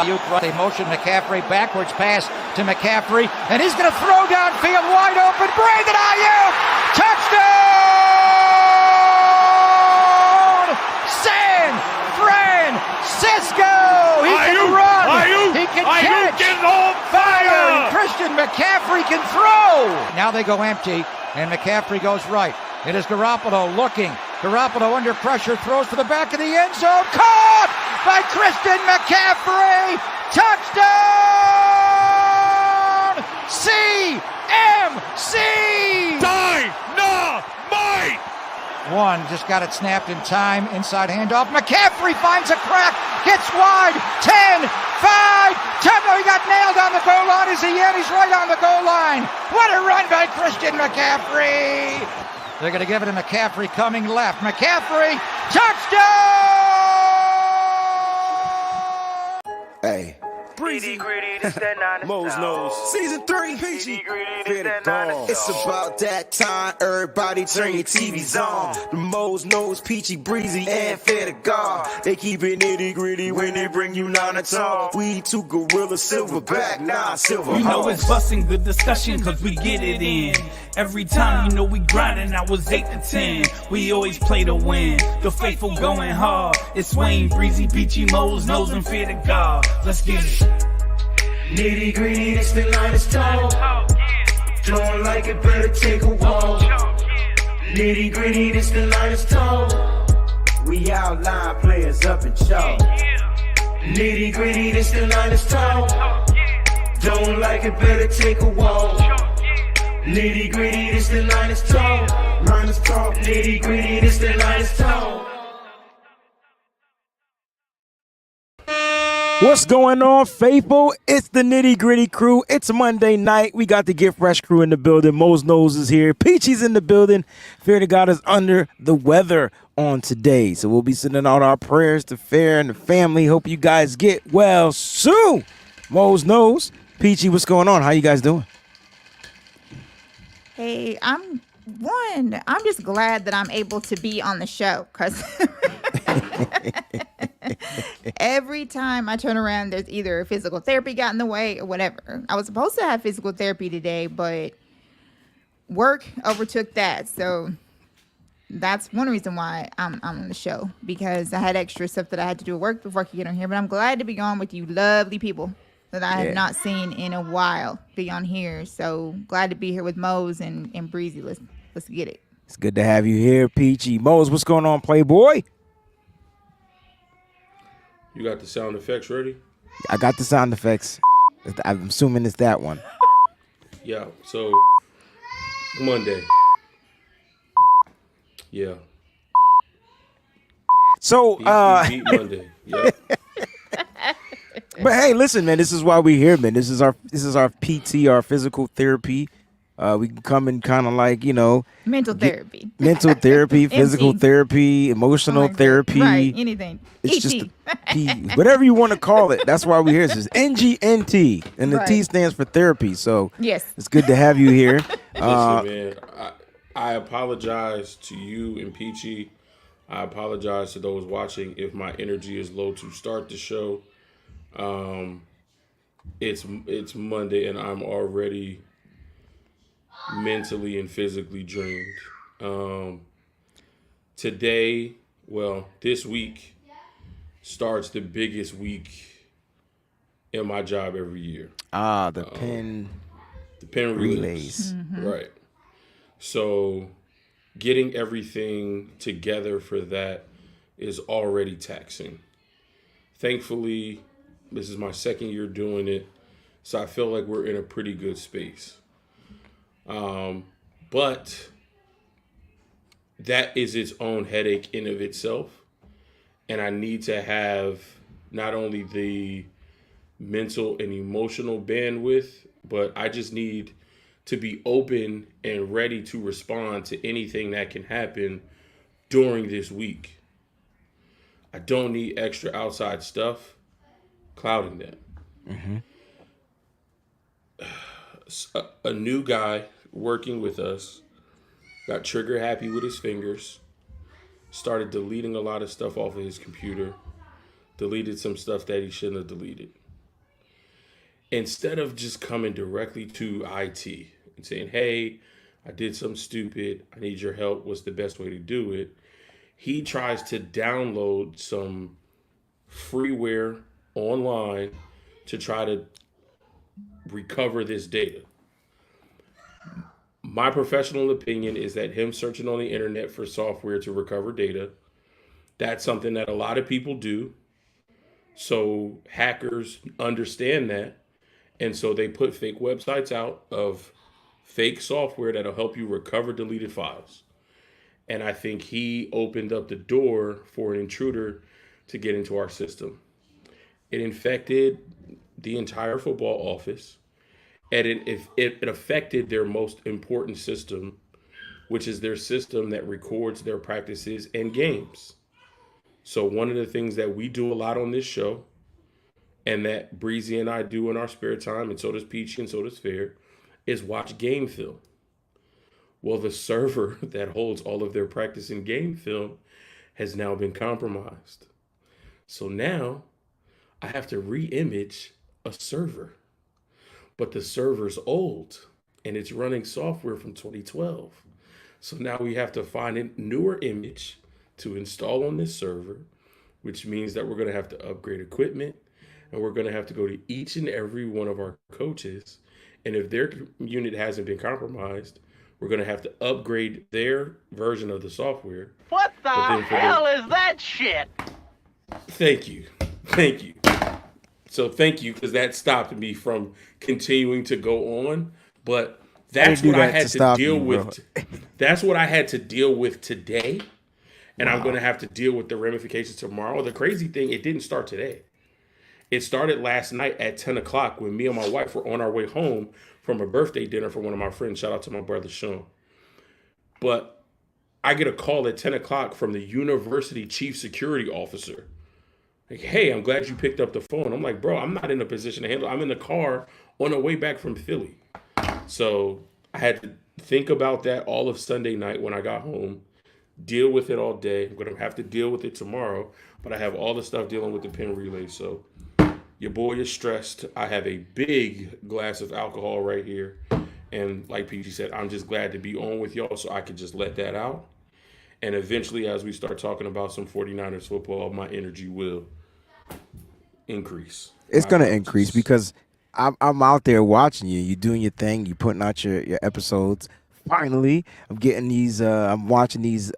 They motion McCaffrey, backwards pass to McCaffrey, and he's going to throw downfield wide open. Brandon Ayuk, touchdown! San Francisco! He can run, he can catch, is on fire! and Christian McCaffrey can throw! Now they go empty, and McCaffrey goes right. It is Garoppolo looking. Garoppolo under pressure, throws to the back of the end zone. Caught by Christian McCaffrey. Touchdown! CMC! Dynamite! One just got it snapped in time. Inside handoff. McCaffrey finds a crack. Gets wide. 10, 5, 10. Oh, he got nailed on the goal line. Is he in? He's right on the goal line. What a run by Christian McCaffrey! They're going to give it to McCaffrey coming left. McCaffrey, touchdown! Hey. Breezie, Mo's Nose, Season 3, Peachy, Fear the Dog. It's about that time, everybody turn your TVs on. The Mo's Nose, Peachy, Breezy, and Fear the God. They keep it nitty gritty when they bring you nine to talk. We two gorillas, silverback, nah, silver. You know it's busting the discussion cause we get it in. Every time you know we grinding, I was 8 to 10. We always play to win, the faithful going hard. It's Wayne, Breezy, Peachy, Mo's Nose, and Fear the God. Let's get it. nitty gritty, this the line is tall. Don't like it, better take a walk. Nitty gritty, this the line is tall. We outline players up in chalk. Nitty gritty, this the line is tall. Don't like it, better take a walk. Nitty gritty, this the line is tall. Line is tall. Nitty gritty, this the line is tall. What's going on, faithful? It's the Nitty Gritty crew. It's Monday night. We got the Get Fresh crew in the building. Mo's Nose is here. Peachy's in the building. Fear to God is under the weather on today. So we'll be sending out our prayers to Fair and the family. Hope you guys get well soon. Mo's Nose. Peachy, what's going on? How you guys doing? Hey, I'm just glad that I'm able to be on the show because every time I turn around, there's either physical therapy got in the way or whatever. I was supposed to have physical therapy today, but work overtook that. So that's one reason why I'm on the show, because I had extra stuff that I had to do at work before I could get on here. But I'm glad to be on with you lovely people that I have not seen in a while be on here. So glad to be here with Mose and Breezy. Let's get it. It's good to have you here, Peachy. Mose, what's going on, Playboy? You got the sound effects ready? I got the sound effects. I'm assuming it's that one. Yeah, so Monday. Yeah. So, beat Monday. Yeah. But hey, listen, man, this is why we're here, man. This is our PT, our physical therapy. We can come in kind of like, Mental therapy, physical therapy, emotional therapy. Right, anything. It's just whatever you want to call it. That's why we're here. It's just NGNT, and the T stands for therapy. So yes, it's good to have you here. Listen, man, I apologize to you and Peachy. I apologize to those watching if my energy is low to start the show. It's Monday and I'm already mentally and physically drained. This week starts the biggest week in my job every year. The pin relays. Mm-hmm. Right. So getting everything together for that is already taxing. Thankfully, this is my second year doing it, so I feel like we're in a pretty good space. But that is its own headache in of itself. And I need to have not only the mental and emotional bandwidth, but I just need to be open and ready to respond to anything that can happen during this week. I don't need extra outside stuff clouding that. Mm-hmm. A new guy working with us got trigger happy with his fingers, started deleting a lot of stuff off of his computer, deleted some stuff that he shouldn't have deleted. instead of just coming directly to IT and saying, hey, I did something stupid, I need your help, what's the best way to do it? He tries to download some freeware online to try to recover this data. My professional opinion is that him searching on the internet for software to recover data, that's something that a lot of people do. So hackers understand that. And so they put fake websites out of fake software that'll help you recover deleted files. And I think he opened up the door for an intruder to get into our system. It infected the entire football office. And it affected their most important system, which is their system that records their practices and games. So one of the things that we do a lot on this show, and that Breezie and I do in our spare time, and so does Peachy and so does Fair, is watch game film. Well, the server that holds all of their practice and game film has now been compromised. So now I have to re-image a server. But the server's old and it's running software from 2012. So now we have to find a newer image to install on this server, which means that we're going to have to upgrade equipment, and we're going to have to go to each and every one of our coaches. And if their unit hasn't been compromised, we're going to have to upgrade their version of the software. What the hell is that shit? Thank you. Thank you. So thank you, because that stopped me from continuing to go on. But that's what I had to deal with. That's what I had to deal with today. And I'm going to have to deal with the ramifications tomorrow. The crazy thing, it didn't start today. It started last night at 10 o'clock when me and my wife were on our way home from a birthday dinner for one of my friends. Shout out to my brother, Sean. But I get a call at 10 o'clock from the university chief security officer. Like, hey, I'm glad you picked up the phone. I'm like, bro, I'm not in a position to handle it. I'm in the car on the way back from Philly. So I had to think about that all of Sunday night when I got home, deal with it all day. I'm going to have to deal with it tomorrow, but I have all the stuff dealing with the pin relay. So your boy is stressed. I have a big glass of alcohol right here. And like PG said, I'm just glad to be on with y'all so I can just let that out. And eventually, as we start talking about some 49ers football, my energy will increase. It's going to increase because I'm out there watching you. You're doing your thing. You're putting out your episodes. Finally, I'm getting these. I'm watching these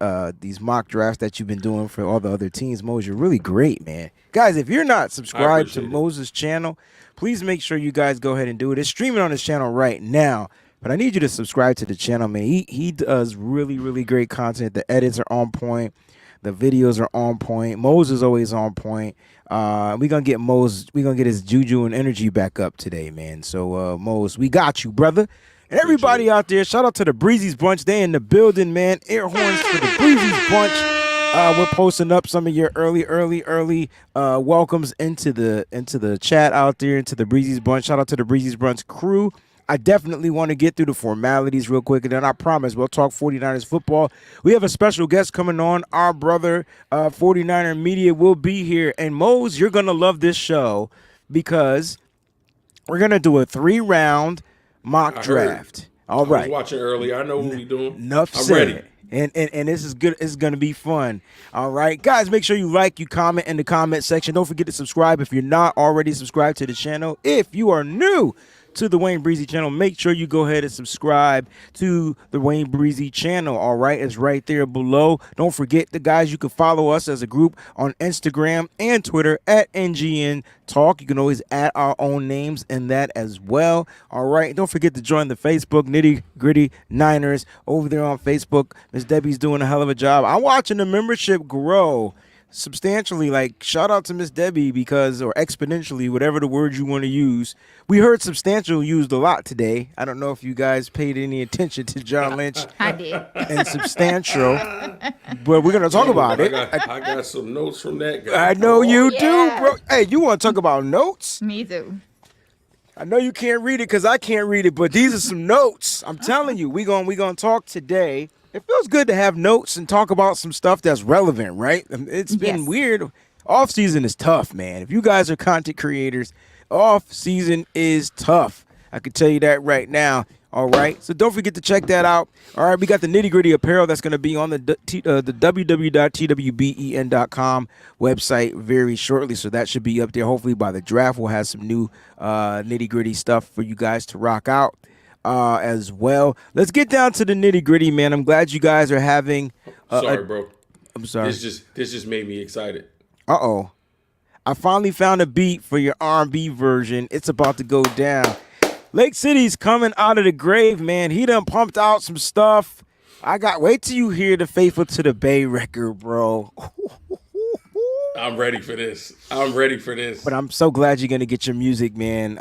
mock drafts that you've been doing for all the other teams. Mose, you're really great, man. Guys, if you're not subscribed to Moses' channel, please make sure you guys go ahead and do it. It's streaming on his channel right now. But I need you to subscribe to the channel, man. He does really, really great content. The edits are on point. The videos are on point. Mose is always on point. We're going to get Mose. We're going to get his juju and energy back up today, man. So, Mose, we got you, brother. And everybody out there, shout out to the Breezie's Bunch. They in the building, man. Air horns for the Breezie's Bunch. We're posting up some of your early welcomes into the chat out there, into the Breezie's Bunch. Shout out to the Breezie's Bunch crew. I definitely want to get through the formalities real quick, and then I promise we'll talk 49ers football. We have a special guest coming on. Our brother, 49er Media, will be here. And Mose, you're going to love this show because we're going to do a 3-round mock draft. All right. I was watching earlier. I know what we're doing. Enough I'm said. ready. And this is good. It's going to be fun. All right. Guys, make sure you like, you comment in the comment section. Don't forget to subscribe if you're not already subscribed to the channel. If you are new to the Wayne Breezie channel, make sure you go ahead and subscribe to the Wayne Breezie channel. All right, it's right there below. Don't forget, the guys, you can follow us as a group on Instagram and Twitter at NGN Talk. You can always add our own names in that as well. All right, don't forget to join the Facebook Nitty Gritty Niners over there on Facebook. Miss Debbie's doing a hell of a job. I'm watching the membership grow substantially. Like, shout out to Miss Debbie, because, or exponentially, whatever the word you want to use. We heard substantial used a lot today. I don't know if you guys paid any attention to John Lynch. I did. And substantial, but we're gonna talk about it. I got some notes from that guy. I know you yeah. do, bro. Hey, you want to talk about notes? Me too. I know you can't read it because I can't read it, but these are some notes. I'm telling you, we gonna talk today. It feels good to have notes and talk about some stuff that's relevant, right? It's been weird. Off season is tough, man. If you guys are content creators, off season is tough. I can tell you that right now. All right, so don't forget to check that out. All right, we got the Nitty Gritty Apparel that's going to be on the www.twben.com website very shortly. So that should be up there. Hopefully by the draft, we'll have some new Nitty Gritty stuff for you guys to rock out as well. Let's get down to the nitty gritty, man. I'm glad you guys are having. Sorry, bro. I'm sorry. This just made me excited. Uh-oh. I finally found a beat for your R&B version. It's about to go down. Lake City's coming out of the grave, man. He done pumped out some stuff. Wait till you hear the Faithful to the Bay record, bro. I'm ready for this. But I'm so glad you're gonna get your music, man.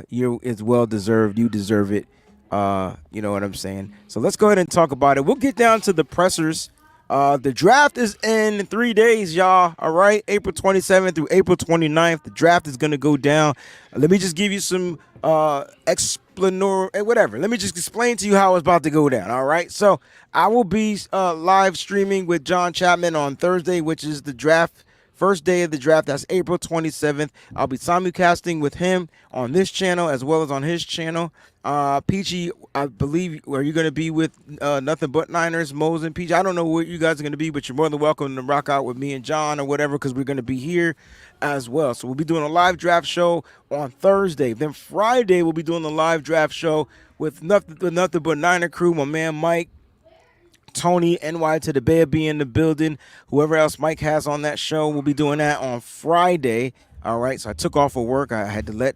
It's well deserved. You deserve it. You know what I'm saying? So let's go ahead and talk about it. We'll get down to the pressers. The draft is in 3 days, y'all. All right, April 27th through April 29th. The draft is gonna go down. Let me just give you some whatever. Let me just explain to you how it's about to go down. All right. So I will be live streaming with John Chapman on Thursday, which is the draft. First day of the draft, that's April 27th. I'll be simulcasting with him on this channel as well as on his channel. Peachy, I believe, are you going to be with Nothing But Niners, Mose and Peachy? I don't know where you guys are going to be, but you're more than welcome to rock out with me and John or whatever, because we're going to be here as well. So we'll be doing a live draft show on Thursday. Then Friday, we'll be doing the live draft show with Nothing But Niner crew, my man Mike, Tony, NY to the Bay be in the building. Whoever else Mike has on that show, we'll be doing that on Friday. All right, so I took off of work. I had to let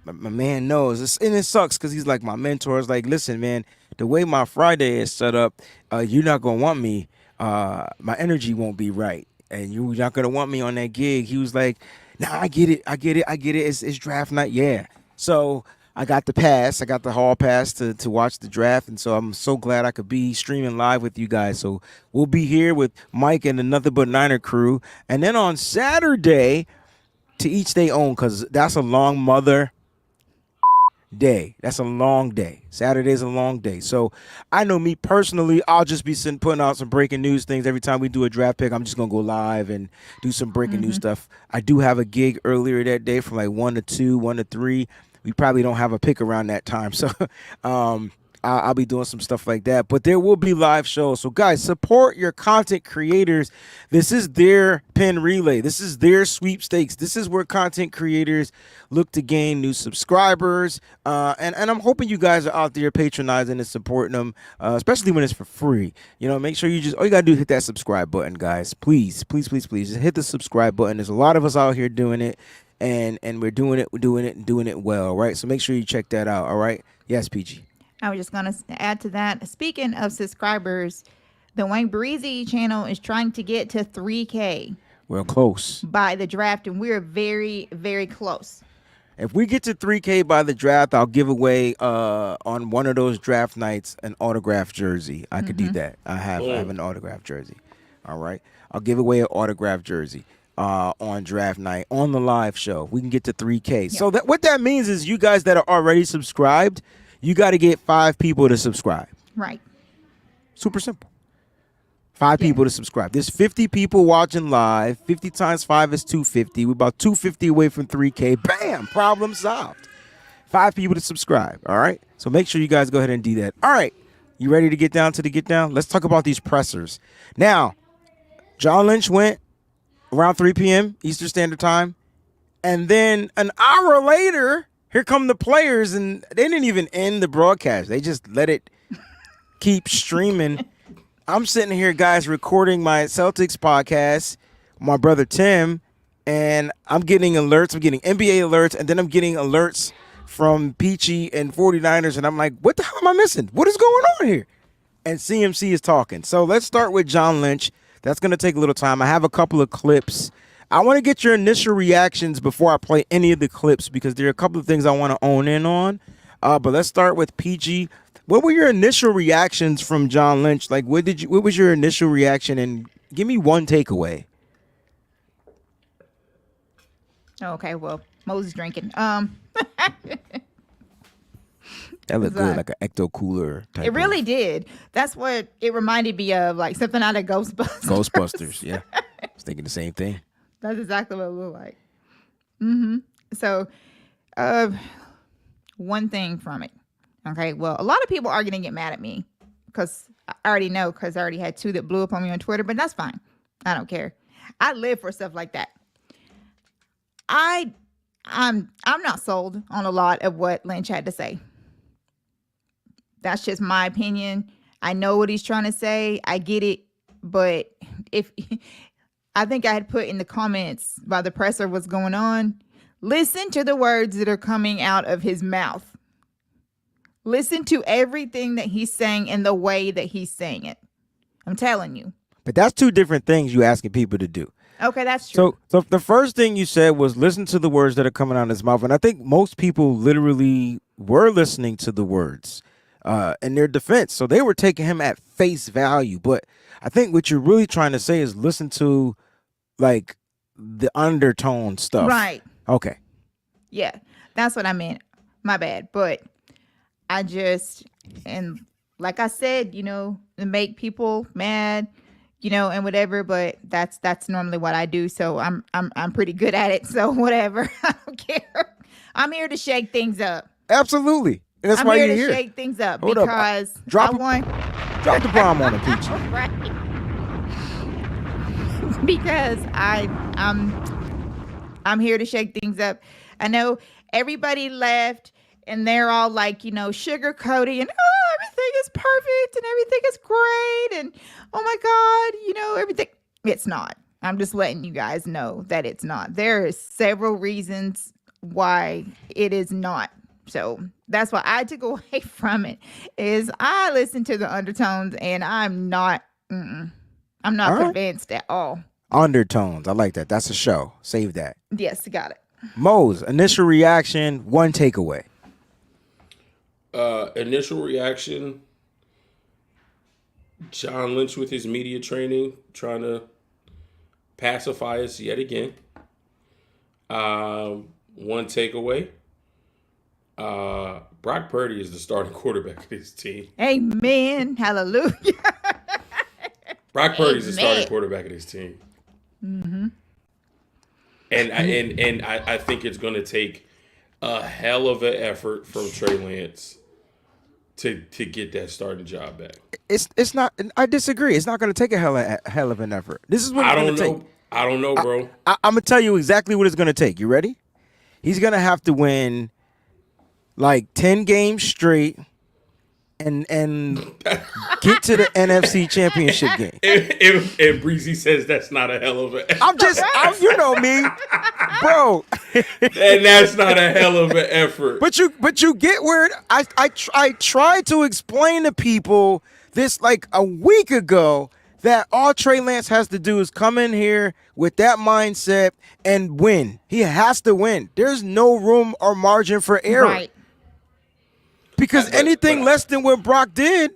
my man know. And it sucks because he's like my mentor. It's like, listen, man, the way my Friday is set up, you're not going to want me. My energy won't be right. And you're not going to want me on that gig. He was like, nah, I get it. It's draft night. Yeah. So I got the pass. I got the hall pass to watch the draft. And so I'm so glad I could be streaming live with you guys. So we'll be here with Mike and the Nothing But Niner crew. And then on Saturday, to each their own, because that's a long mother day. That's a long day. Saturday's a long day. So I know me personally, I'll just be putting out some breaking news things. Every time we do a draft pick, I'm just going to go live and do some breaking news stuff. I do have a gig earlier that day from like 1 to 2, 1 to 3. We probably don't have a pick around that time. So I'll be doing some stuff like that. But there will be live shows. So, guys, support your content creators. This is their pin relay. This is their sweepstakes. This is where content creators look to gain new subscribers. And I'm hoping you guys are out there patronizing and supporting them, especially when it's for free. You know, make sure all you got to do is hit that subscribe button, guys. Please, please, please, please. Just hit the subscribe button. There's a lot of us out here doing it. And we're doing it well, right? So make sure you check that out, all right? Yes, PG. I was just going to add to that. Speaking of subscribers, the Wayne Breezie channel is trying to get to 3K. We're close. By the draft, and we're very, very close. If we get to 3K by the draft, I'll give away on one of those draft nights an autographed jersey. I could do that. I have an autographed jersey. All right. I'll give away an autographed jersey on draft night on the live show. We can get to 3K. Yep. So what that means is you guys that are already subscribed, you got to get 5 people to subscribe. Right. Super simple. 5 people to subscribe. There's 50 people watching live. 50 times 5 is 250. We're about 250 away from 3K. Bam! Problem solved. 5 people to subscribe. All right? So make sure you guys go ahead and do that. All right. You ready to get down to the get down? Let's talk about these pressers. Now, John Lynch went around 3 p.m. Eastern Standard Time. And then an hour later, here come the players, and they didn't even end the broadcast. They just let it keep streaming. I'm sitting here, guys, recording my Celtics podcast, my brother Tim, and I'm getting alerts. I'm getting NBA alerts, and then I'm getting alerts from Peachy and 49ers, and I'm like, what the hell am I missing? What is going on here? And CMC is talking. So let's start with John Lynch. That's going to take a little time. I have a couple of clips. I want to get your initial reactions before I play any of the clips because there are a couple of things I want to own in on. But let's start with PG. What were your initial reactions from John Lynch? Like, what was your initial reaction? And give me one takeaway. Okay, well, Moses drinking. That looked good, like an ecto cooler type. It really did. That's what it reminded me of, like something out of Ghostbusters. Ghostbusters, yeah. I was thinking the same thing. That's exactly what it looked like. So, one thing from it. Okay, well, a lot of people are going to get mad at me because I already know, because I already had 2 that blew up on me on Twitter, but that's fine. I don't care. I live for stuff like that. I'm not sold on a lot of what Lynch had to say. That's just my opinion. I know what he's trying to say. I get it, but if I think I had put in the comments while the presser was going on, listen to the words that are coming out of his mouth. Listen to everything that he's saying and the way that he's saying it. I'm telling you. But that's 2 different things you asking people to do. Okay, that's true. So the first thing you said was listen to the words that are coming out of his mouth. And I think most people literally were listening to the words in their defense. So they were taking him at face value. But I think what you're really trying to say is listen to like the undertone stuff. Right. Okay. Yeah, that's what I meant. My bad. But I just, and like I said, to make people mad, and whatever, but that's normally what I do. So I'm pretty good at it. So whatever. I don't care. I'm here to shake things up. Absolutely. And that's I'm why here you're to here. shake things up Hold because up. Drop the bomb on it, Peach. Right. Because I'm here to shake things up. I know everybody left and they're all like, sugarcoating and everything is perfect and everything is great and oh my God, everything. It's not. I'm just letting you guys know that it's not. There are several reasons why it is not. So that's what I took away from it is I listened to the undertones and I'm not convinced at all. Undertones. I like that. That's a show. Save that. Yes, got it. Mose, initial reaction, one takeaway. Initial reaction, John Lynch with his media training, trying to pacify us yet again. One takeaway, Brock Purdy is the starting quarterback of this team. Amen. Hallelujah. Brock Purdy is the starting quarterback of this team. Mm-hmm. And I think it's going to take a hell of an effort from Trey Lance to get that starting job back. It's not. I disagree. It's not going to take a hell of an effort. This is what it's going to take. I don't know, bro. I'm going to tell you exactly what it's going to take. You ready? He's going to have to win like 10 games straight and get to the NFC Championship game. And Breezie says that's not a hell of an effort. You know me, bro. And that's not a hell of an effort. But you get where I tried to explain to people this like a week ago that all Trey Lance has to do is come in here with that mindset and win. He has to win. There's no room or margin for error. Right. Because anything less than what Brock did.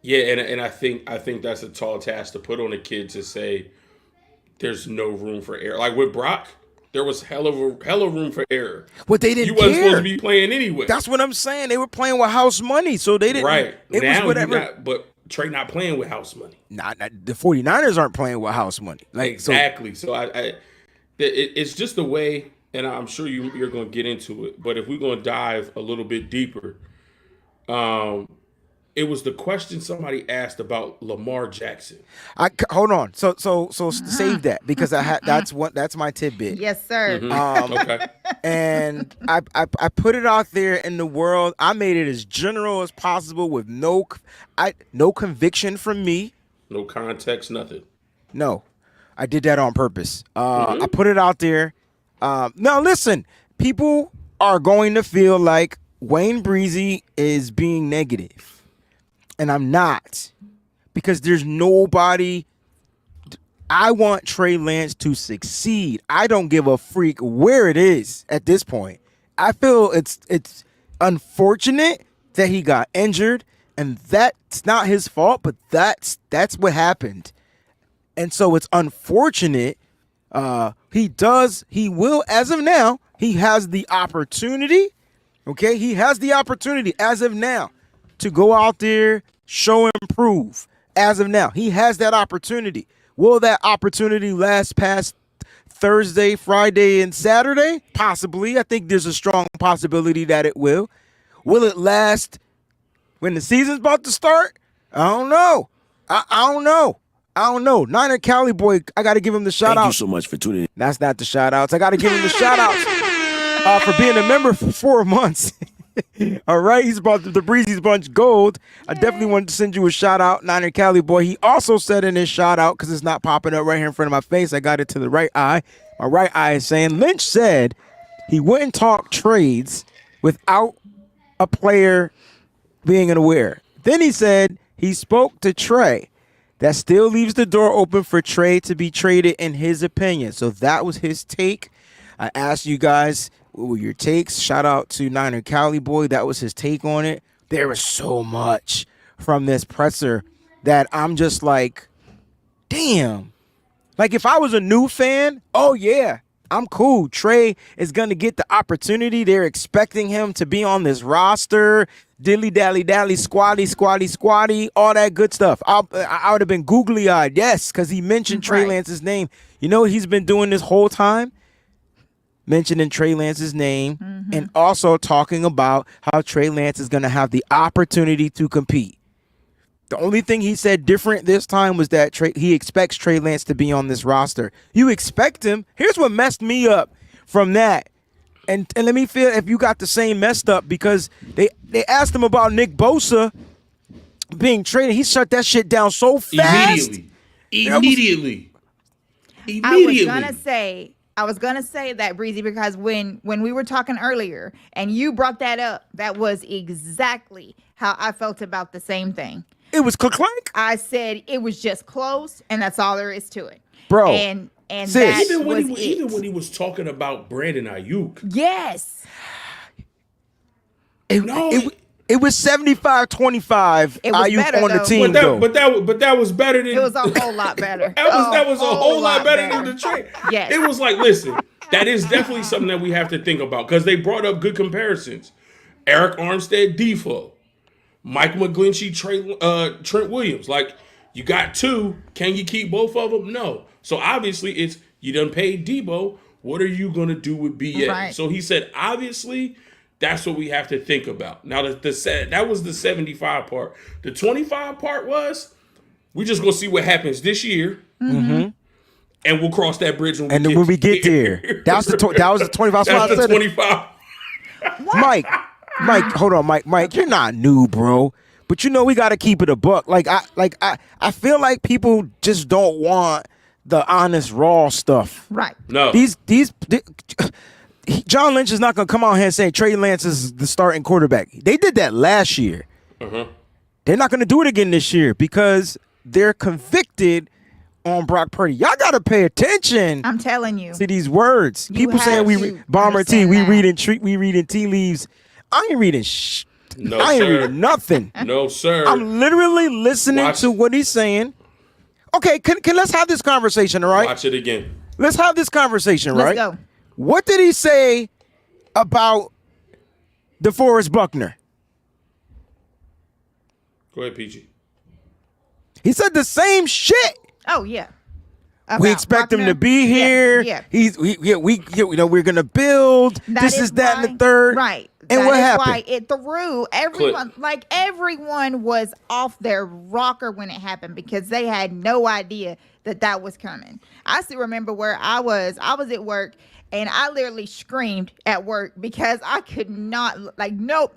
Yeah, and I think that's a tall task to put on a kid to say there's no room for error. Like with Brock, there was hell of room for error. But they didn't You wasn't care. supposed to be playing anyway. That's what I'm saying. They were playing with house money, so they didn't. Right. It now was whatever. but Trey not playing with house money. Not the 49ers aren't playing with house money. Like exactly. So it's just the way, and I'm sure you're going to get into it. But if we're going to dive a little bit deeper, it was the question somebody asked about Lamar Jackson. Hold on. So save that because that's my tidbit. Yes, sir. Okay. And I put it out there in the world. I made it as general as possible with no conviction from me. No context, nothing. No, I did that on purpose. I put it out there. Now listen, people are going to feel like Wayne Breezie is being negative. And I'm not, because there's nobody. I want Trey Lance to succeed. I don't give a freak where it is at this point. I feel it's unfortunate that he got injured, and that's not his fault, but that's what happened. And so it's unfortunate. He will, as of now, he has the opportunity. Okay, he has the opportunity as of now to go out there, show and prove. As of now, he has that opportunity. Will that opportunity last past Thursday, Friday, and Saturday? Possibly. I think there's a strong possibility that it will. Will it last when the season's about to start? I don't know. I don't know. Niner Cali boy, I got to give him the shout out. Thank you so much for tuning in. That's not the shout outs. I got to give him the shout outs for being a member for 4 months. All right. He's about the Breezie's Bunch Gold. I definitely wanted to send you a shout out, Niner Cali boy. He also said in his shout out, because it's not popping up right here in front of my face, I got it to the right eye. My right eye is saying Lynch said he wouldn't talk trades without a player being aware. Then he said he spoke to Trey. That still leaves the door open for Trey to be traded in his opinion. So that was his take. I asked you guys what were your takes. Shout out to Niner Cali boy. That was his take on it. There was so much from this presser that I'm just like, damn. Like if I was a new fan, oh yeah, I'm cool. Trey is going to get the opportunity. They're expecting him to be on this roster. Dilly dally dally, squatty, all that good stuff. I would have been googly eyed, yes, because he mentioned Trey Lance's name. You know what he's been doing this whole time? Mentioning Trey Lance's name and also talking about how Trey Lance is going to have the opportunity to compete. The only thing he said different this time was that he expects Trey Lance to be on this roster. You expect him. Here's what messed me up from that. And let me feel if you got the same messed up, because they asked him about Nick Bosa being traded. He shut that shit down so fast. Immediately. I was gonna say that, Breezy, because when we were talking earlier and you brought that up, that was exactly how I felt about the same thing. It was clank. I said it was just close, and that's all there is to it, bro. And sis, that even was when he was talking about Brandon Ayuk. Yes. It was 75-25. Ayuk on the team, but that was better than. It was a whole lot better. that was a whole lot better than the trade. Yes. It was like, listen, that is definitely something that we have to think about, because they brought up good comparisons. Eric Armstead, Defoe, Mike McGlinchey, Trent Williams. Like, you got two. Can you keep both of them? No. So obviously it's you done paid Debo. What are you gonna do with BA? Right. So he said, obviously. That's what we have to think about. Now, that was the 75 part. The 25 part was, we just going to see what happens this year. Mm-hmm. And we'll cross that bridge when we get there. That was the 25 spot. That's the 25. Mike, hold on, Mike, you're not new, bro. But you know we got to keep it a buck. I feel like people just don't want the honest, raw stuff. Right. No. John Lynch is not going to come out here and say Trey Lance is the starting quarterback. They did that last year. They're not going to do it again this year because they're convicted on Brock Purdy. Y'all got to pay attention. I'm telling you. To these words. People saying Bomber T, we reading tea leaves. I ain't reading No, I ain't sir. reading nothing. No, sir. I'm literally listening to what he's saying. Okay, can let's have this conversation, all right? Watch it again. Let's have this conversation, right? Let's go. What did he say about DeForest Buckner? Go ahead, PG. He said the same shit. Oh yeah. We expect him to be here. Yeah. We're gonna build. This is that and the third. Right. And that what is happened? why it threw everyone. Like everyone was off their rocker when it happened because they had no idea that was coming. I still remember where I was. I was at work. And I literally screamed at work because I could not,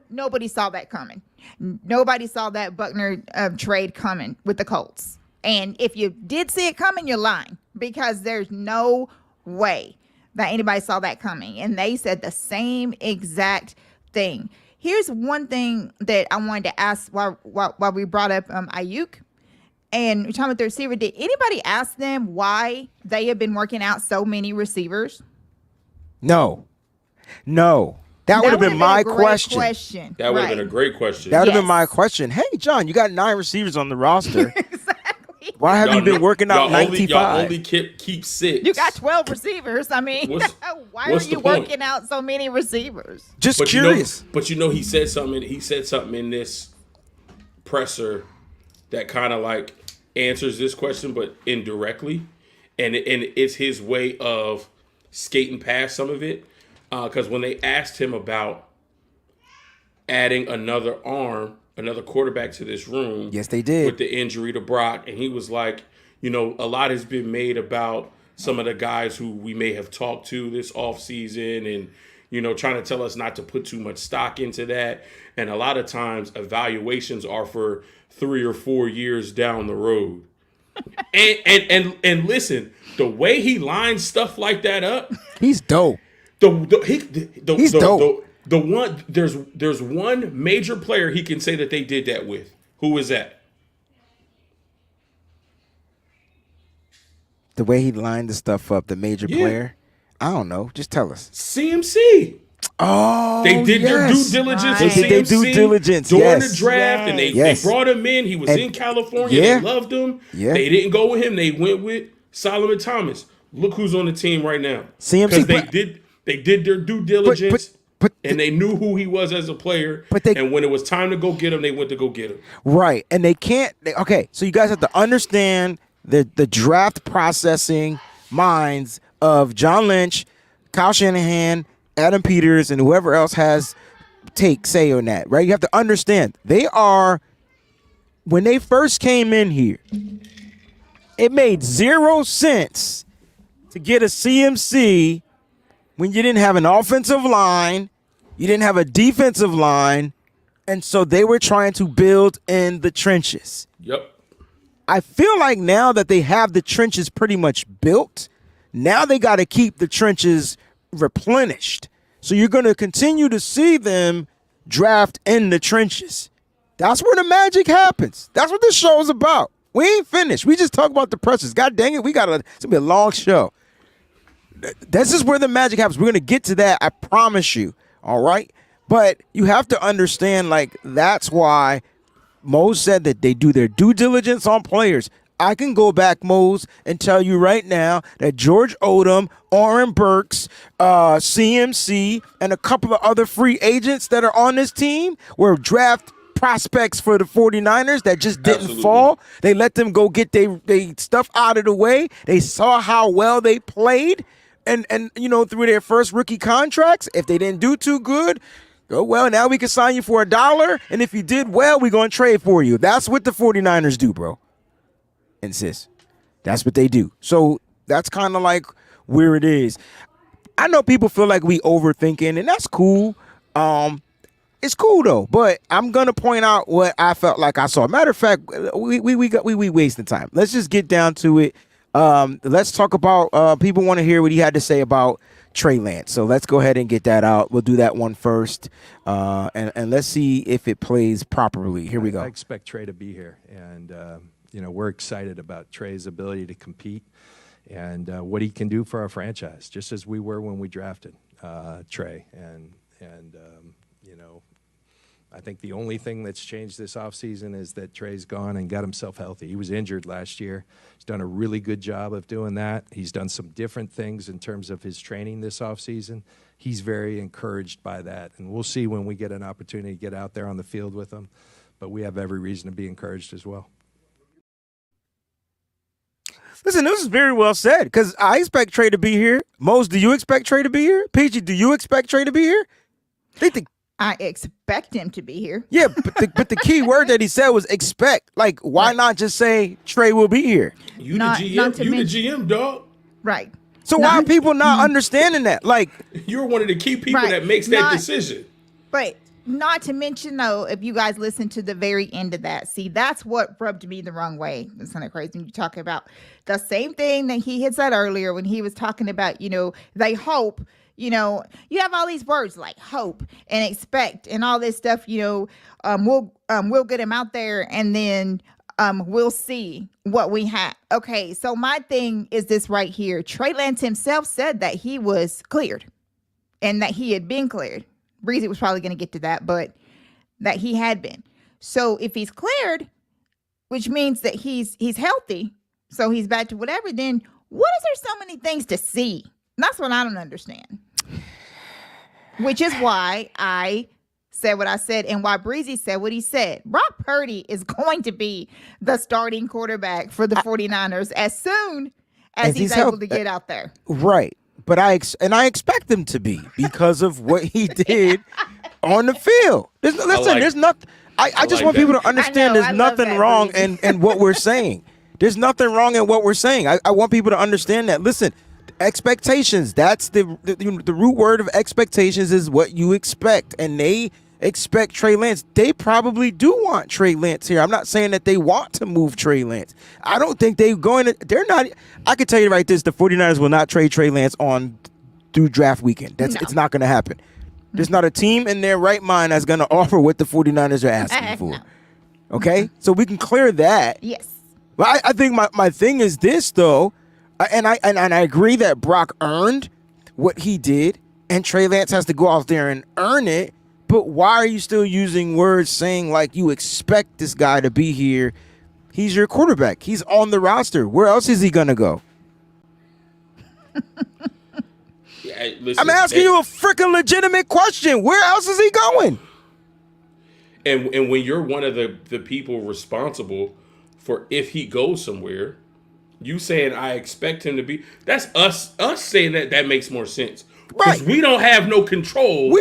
nobody saw that coming. Nobody saw that Buckner trade coming with the Colts. And if you did see it coming, you're lying because there's no way that anybody saw that coming. And they said the same exact thing. Here's one thing that I wanted to ask while we brought up Ayuk. And we're talking about the receiver. Did anybody ask them why they have been working out so many receivers? No. That would have been my question. That would have been a great question. That would have been my question. Hey, John, you got 9 receivers on the roster. Exactly. Why have you been working out 95? Y'all only keep 6. You got 12 receivers. Why are you working out so many receivers? Just curious. But he said something. He said something in this presser that kind of answers this question, but indirectly, and it's his way of skating past some of it. Because when they asked him about adding another quarterback to this room, yes, they did, with the injury to Brock, and he was like, a lot has been made about some of the guys who we may have talked to this offseason, and trying to tell us not to put too much stock into that. And a lot of times evaluations are for 3 or 4 years down the road. and listen, the way he lines stuff like that up, he's dope. He's dope. The one there's one major player he can say that they did that with. Who is that? The way he lined the stuff up, the major player. I don't know. Just tell us. CMC. Oh, they did their due diligence. They did their due diligence during the draft, and they brought him in. He was in California. Yeah. They loved him. Yeah. They didn't go with him. They went with Solomon Thomas. Look who's on the team right now. CMC. Because they did their due diligence, and they knew who he was as a player. And when it was time to go get him, they went to go get him. Right, and they can't. Okay, so you guys have to understand the draft processing minds of John Lynch, Kyle Shanahan, Adam Peters, and whoever else has say on that, right? You have to understand, when they first came in here, it made 0 sense to get a CMC when you didn't have an offensive line, you didn't have a defensive line, and so they were trying to build in the trenches. Yep. I feel like now that they have the trenches pretty much built, now they got to keep the trenches replenished. So you're going to continue to see them draft in the trenches. That's where the magic happens. That's what this show is about. We ain't finished. We just talk about the pressures. God dang it, it's going to be a long show. This is where the magic happens. We're going to get to that, I promise you. All right? But you have to understand, that's why Mose said that they do their due diligence on players. I can go back, Mose, and tell you right now that George Odom, Oren Burks, CMC, and a couple of other free agents that are on this team were draft prospects for the 49ers that just didn't fall. They let them go get they stuff out of the way. They saw how well they played. And through their first rookie contracts, if they didn't do too good, well, now we can sign you for $1, and if you did well, we're going to trade for you. That's what the 49ers do, bro. And sis, that's what they do. So that's kind of like where it is. I know people feel like we overthinking, and that's cool. It's cool though, but I'm gonna point out what I felt like I saw. Matter of fact, we wasting time. Let's just get down to it. Let's talk about people want to hear what he had to say about Trey Lance. So let's go ahead and get that out. We'll do that one first, and let's see if it plays properly. Here we go. I expect Trey to be here, and we're excited about Trey's ability to compete and what he can do for our franchise, just as we were when we drafted Trey. And I think the only thing that's changed this offseason is that Trey's gone and got himself healthy. He was injured last year. He's done a really good job of doing that. He's done some different things in terms of his training this offseason. He's very encouraged by that, and we'll see when we get an opportunity to get out there on the field with him. But we have every reason to be encouraged as well. Listen, this is very well said, because I expect Trey to be here. Mose, do you expect Trey to be here? PG, do you expect Trey to be here? I expect him to be here. Yeah, but the key word that he said was expect. Like, why not just say Trey will be here? You the GM, dog. Right. So why are people not understanding that? Like, you're one of the key people that makes that decision. But not to mention, though, if you guys listen to the very end of that, see, that's what rubbed me the wrong way. It's kind of crazy when you talk about the same thing that he had said earlier when he was talking about, they hope. You have all these words like hope and expect and all this stuff, we'll get him out there and then we'll see what we have. Okay, so my thing is this right here. Trey Lance himself said that he was cleared and that he had been cleared. Breezie was probably going to get to that, but that he had been. So if he's cleared, which means that he's healthy, so he's back to whatever, then what is there so many things to see? That's what I don't understand. Which is why I said what I said and why Breezy said what he said. Brock Purdy is going to be the starting quarterback for the 49ers as soon as he's able to get out there. Right. But I expect him to be because of what he did on the field. There's nothing. I just want people to understand there's nothing wrong in what we're saying. There's nothing wrong in what we're saying. I want people to understand that. Listen, expectations. That's the root word of expectations is what you expect, and they expect Trey Lance. They probably do want Trey Lance here. I'm not saying that they want to move Trey Lance. I don't think they're going to. They're not. I can tell you right this: the 49ers will not trade Trey Lance through draft weekend. It's not going to happen. There's not a team in their right mind that's going to offer what the 49ers are asking for. No. Okay, so we can clear that. Yes. But I think my thing is this though, and I agree that Brock earned what he did, and Trey Lance has to go out there and earn it. But why are you still using words saying like you expect this guy to be here? He's your quarterback. He's on the roster. Where else is he gonna go? Listen, I'm asking you a freaking legitimate question. Where else is he going? And when you're one of the people responsible for if he goes somewhere, you saying I expect him to be, that's us saying that makes more sense. Because we don't have no control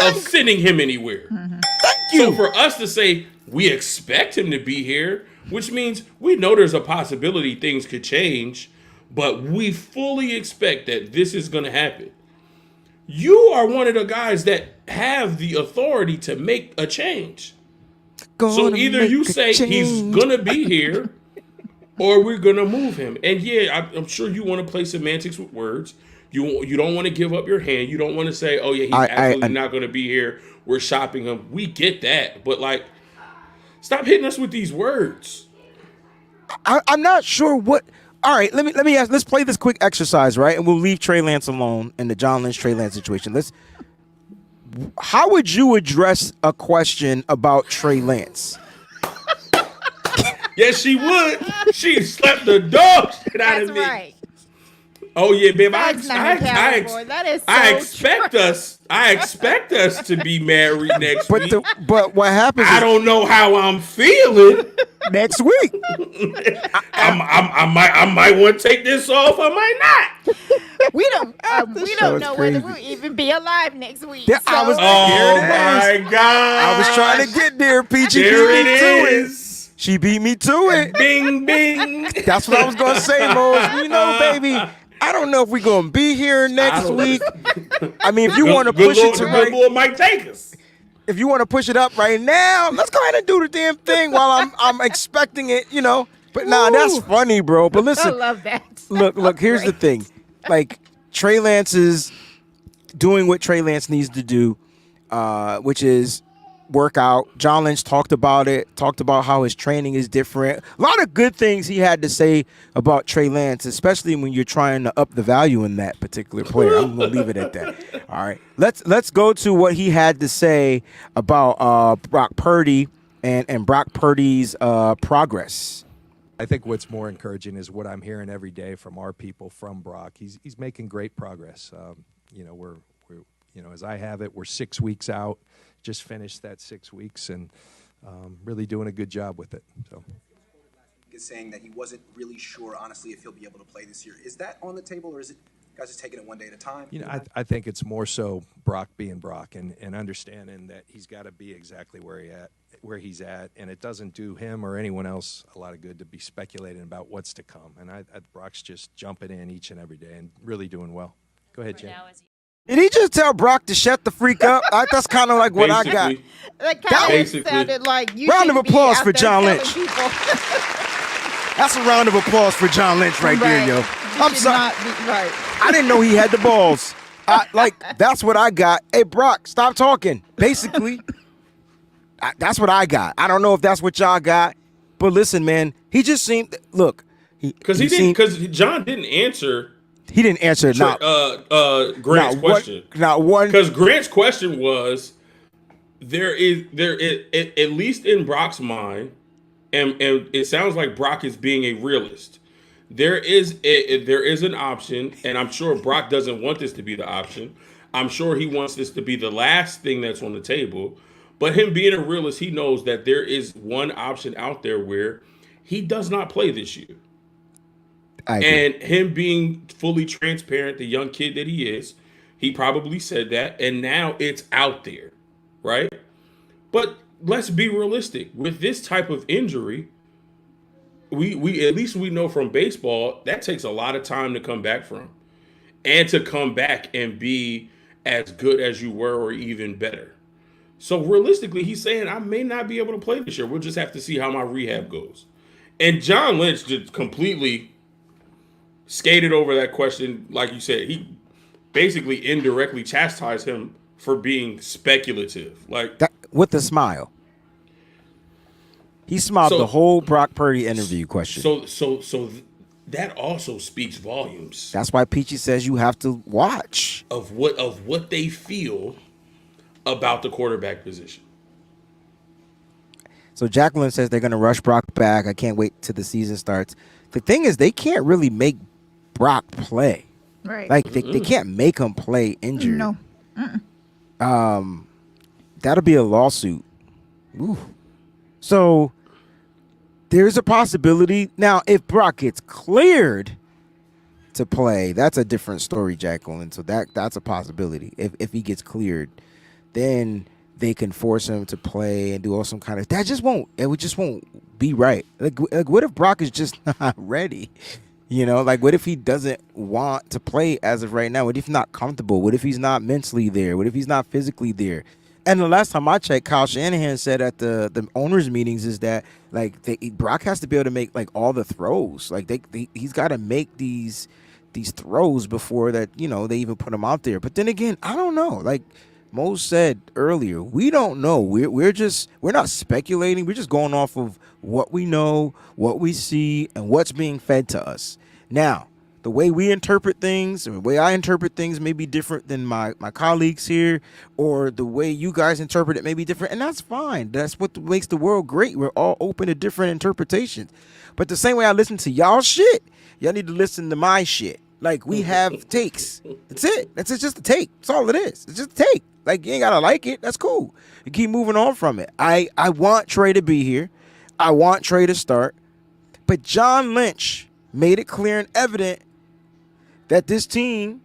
of sending him anywhere. Mm-hmm. Thank you. So for us to say we expect him to be here, which means we know there's a possibility things could change, but we fully expect that this is going to happen. You are one of the guys that have the authority to make a change. So either you say he's going to be here or we're going to move him. And yeah, I'm sure you want to play semantics with words. You don't want to give up your hand. You don't want to say, oh yeah, he's absolutely not going to be here. We're shopping him. We get that. But like, stop hitting us with these words. I'm not sure what. All right, let me ask. Let's play this quick exercise, right? And we'll leave Trey Lance alone in the John Lynch Trey Lance situation. How would you address a question about Trey Lance? Yes, she would. She slapped the dog shit out of me. That's right. Oh yeah, babe. I expect us to be married next week. But what happens? I don't know how I'm feeling next week. I might want to take this off. I might not. We don't know whether we'll even be alive next week. Yeah, so. Oh my God! I was trying to get there, Peachy. There it is. She beat me to it. Bing, bing. That's what I was gonna say, Mose. You know, baby. I don't know if we're gonna be here next week. I mean, if you want to push it to right, Lord might take us. If you want to push it up right now, let's go ahead and do the damn thing while I'm expecting it. You know. But nah, that's funny, bro. But listen, I love that. Look. Here's the thing. Like Trey Lance is doing what Trey Lance needs to do, which is work out. John Lynch talked about how his training is different. A lot of good things he had to say about Trey Lance, especially when you're trying to up the value in that particular player. I'm gonna leave it at that. All right, let's go to what he had to say about Brock Purdy and Brock Purdy's progress. I think what's more encouraging is what I'm hearing every day from our people from Brock. He's making great progress. We're as I have it, we're 6 weeks out. Just finished that 6 weeks and really doing a good job with it. So, is saying that he wasn't really sure, honestly, if he'll be able to play this year. Is that on the table, or is it guys just taking it one day at a time? I think it's more so Brock being Brock and understanding that he's got to be exactly where he's at, and it doesn't do him or anyone else a lot of good to be speculating about what's to come. And Brock's just jumping in each and every day and really doing well. Go ahead, Jen. Did he just tell Brock to shut the freak up? That's kind of like what I got. That kind of sounded like you. Round of applause for John Lynch. That's a round of applause for John Lynch right there, yo. I'm sorry. Right. I didn't know he had the balls. That's what I got. Hey, Brock, stop talking. Basically, that's what I got. I don't know if that's what y'all got, but listen, man, he just seemed because John didn't answer. He didn't answer Grant's question. Not one. Because Grant's question was, there is at least in Brock's mind, and it sounds like Brock is being a realist. There is an option, and I'm sure Brock doesn't want this to be the option. I'm sure he wants this to be the last thing that's on the table. But him being a realist, he knows that there is one option out there where he does not play this year. And him being fully transparent, the young kid that he is, he probably said that, and now it's out there, right? But let's be realistic. With this type of injury, we at least we know from baseball that takes a lot of time to come back from, and to come back and be as good as you were or even better. So realistically, he's saying I may not be able to play this year. We'll just have to see how my rehab goes. And John Lynch just completely skated over that question. Like you said, he basically indirectly chastised him for being speculative. Like that, with a smile. He smiled the whole Brock Purdy interview question. So that also speaks volumes. That's why Peachy says you have to watch of what they feel about the quarterback position. So Jacqueline says they're going to rush Brock back. I can't wait till the season starts. The thing is, they can't really make Brock play. Right. Like they can't make him play injured. No. That'll be a lawsuit. Ooh. So there's a possibility. Now, if Brock gets cleared to play, that's a different story, Jacqueline. So that's a possibility. If he gets cleared, then they can force him to play and do all some kind of. It just won't be right. Like what if Brock is just not ready? You know, like what if he doesn't want to play as of right now? What if he's not comfortable? What if he's not mentally there? What if he's not physically there? And the last time I checked, Kyle Shanahan said at the owners' meetings is that like Brock has to be able to make like all the throws. Like he's got to make these throws before that, you know, they even put him out there. But then again, I don't know. Like Mo said earlier, we don't know. We're not speculating. We're just going off of what we know, what we see, and what's being fed to us. Now, the way we interpret things and the way I interpret things may be different than my colleagues here, or the way you guys interpret it may be different, and that's fine. That's what makes the world great. We're all open to different interpretations. But the same way I listen to y'all shit, y'all need to listen to my shit. Like, we have takes. That's it. It's just a take. That's all it is. It's just a take. Like, you ain't got to like it. That's cool. You keep moving on from it. I want Trey to be here. I want Trey to start. But John Lynch made it clear and evident that this team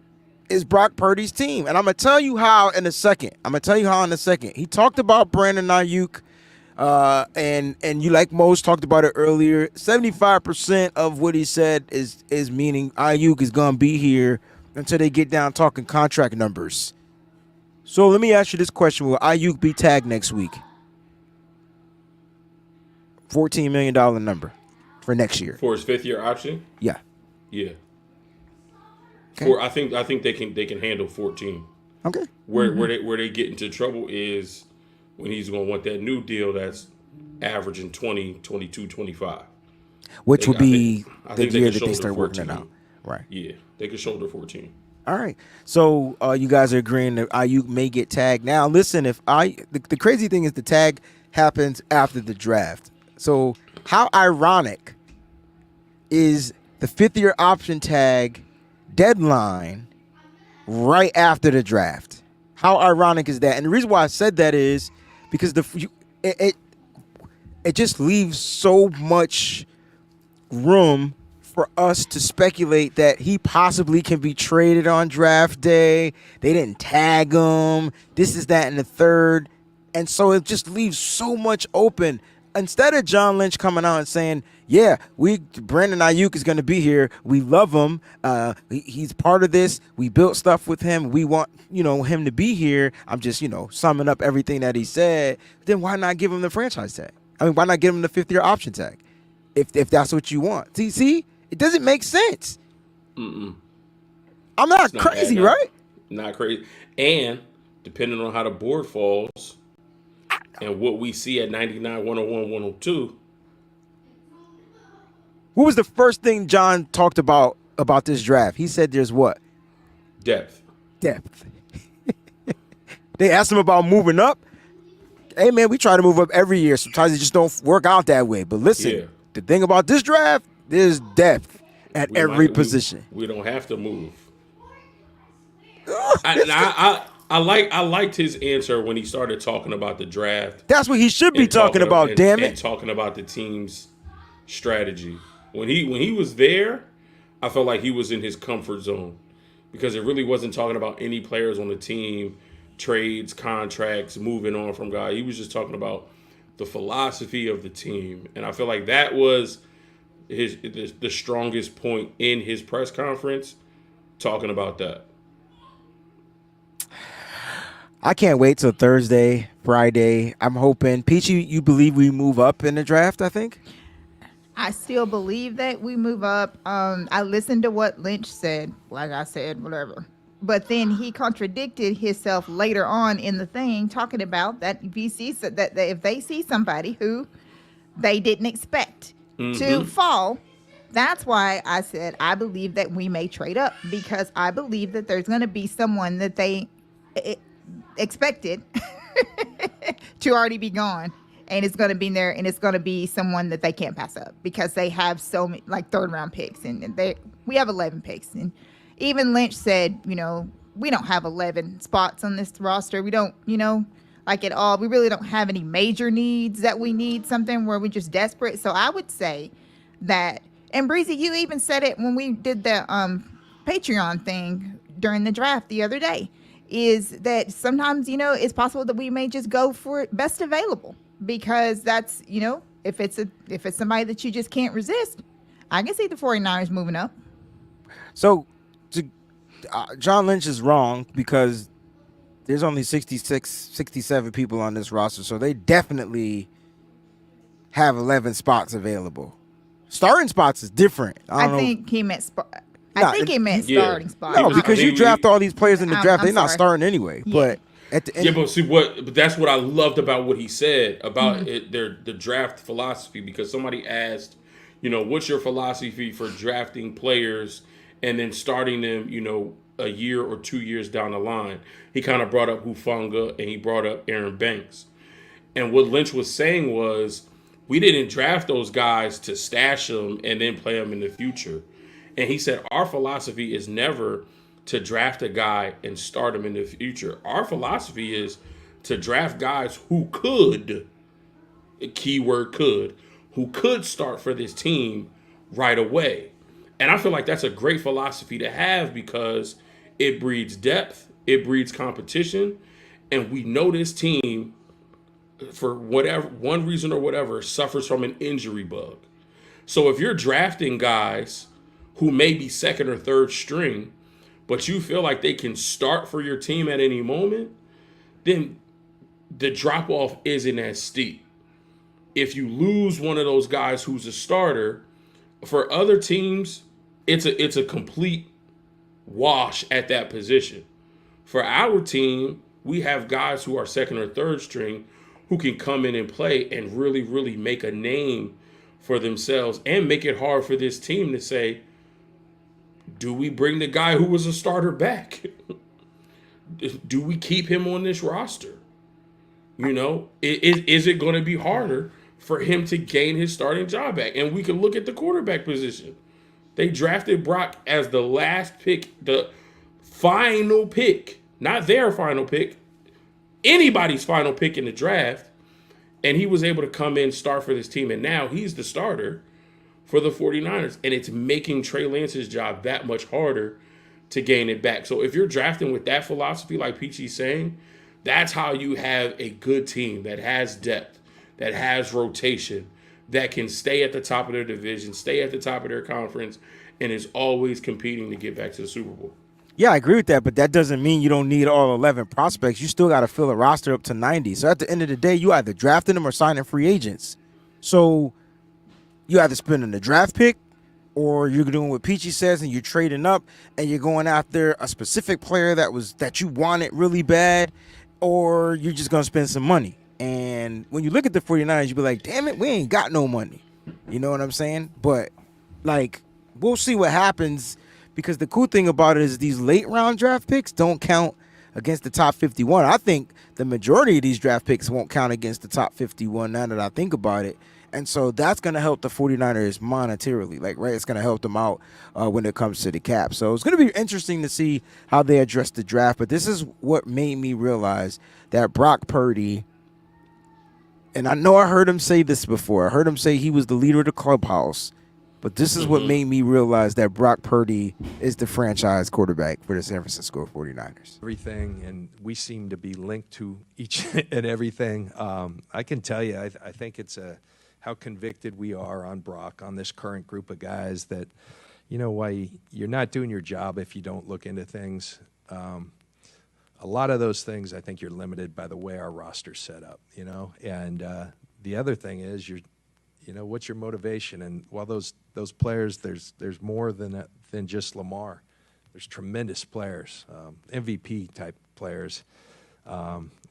is Brock Purdy's team. And I'm going to tell you how in a second. He talked about Brandon Ayuk, and you, like Mose talked about it earlier, 75% of what he said is meaning Ayuk is going to be here until they get down talking contract numbers. So let me ask you this question. Will Ayuk be tagged next week? $14 million number for next year. For his 5th-year option? Yeah. Yeah. Okay. I think they can handle 14. Okay. Where they get into trouble is when he's going to want that new deal that's averaging 20, 22, 25. Which will be the year that they shoulder start 14. working it out. Right. Yeah. They could shoulder 14. All right. So you guys are agreeing that Ayuk may get tagged. Now, listen, the crazy thing is the tag happens after the draft. So how ironic is the 5th-year option tag deadline right after the draft? How ironic is that? And the reason why I said that is because it just leaves so much room for us to speculate that he possibly can be traded on draft day. They didn't tag him. This is that and the third. And so it just leaves so much open. Instead of John Lynch coming out and saying, yeah, Brandon Ayuk is going to be here. We love him. He's part of this. We built stuff with him. We want, him to be here. I'm just, summing up everything that he said. Then why not give him the franchise tag? I mean, why not give him the 5th-year option tag? If that's what you want. See, it doesn't make sense. Mm-mm. I'm not crazy, right? Not crazy. And depending on how the board falls and what we see at 99, 101, 102. What was the first thing John talked about this draft? He said there's what? Depth. They asked him about moving up. Hey, man, we try to move up every year. Sometimes it just don't work out that way. But listen, The thing about this draft, there's depth at every position. We don't have to move. I liked his answer when he started talking about the draft. That's what he should be talking about, damn it. And talking about the team's strategy. When he was there, I felt like he was in his comfort zone because it really wasn't talking about any players on the team, trades, contracts, moving on from guys. He was just talking about the philosophy of the team. And I feel like that was the strongest point in his press conference, talking about that. I can't wait till Thursday, Friday. I'm hoping. Peachy, you believe we move up in the draft, I think? I still believe that we move up. I listened to what Lynch said, like I said, whatever. But then he contradicted himself later on in the thing, talking about that if they see somebody who they didn't expect to fall, that's why I said I believe that we may trade up, because I believe that there's going to be someone that they expected to already be gone, and it's going to be there, and it's going to be someone that they can't pass up because they have so many, like, third round picks, and we have 11 picks. And even Lynch said, we don't have 11 spots on this roster. We don't, like, at all. We really don't have any major needs that we need something where we're just desperate. So I would say that, and Breezie, you even said it when we did the Patreon thing during the draft the other day, is that sometimes, it's possible that we may just go for best available, because that's, if it's somebody that you just can't resist, I can see the 49ers moving up. So John Lynch is wrong, because there's only 66, 67 people on this roster, so they definitely have 11 spots available. Starting spots is different. I think he meant starting spots. No, because you draft all these players in the draft, they're not starting anyway. Yeah. But at the end, but that's what I loved about what he said about the draft philosophy, because somebody asked, what's your philosophy for drafting players and then starting them, a year or 2 years down the line. He kind of brought up Hufanga and he brought up Aaron Banks. And what Lynch was saying was, we didn't draft those guys to stash them and then play them in the future. And he said, our philosophy is never to draft a guy and start him in the future. Our philosophy is to draft guys who could, keyword could, who could start for this team right away. And I feel like that's a great philosophy to have, because it breeds depth, it breeds competition, and we know this team, for whatever one reason or whatever, suffers from an injury bug. So if you're drafting guys who may be second or third string, but you feel like they can start for your team at any moment, then the drop-off isn't as steep. If you lose one of those guys who's a starter, for other teams, it's a complete wash at that position. For our team, we have guys who are second or third string who can come in and play and really, really make a name for themselves and make it hard for this team to say, do we bring the guy who was a starter back? Do we keep him on this roster? Is it going to be harder for him to gain his starting job back? And we can look at the quarterback position. They drafted Brock as the last pick, the final pick, not their final pick, anybody's final pick in the draft. And he was able to come in, start for this team. And now he's the starter for the 49ers. And it's making Trey Lance's job that much harder to gain it back. So if you're drafting with that philosophy, like Peachy's saying, that's how you have a good team that has depth, that has rotation, that can stay at the top of their division, stay at the top of their conference, and is always competing to get back to the Super Bowl. Yeah, I agree with that, but that doesn't mean you don't need all 11 prospects. You still got to fill a roster up to 90. So at the end of the day, you either drafting them or signing free agents. So you either spending the draft pick, or you're doing what Peachy says and you're trading up and you're going after a specific player that you wanted really bad, or you're just going to spend some money. And when you look at the 49ers, you be like, damn it, we ain't got no money. You know what I'm saying? But, we'll see what happens, because the cool thing about it is these late round draft picks don't count against the top 51. I think the majority of these draft picks won't count against the top 51 now that I think about it. And so that's going to help the 49ers monetarily, like, right? It's going to help them out when it comes to the cap. So it's going to be interesting to see how they address the draft. But this is what made me realize that Brock Purdy, and I know I heard him say this before. I heard him say he was the leader of the clubhouse. But this is what made me realize that Brock Purdy is the franchise quarterback for the San Francisco 49ers. Everything, and we seem to be linked to each and everything. I can tell you, I think it's how convicted we are on Brock, on this current group of guys, that, you know, why you're not doing your job if you don't look into things. A lot of those things, I think you're limited by the way our roster's set up, you know. And the other thing is, you know, what's your motivation? And while those players, there's more than just Lamar. There's tremendous players, MVP type players.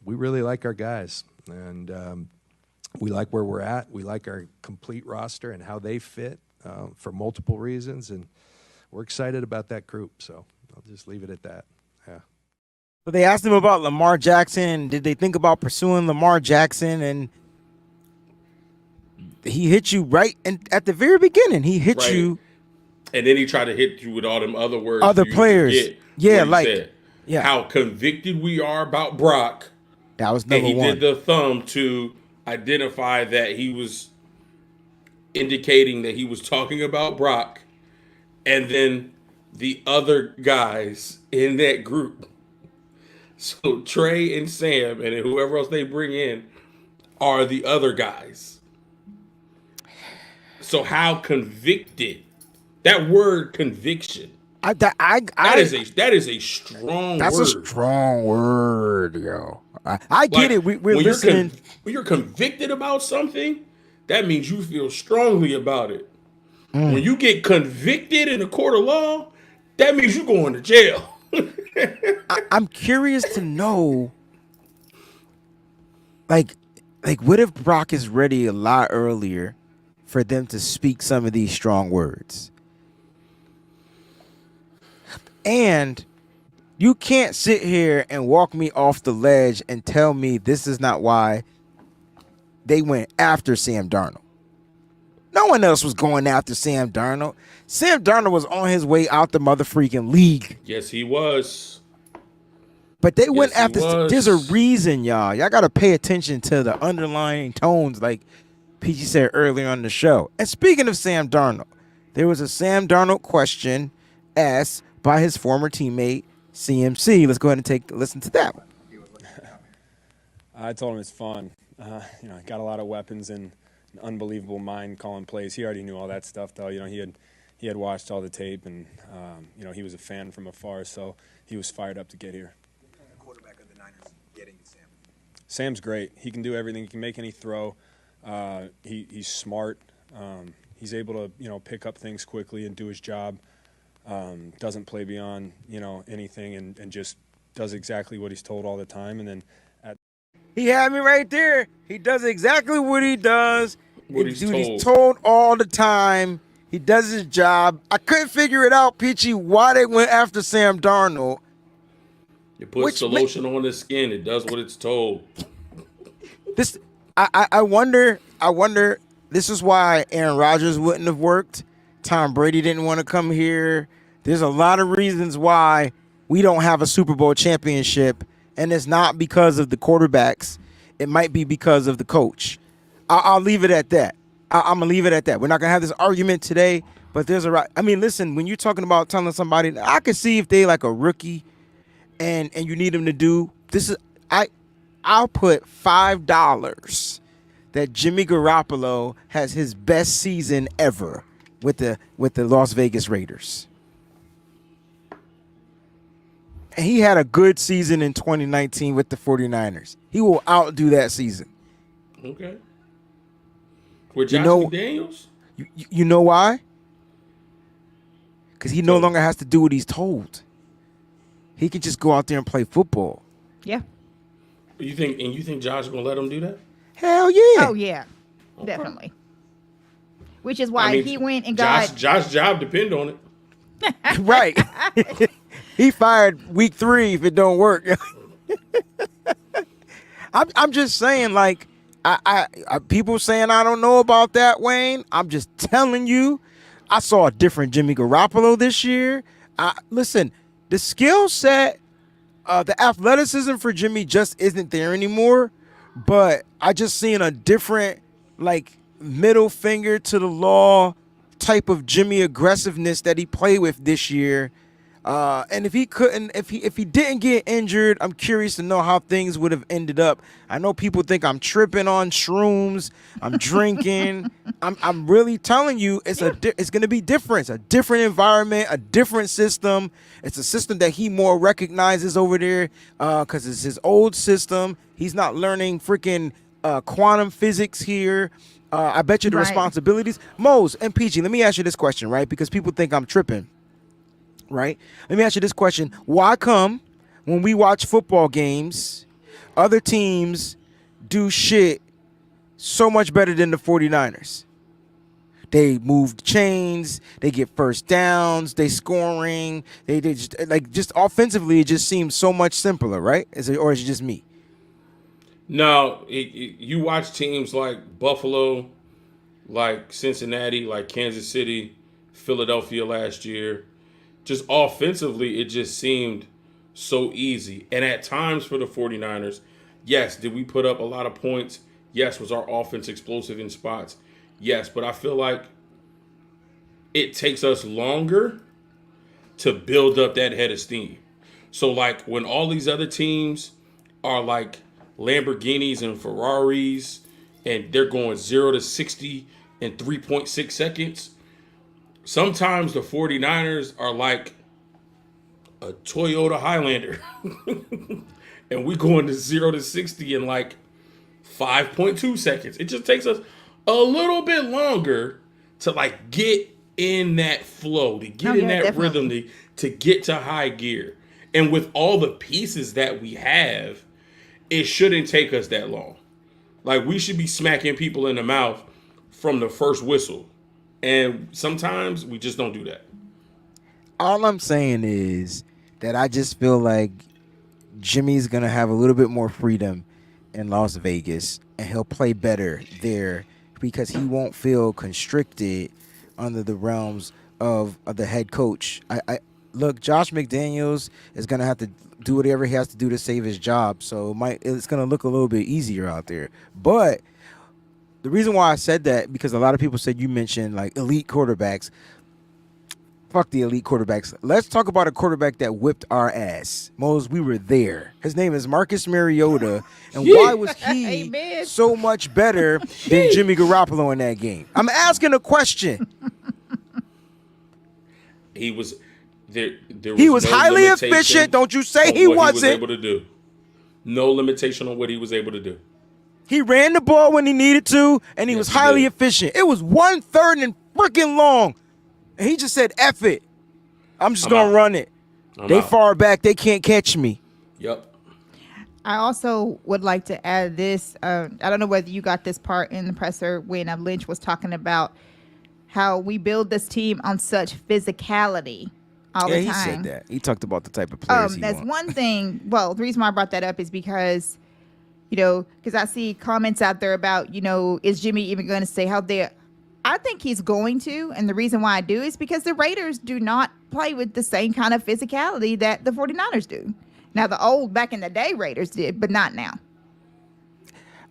We really like our guys, and we like where we're at. We like our complete roster and how they fit for multiple reasons, and we're excited about that group. So I'll just leave it at that. Yeah. So they asked him about Lamar Jackson. Did they think about pursuing Lamar Jackson? And he hit you right at the very beginning. He hit you. And then he tried to hit you with all them other words. Other players. Yeah, like, said, yeah. How convicted we are about Brock. That was number one. And he did the thumb to identify that he was indicating that he was talking about Brock. And then the other guys in that group. So Trey and Sam and whoever else they bring in are the other guys. So how convicted? That word conviction. That is a strong word. That's a strong word, yo. I get it. We're listening. When you're convicted about something, that means you feel strongly about it. When you get convicted in a court of law, that means you're going to jail. I'm curious to know, like, what if Brock is ready a lot earlier for them to speak some of these strong words? And you can't sit here and walk me off the ledge and tell me this is not why they went after Sam Darnold. No one else was going after Sam Darnold. Sam Darnold was on his way out the motherfreaking league. Yes, he was. But they went after. There's a reason, y'all. Y'all got to pay attention to the underlying tones, like PG said earlier on the show. And speaking of Sam Darnold, there was a Sam Darnold question asked by his former teammate, CMC. Let's go ahead and take a listen to that one. I told him it's fun. Got a lot of weapons and an unbelievable mind calling plays. He already knew all that stuff, though. He had watched all the tape, and he was a fan from afar, so he was fired up to get here. What kind of quarterback are the Niners getting to Sam? Sam's great. He can do everything. He can make any throw. He's smart. He's able to pick up things quickly and do his job. Doesn't play beyond anything, and just does exactly what he's told all the time. And then he had me right there. He does exactly what he does. He's told all the time. He does his job. I couldn't figure it out, Peachy, why they went after Sam Darnold. It puts the lotion on the skin. It does what it's told. I wonder. This is why Aaron Rodgers wouldn't have worked. Tom Brady didn't want to come here. There's a lot of reasons why we don't have a Super Bowl championship, and it's not because of the quarterbacks. It might be because of the coach. I'll leave it at that. I'm going to leave it at that. We're not going to have this argument today, but there's listen, when you're talking about telling somebody, I could see if they like a rookie and you need them to do this. I'll put $5 that Jimmy Garoppolo has his best season ever with the Las Vegas Raiders. And he had a good season in 2019 with the 49ers. He will outdo that season. Okay. With Josh McDaniels? You know why? Because he no longer has to do what he's told. He can just go out there and play football. Yeah. You think Josh is gonna let him do that? Hell yeah. Oh yeah. Okay. Definitely. Which is why he went and got Josh's job depend on it. Right. He fired week 3 if it don't work. I'm just saying, like, People saying I don't know about that, Wayne. I'm just telling you, I saw a different Jimmy Garoppolo this year. Listen, the skill set, the athleticism for Jimmy just isn't there anymore. But I just seen a different, like, middle finger to the law type of Jimmy aggressiveness that he played with this year. And if he didn't get injured, I'm curious to know how things would have ended up. I know people think I'm tripping on shrooms, I'm drinking. I'm really telling you, it's going to be different. It's a different environment, a different system. It's a system that he more recognizes over there because it's his old system. He's not learning freaking quantum physics here. I bet you the responsibilities. Mose and PG, let me ask you this question, right? Because people think I'm tripping. Right? Let me ask you this question. Why come when we watch football games, other teams do shit so much better than the 49ers? They move chains, they get first downs, they scoring, they just offensively it just seems so much simpler, right? Or is it just me? No, you watch teams like Buffalo, like Cincinnati, like Kansas City, Philadelphia last year. Just offensively, it just seemed so easy. And at times for the 49ers, yes, did we put up a lot of points? Yes, was our offense explosive in spots? Yes, but I feel like it takes us longer to build up that head of steam. So, like, when all these other teams are like Lamborghinis and Ferraris, and they're going 0 to 60 in 3.6 seconds, sometimes the 49ers are like a Toyota Highlander. And we going to 0 to 60 in like 5.2 seconds. It just takes us a little bit longer to like get in that flow, to get in that rhythm, to get to high gear. And with all the pieces that we have, it shouldn't take us that long. Like, we should be smacking people in the mouth from the first whistle. And sometimes we just don't do that. All I'm saying is that I just feel like Jimmy's going to have a little bit more freedom in Las Vegas, and he'll play better there because he won't feel constricted under the realms of the head coach. Look, Josh McDaniels is going to have to do whatever he has to do to save his job, so it's going to look a little bit easier out there. But the reason why I said that, because a lot of people said you mentioned like elite quarterbacks. Fuck the elite quarterbacks. Let's talk about a quarterback that whipped our ass. Mose, we were there. His name is Marcus Mariota. And why was he so much better than Jimmy Garoppolo in that game? I'm asking a question. He was there. He was no highly efficient. Don't you say he wasn't. He was able to do. No limitation on what he was able to do. He ran the ball when he needed to, and he was highly efficient. It was 1/3 and freaking long. And he just said, F it. I'm just going to run it. They far back. They can't catch me. Yep. I also would like to add this. I don't know whether you got this part in the presser when Lynch was talking about how we build this team on such physicality all the time. Yeah, he said that. He talked about the type of players he that's wants. one thing. Well, the reason why I brought that up is because, because I see comments out there about, is Jimmy even going to stay out there? I think he's going to, and the reason why I do is because the Raiders do not play with the same kind of physicality that the 49ers do. Now, the old, back in the day, Raiders did, but not now.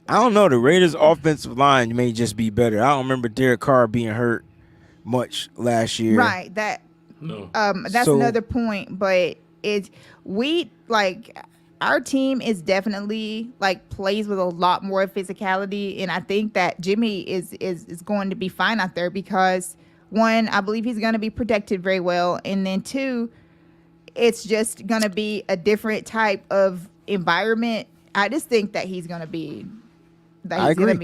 I don't know. The Raiders' offensive line may just be better. I don't remember Derek Carr being hurt much last year. Right. That's another point, but our team is definitely plays with a lot more physicality, and I think that Jimmy is going to be fine out there because, one, I believe he's going to be protected very well, and then two, it's just going to be a different type of environment. I just think that he's going to be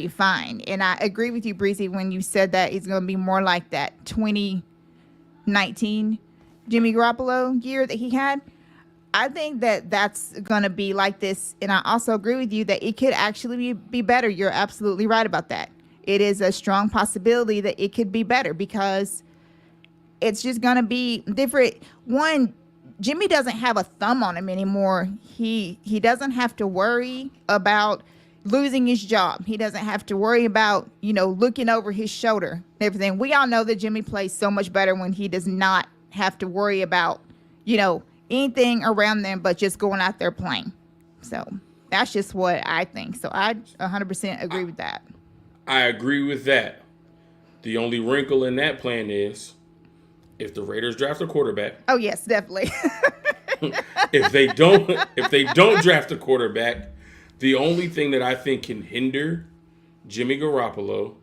fine, and I agree with you, Breezie, when you said that he's going to be more like that 2019 Jimmy Garoppolo year that he had. I think that that's going to be like this. And I also agree with you that it could actually be better. You're absolutely right about that. It is a strong possibility that it could be better because it's just going to be different. One, Jimmy doesn't have a thumb on him anymore. He doesn't have to worry about, losing his job. He doesn't have to worry about, looking over his shoulder and everything. We all know that Jimmy plays so much better when he does not have to worry about, anything around them but just going out there playing. So that's just what I think. So I 100% agree with that. I agree with that. The only wrinkle in that plan is if the Raiders draft a quarterback. Oh yes, definitely. if they don't draft a quarterback, the only thing that I think can hinder Jimmy Garoppolo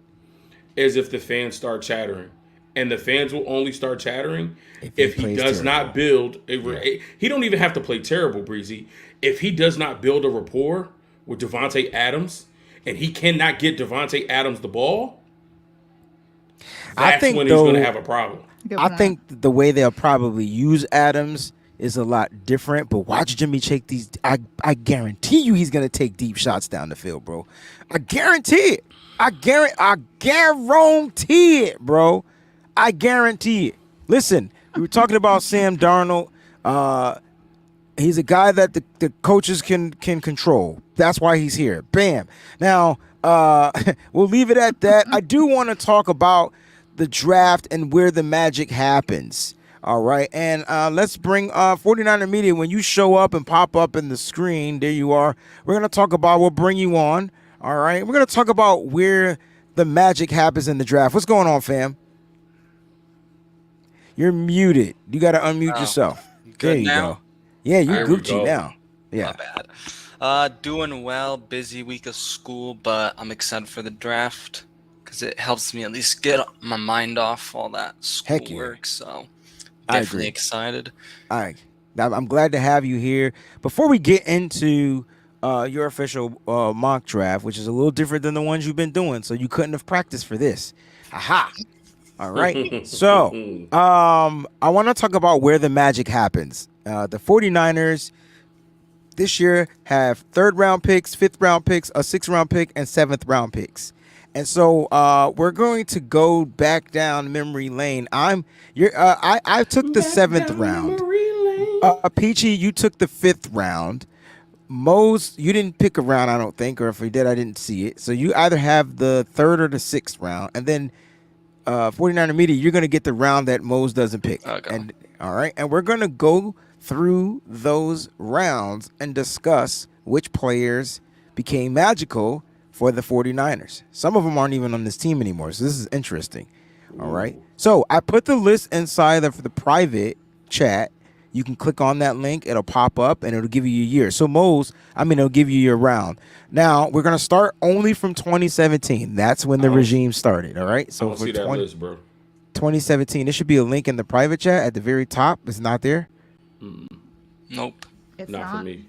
is if the fans start chattering. And the fans will only start chattering if he does not build he don't even have to play terrible, Breezy. If he does not build a rapport with Devontae Adams and he cannot get Devontae Adams the ball, that's when he's going to have a problem. I think the way they'll probably use Adams is a lot different, but watch Jimmy take these. I guarantee you he's going to take deep shots down the field, bro. I guarantee it. I guarantee it, bro. I guarantee it. Listen, we were talking about Sam Darnold. He's a guy that the coaches can control. That's why he's here. Bam. Now, we'll leave it at that. I do want to talk about the draft and where the magic happens. All right. And let's bring 49er Media. When you show up and pop up in the screen, there you are. We're going to talk about, we'll bring you on. All right. We're going to talk about where the magic happens in the draft. What's going on, fam? You're muted. You got to unmute yourself. There you go. Yeah, you're Gucci now. Yeah. My bad. Doing well. Busy week of school, but I'm excited for the draft because it helps me at least get my mind off all that schoolwork. So definitely excited. All right. I'm glad to have you here. Before we get into your official mock draft, which is a little different than the ones you've been doing, so you couldn't have practiced for this. Aha. All right. So I want to talk about where the magic happens. The 49ers this year have 3rd round picks, 5th round picks, a 6th round pick, and 7th round picks. And so we're going to go back down memory lane. I took the 7th round. Peachy, you took the 5th round. Mose, you didn't pick a round, I don't think, or if you did, I didn't see it. So you either have the 3rd or the 6th round, and then 49er Media, you're going to get the round that Mose doesn't pick. Okay. And all right, and we're going to go through those rounds and discuss which players became magical for the 49ers. Some of them aren't even on this team anymore, so this is interesting. All right. So I put the list inside of the private chat. You can click on that link. It'll pop up, and it'll give you your year. So it'll give you your round. Now, we're going to start only from 2017. That's when the regime started, all right? So I don't see that list, bro. 2017. There should be a link in the private chat at the very top. It's not there? Nope. It's not for me.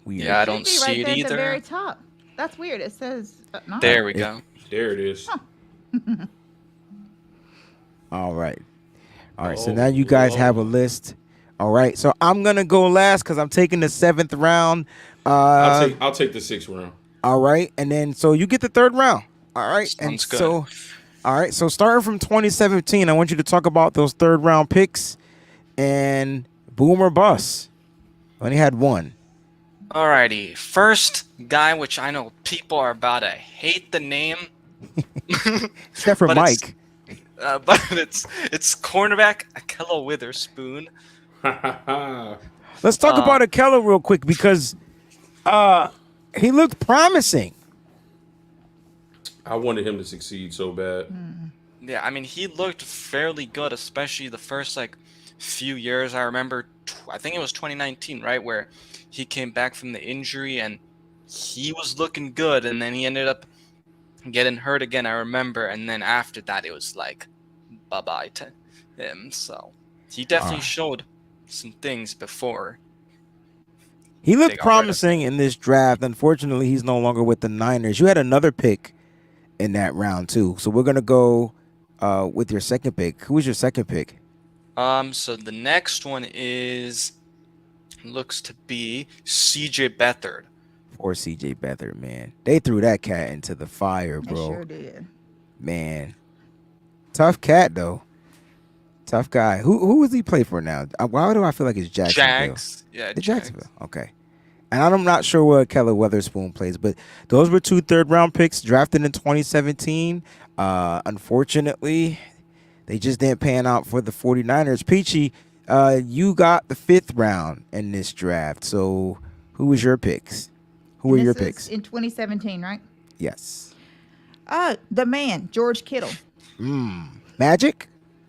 Weird. Yeah, I don't see right it there either. At the very top. That's weird. It says not. There we go. There it is. All right. All right, so now you guys have a list. All right, so I'm going to go last because I'm taking the 7th round. I'll take the 6th round. All right, and then so you get the 3rd round. All right, Sounds good. So, all right, so starting from 2017, I want you to talk about those 3rd round picks and boom or bust. Only had one. Alrighty, first guy, which I know people are about to hate the name. Except for Mike. But it's cornerback Ahkello Witherspoon. Let's talk about Ahkello real quick because he looked promising. I wanted him to succeed so bad. Yeah, I mean, he looked fairly good, especially the first few years. I remember, I think it was 2019, right, where he came back from the injury and he was looking good, and then he ended up getting hurt again, I remember, and then after that, it was bye-bye to him. So he definitely showed some things before. He looked promising in this draft. Unfortunately, he's no longer with the Niners. You had another pick in that round, too. So we're going to go with your second pick. Who was your second pick? So the next one looks to be CJ Beathard. Poor CJ Beathard, man. They threw that cat into the fire, bro. They sure did. Man. Tough cat, though. Tough guy. Who does he play for now? Why do I feel like it's Jacksonville? Jags. Yeah, the Jacksonville. Okay. And I'm not sure where Keller Weatherspoon plays, but those were 2 third-round picks drafted in 2017. Unfortunately, they just didn't pan out for the 49ers. Peachy, you got the 5th round in this draft. So who was your picks? Who were your picks? In 2017, right? Yes. The man, George Kittle. Magic?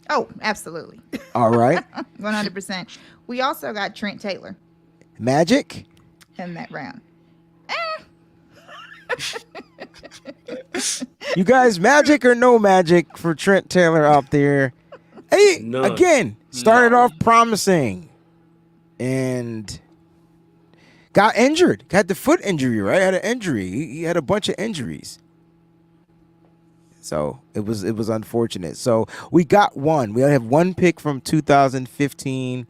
Oh, absolutely. All right. 100%. We also got Trent Taylor Magic? in that round. You guys, magic or no magic for Trent Taylor out there? Hey, None. again, started off promising and got injured. Had the foot injury, right? Had an injury. He had a bunch of injuries. So it was unfortunate. So we got one. We only have one pick from 2017,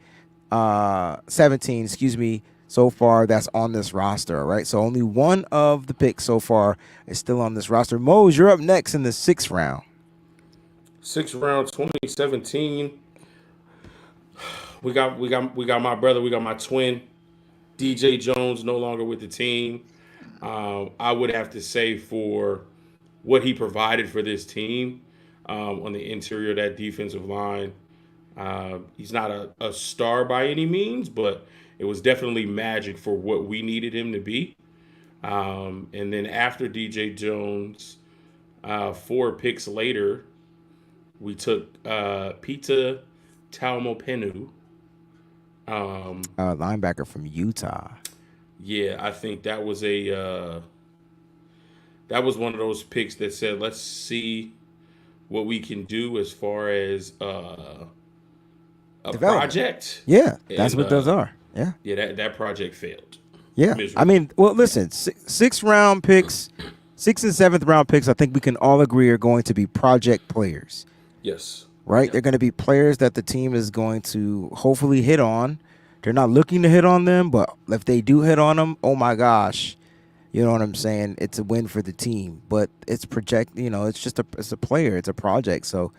excuse me, so far that's on this roster, all right? So only one of the picks so far is still on this roster. Mose, you're up next in the 6th round. 6th round, 2017. We got my brother. We got my twin, DJ Jones, no longer with the team. I would have to say for what he provided for this team on the interior of that defensive line. He's not a star by any means, but it was definitely magic for what we needed him to be. And then after DJ Jones, 4 picks later, we took Pita Taumapenu. Linebacker from Utah. Yeah, I think that was one of those picks that said, let's see what we can do as far as a project. Yeah, that's what those are. Yeah. Yeah, that project failed. Yeah. Miserable. I mean, well, listen, 6th round picks, 6th and 7th round picks, I think we can all agree are going to be project players. Yes. Right? They're going to be players that the team is going to hopefully hit on. They're not looking to hit on them, but if they do hit on them, oh my gosh, you know what I'm saying? It's a win for the team. But it's it's just it's a player, it's a project. So,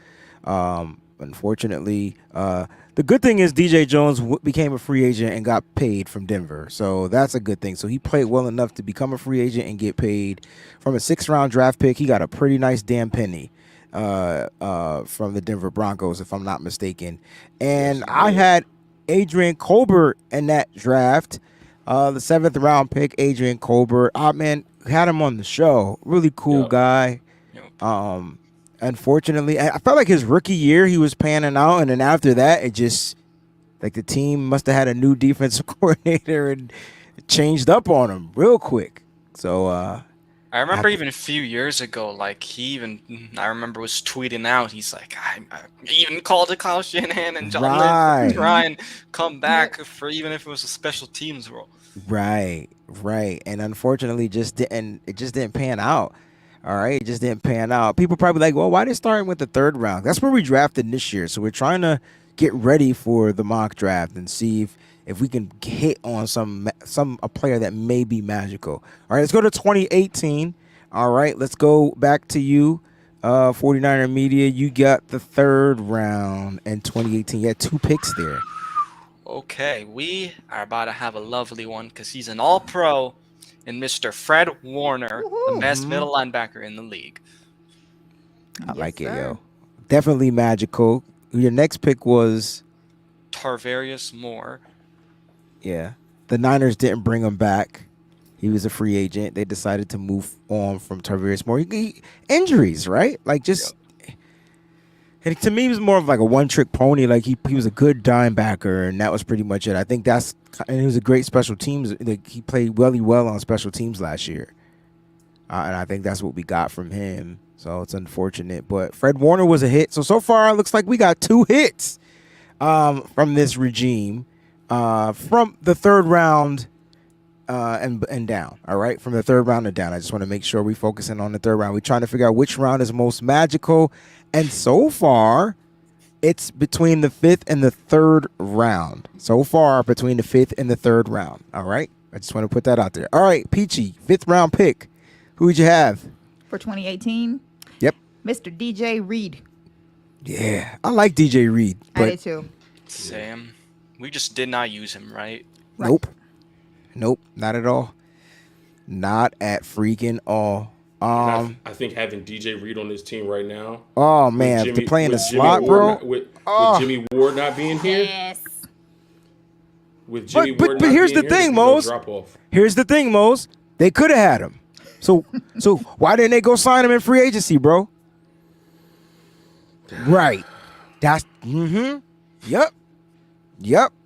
unfortunately, the good thing is DJ Jones became a free agent and got paid from Denver. So that's a good thing. So he played well enough to become a free agent and get paid from a 6th round draft pick. He got a pretty nice damn penny from the Denver Broncos, if I'm not mistaken. And I had Adrian Colbert in that draft, the 7th round pick, Adrian Colbert. Man, had him on the show. Really cool guy. Unfortunately, I felt like his rookie year he was panning out, and then after that, it just like the team must have had a new defensive coordinator and changed up on him real quick. So I remember even a few years ago, like I remember was tweeting out, he's like, I even called it Kyle Shanahan and John Lynch to try and come back for even if it was a special teams role. Right. And unfortunately, it just didn't pan out. All right, it just didn't pan out. People probably like, well, why they starting with the 3rd round? That's where we drafted this year. So we're trying to get ready for the mock draft and see if we can hit on a player that may be magical. All right, let's go to 2018. All right, let's go back to you, 49er Media. You got the 3rd round in 2018. You had 2 picks there. Okay, we are about to have a lovely one because he's an all-pro and Mr. Fred Warner, the best middle linebacker in the league. I like it, yo. Definitely magical. Your next pick was Tarvarius Moore. Yeah. The Niners didn't bring him back. He was a free agent. They decided to move on from Tarvarius Moore. Injuries, right? Like just and to me, he was more of like a one-trick pony. Like he was a good dime backer, and that was pretty much it. I think and he was a great special teams. Like he played really well on special teams last year, and I think that's what we got from him. So it's unfortunate, but Fred Warner was a hit. So far, it looks like we got 2 hits from this regime, from the 3rd round and down. All right, from the 3rd round and down. I just want to make sure we're focusing on the 3rd round. We're trying to figure out which round is most magical. And so far, it's between the 5th and the 3rd round. So far, between the 5th and the 3rd round. All right? I just want to put that out there. All right, Peachy, 5th round pick. Who would you have? For 2018? Yep. Mr. DJ Reed. Yeah, I like DJ Reed. I did too. Sam, we just did not use him, right? Nope. Nope, not at all. Not at freaking all. I think having DJ Reed on this team right now. Oh man, to play in the slot, bro. With Jimmy Ward not being here. Yes. With Jimmy Ward but not here's being the here, thing, there's no Mose. drop off. Here's the thing, Mose. They could have had him. So why didn't they go sign him in free agency, bro? Right. That's Yep.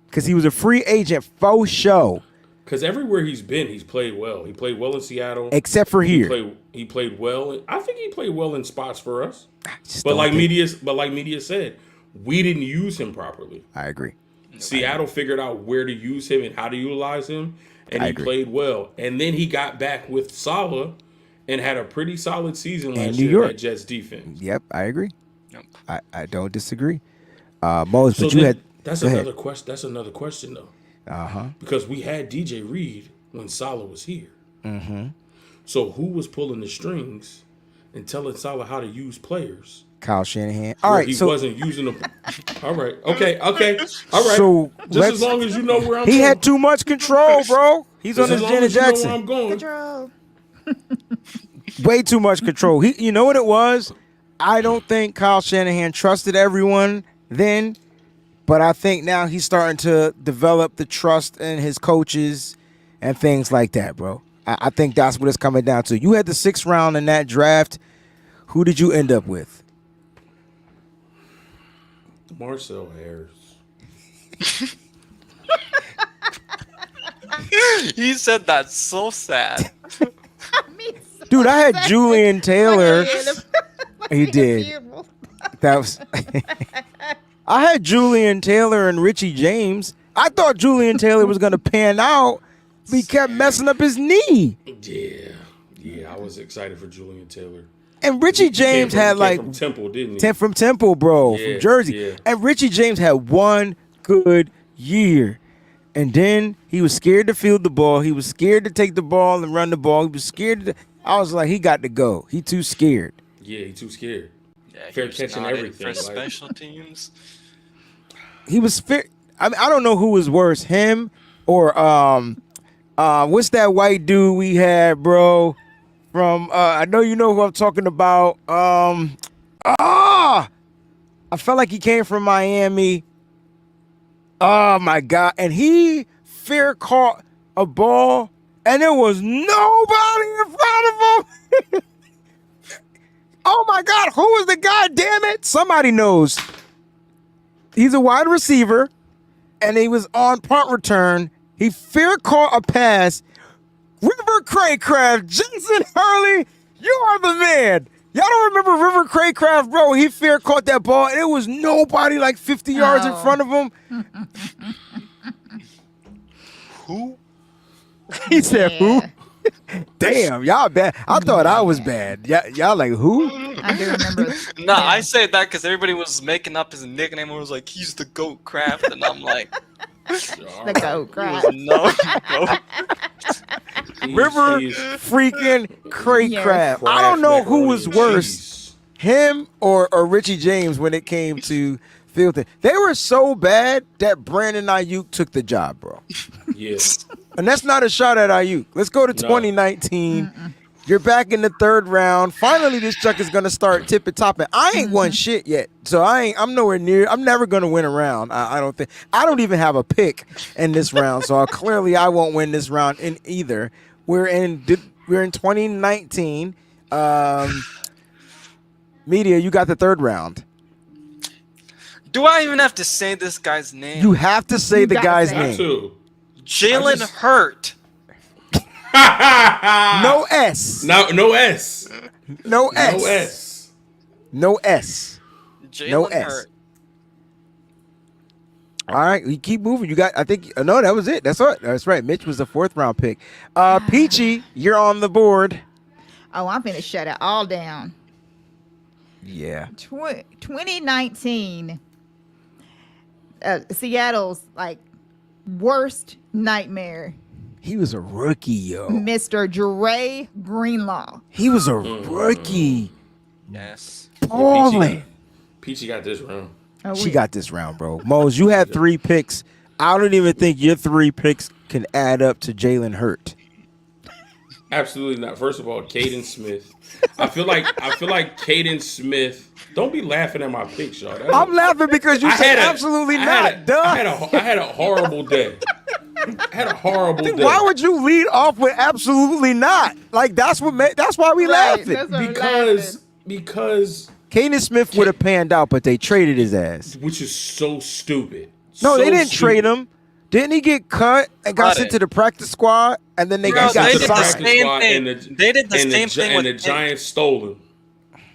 Because he was a free agent for show. Because everywhere he's been, he's played well. He played well in Seattle, except for here. He played well. I think he played well in spots for us. But like media said, we didn't use him properly. I agree. Seattle figured out where to use him and how to utilize him, and he played well. And then he got back with Saleh and had a pretty solid season last year at Jets defense. Yep, I agree. Yep. I don't disagree. Mose, so but you had that's another question. That's another question though. Because we had DJ Reed when Saleh was here. So who was pulling the strings and telling Saleh how to use players? Kyle Shanahan. All right, he wasn't using them. All right, okay, all right. So just as long as you know where I'm going. He had too much control, bro. He's on his Janet Jackson. Know where I'm going. Control. Way too much control. You know what it was? I don't think Kyle Shanahan trusted everyone then, but I think now he's starting to develop the trust in his coaches and things like that, bro. I think that's what it's coming down to. You had the 6th round in that draft. Who did you end up with? Marcel Harris. He said that's so sad. Dude, I had Julian Taylor. He did. That was. I had Julian Taylor and Richie James. I thought Julian Taylor was going to pan out, but he kept messing up his knee. Yeah, I was excited for Julian Taylor. And Richie James had from Temple, didn't he? From Temple, bro, from Jersey. Yeah. And Richie James had one good year. And then he was scared to field the ball. He was scared to take the ball and run the ball. He was scared to. I was like, he got to go. He too scared. Yeah, he too scared. Yeah, fair catching everything. For special teams. He was fair. I mean, I don't know who was worse, him or what's that white dude we had, bro? From I know you know who I'm talking about. I felt like he came from Miami. Oh my God. And he fair caught a ball and there was nobody in front of him. Oh my God, who was the guy? Damn it. Somebody knows. He's a wide receiver and he was on punt return. He fair caught a pass. River Craycraft, Jason Hurley, you are the man. Y'all don't remember River Craycraft, bro? He fair caught that ball, and it was nobody like 50 yards in front of him. Who? He said, who? Damn, y'all bad. I thought I was bad. Y'all like, who? I do remember. No, I say that because everybody was making up his nickname and was like, he's the GOAT Craft. And I'm like, the GOAT Craft. No. River freaking Craycraft. I don't know who was worse, him or Richie James when it came to fielding. They were so bad that Brandon Ayuk took the job, bro. Yes. And that's not a shot at Ayuk. Let's go to 2019. You're back in the 3rd round. Finally, this chuck is gonna start tipping-topping. I ain't won shit yet, so I'm nowhere near. I'm never gonna win a round. I don't think. I don't even have a pick in this round, so clearly I won't win this round in either. We're in 2019. Media, you got the 3rd round. Do I even have to say this guy's name? You have to say the guy's name. Jalen Hurt. No S. No S. No S. No S. No S. No Jalen S. Hurt. All right, we keep moving. You got, I think, no, that was it. That's right. That's right. Mitch was the 4th round pick. Peachy, you're on the board. Oh, I'm finna shut it all down. Yeah. 2019. Seattle's like worst nightmare. He was a rookie, yo. Mr. Dre Greenlaw. He was a rookie. Yes. Peachy got this round. She got this round, bro. Mose, you had 3 picks. I don't even think your 3 picks can add up to Jalen Hurt. Absolutely not. First of all, Caden Smith. I feel like Caden Smith. Don't be laughing at my picks, y'all. I'm laughing because you said absolutely not. Duh. I had a horrible day. Why would you lead off with absolutely not? Like that's why we laughing. Because Caden Smith would have panned out, but they traded his ass, which is so stupid. No, they didn't trade him. Didn't he get cut and got sent to the practice squad, and then they got they signed? did the same thing. They did the same thing and the Giants stole him.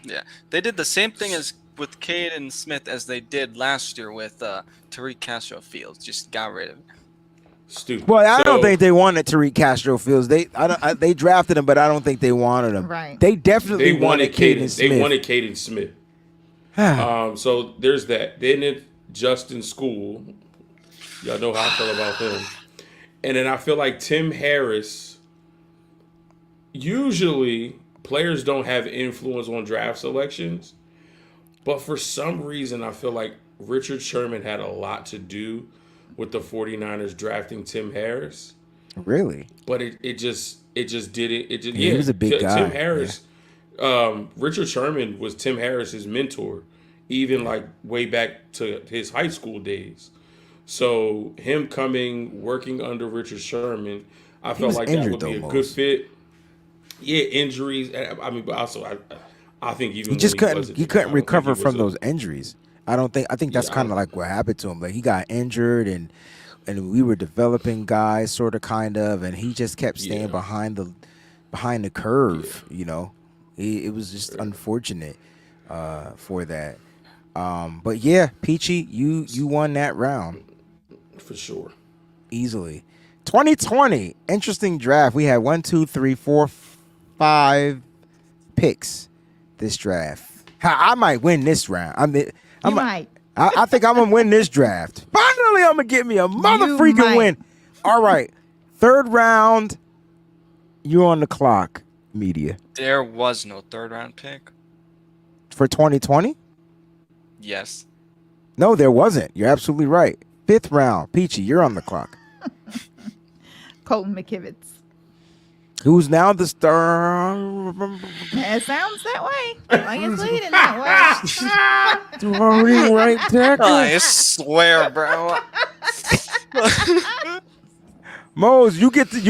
Yeah, they did the same thing as with Caden Smith as they did last year with Tariq Castro Fields. Just got rid of him. Stupid. Well, I don't think they wanted Tariq Castro Fields. They drafted him, but I don't think they wanted him. Right. They definitely wanted Caden Smith. They wanted Caden Smith. So there's that. Then it's Justin School. Y'all know how I feel about him. And then I feel like Tim Harris. Usually, players don't have influence on draft selections. But for some reason, I feel like Richard Sherman had a lot to do with the 49ers drafting Tim Harris. Really? But it just didn't. He was a big guy. Tim Harris. Richard Sherman was Tim Harris's mentor, even like way back to his high school days. So him working under Richard Sherman, I felt like that would be a good fit. Yeah, injuries. I mean, but also I think even he couldn't recover from those injuries. I think that's kind of like what happened to him. Like he got injured and we were developing guys sort of kind of, and he just kept staying behind the curve. You know, it was just unfortunate for that. But yeah, Peachy, you won that round. For sure. Easily. 2020, interesting draft. We had 1, 2, 3, 4, 5 picks this draft. I might win this round. I think I'm gonna win this draft. Finally, I'm gonna get me a freaking win. All right, third round. You're on the clock, media. There was no third round pick for 2020. Yes. No, there wasn't. You're absolutely right. Fifth round, Peachy, you're on the clock. Colton McKivitz. Who's now the star? It sounds that way. Like it's leading that way. Throwing right tackle. I swear, bro. Mose, you get to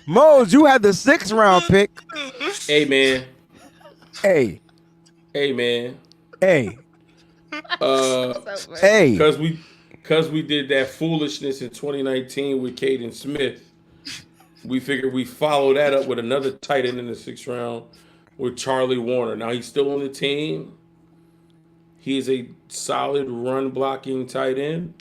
Mose, you had the 6th round pick. Hey man. Hey. Hey man. Hey. Hey. Because we did that foolishness in 2019 with Caden Smith, we figured we follow that up with another tight end in the 6th round with Charlie Warner. Now he's still on the team. He is a solid run blocking tight end.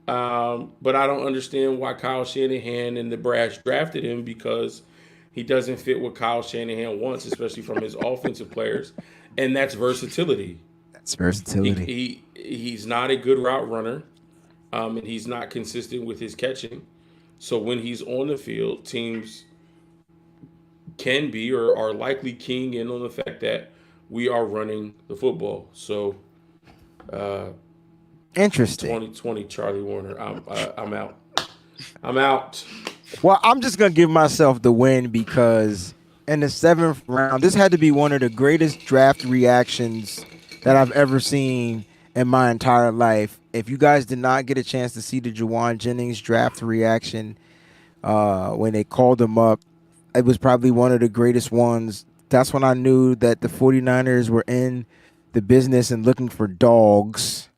But I don't understand why Kyle Shanahan and the Brash drafted him, because he doesn't fit what Kyle Shanahan wants, especially from his offensive players, and that's versatility. That's versatility. He's not a good route runner, and he's not consistent with his catching. So when he's on the field, teams can be or are likely keying in on the fact that we are running the football. So, interesting. 2020 Charlie Warner. I'm out. I'm out. Well, I'm just gonna give myself the win because in the 7th round, this had to be one of the greatest draft reactions that I've ever seen in my entire life. If you guys did not get a chance to see the Juwan Jennings draft reaction when they called him up, it was probably one of the greatest ones. That's when I knew that the 49ers were in the business and looking for dogs.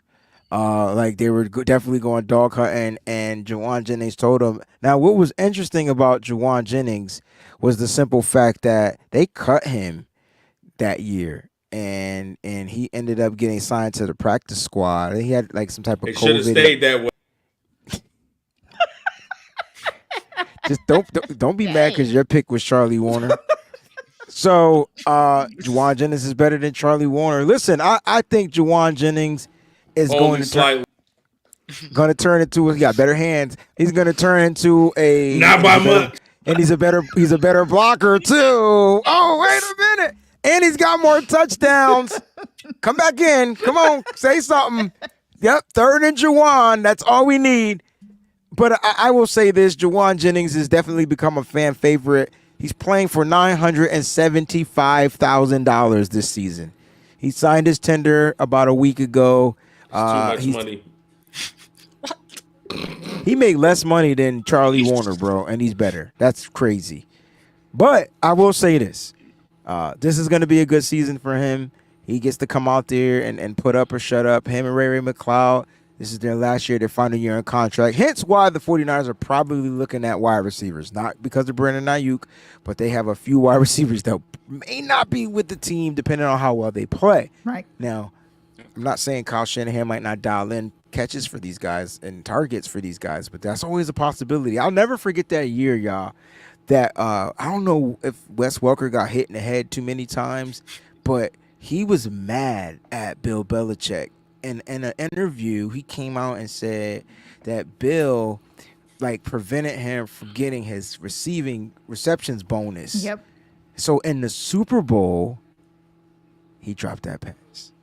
Like they were definitely going dog hunting, and Juwan Jennings told him. Now, what was interesting about Juwan Jennings was the simple fact that they cut him that year. And he ended up getting signed to the practice squad. He had like some type of COVID. Should have stayed that way. Just don't be mad because your pick was Charlie Warner. So Juwan Jennings is better than Charlie Warner. Listen, I think Juwan Jennings is going to turn into. He got better hands. He's going to turn into a not by much. And he's a better blocker too. Oh, wait a minute. And he's got more touchdowns. Come back in. Come on. Say something. Yep, third and Juwan. That's all we need. But I will say this, Juwan Jennings has definitely become a fan favorite. He's playing for $975,000 this season. He signed his tender about a week ago. Too much money. He made less money than Charlie Warner, bro, and he's better. That's crazy. But I will say this. This is going to be a good season for him. He gets to come out there and put up or shut up. Him and Ray McLeod, this is their last year, their final year in contract. Hence why the 49ers are probably looking at wide receivers. Not because of Brandon Ayuk, but they have a few wide receivers that may not be with the team depending on how well they play. Right. Now, I'm not saying Kyle Shanahan might not dial in catches for these guys and targets for these guys, but that's always a possibility. I'll never forget that year, y'all, that I don't know if Wes Welker got hit in the head too many times, but he was mad at Bill Belichick. In an interview, he came out and said that Bill prevented him from getting his receptions bonus. Yep. So in the Super Bowl, he dropped that pass.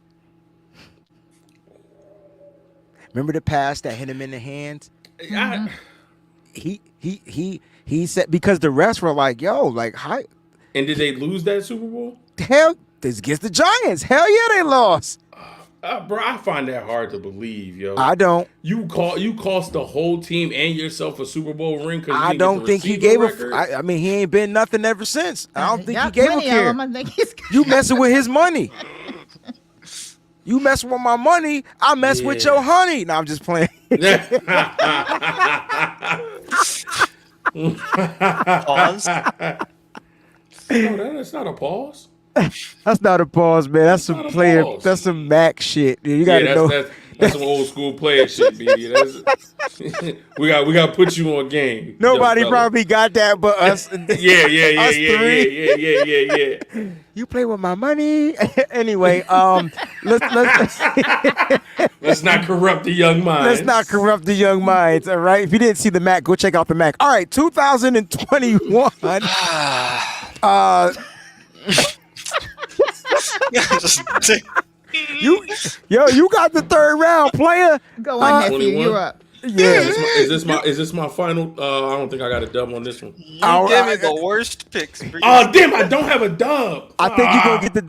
Remember the pass that hit him in the hands? Mm-hmm. He said, because the refs were like, yo, hi. And did they lose that Super Bowl? Hell, this against the Giants. Hell yeah, they lost. Bro, I find that hard to believe, yo. I don't. You cost the whole team and yourself a Super Bowl ring because I don't think he gave I mean, he ain't been nothing ever since. I don't think he gave a care. You messing with his money. You mess with my money, I mess with your honey. No, I'm just playing. Pause. No, that's not a pause. That's not a pause, man. That's some player. That's some Mac shit. You gotta know. That's some old school player shit, baby. We got to put you on game. Nobody probably got that, but us. Yeah. You play with my money, anyway. Let's not corrupt the young minds. Let's not corrupt the young minds. All right. If you didn't see the Mac, go check out the Mac. All right, 2021. You got the third round, player. Go on, nephew. 21? You're up. Yeah. Is this my final? I don't think I got a dub on this one. You give me the worst picks. Oh damn! I don't have a dub. I think you're gonna get the.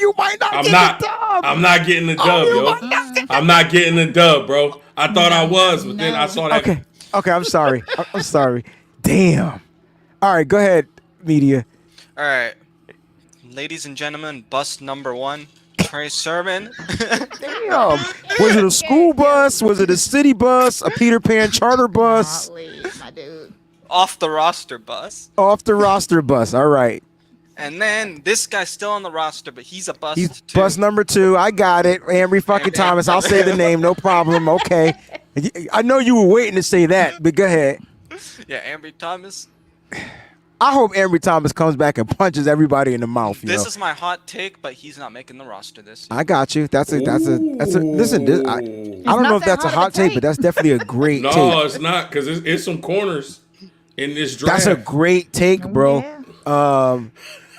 You might not get the dub. I'm not getting the dub, yo. I'm not getting the dub, bro. I thought I was, but then I saw that. Okay. I'm sorry. I'm sorry. Damn. All right, go ahead, media. All right, ladies and gentlemen, bus number 1. Trey Sermon. Damn. Was it a school bus? Was it a city bus? A Peter Pan charter bus? My dude. Off the roster bus. Off the roster bus. All right. And then this guy's still on the roster, but he's a bust. He's too. bus number 2. I got it. Ambry fucking Thomas. I'll say the name. No problem. Okay. I know you were waiting to say that, but go ahead. Yeah, Ambry Thomas. I hope Ambry Thomas comes back and punches everybody in the mouth. This is my hot take, but he's not making the roster this year. I got you. That's a listen. I don't know if that's a hot take, but that's definitely a great take. No, it's not, because it's some corners in this draft. That's a great take, bro. Yeah.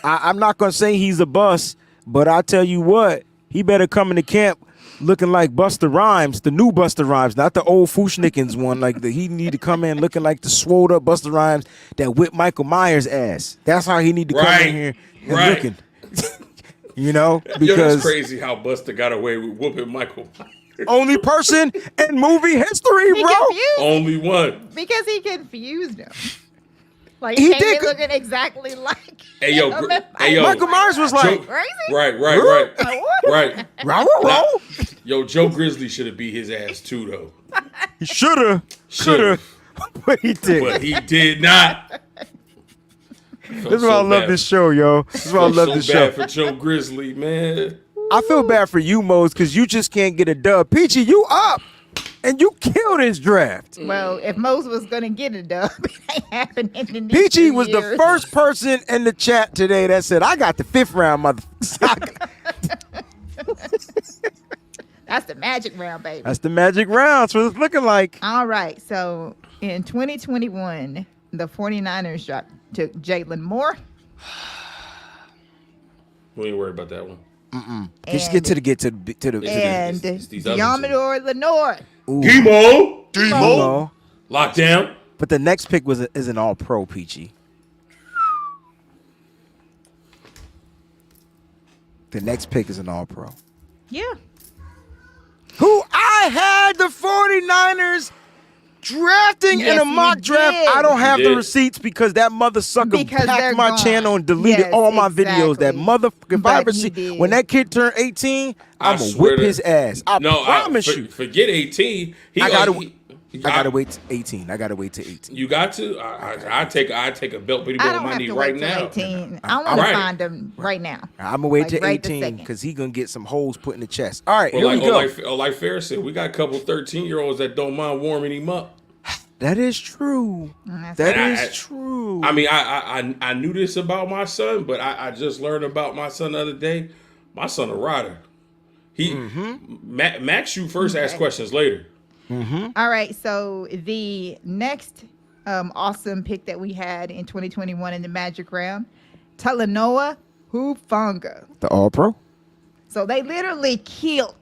I'm not gonna say he's a bust, but I tell you what, he better come into camp looking like Busta Rhymes, the new Busta Rhymes, not the old Fushnikins one. He need to come in looking like the swolled up Busta Rhymes that whipped Michael Myers' ass. That's how he need to come in here and looking. Because that's crazy how Busta got away with whooping Michael Myers. Only person in movie history, bro. Only one. Because he confused him. He came did in looking exactly like Hey yo, Michael Myers was like crazy. Right. Yo, Joe Grizzly should have beat his ass too, though. He shoulda, but he did. But he did not. This is why I love this show, yo. This is why I love this show. Bad for Joe Grizzly, man. I feel bad for you, Mose, because you just can't get a dub. Peachy, you up, and you killed this draft. Well, if Mose was gonna get a dub, it ain't happening in these Peachy 2 was years. the first person in the chat today that said, "I got the 5th round, motherfucker." That's the magic round, baby. That's the magic round. That's what it's looking like. All right. So in 2021, the 49ers took Jalen Moore. We ain't worried about that one. Just get to the and it's these other two. Diamador Lenore. Demo. Lockdown. But the next pick is an all-pro, Peachy. The next pick is an all-pro. Yeah. Who I had the 49ers drafting in a mock draft. I don't have the receipts because that mother sucker hacked my channel and deleted all my videos. That motherfucking receipt. When that kid turned 18, I'm going to whip his ass. I promise you. Forget 18. I gotta wait to 18. I gotta wait to 18. You got to? I take a belt pretty I on don't my have knee to right wait till now. 18. I want to find him right now. I'm gonna wait till right this 18 second. because he gonna get some holes put in the chest. All right, Well, here we go. Like Ferris said, we got a couple 13-year-olds that don't mind warming him up. That is true. That is true. I mean, I knew this about my son, but I just learned about my son the other day. My son a rider. Max you first, ask questions later. All right, so the next awesome pick that we had in 2021 in the Magic round, Talanoa Hufanga. The All-Pro? So they literally killed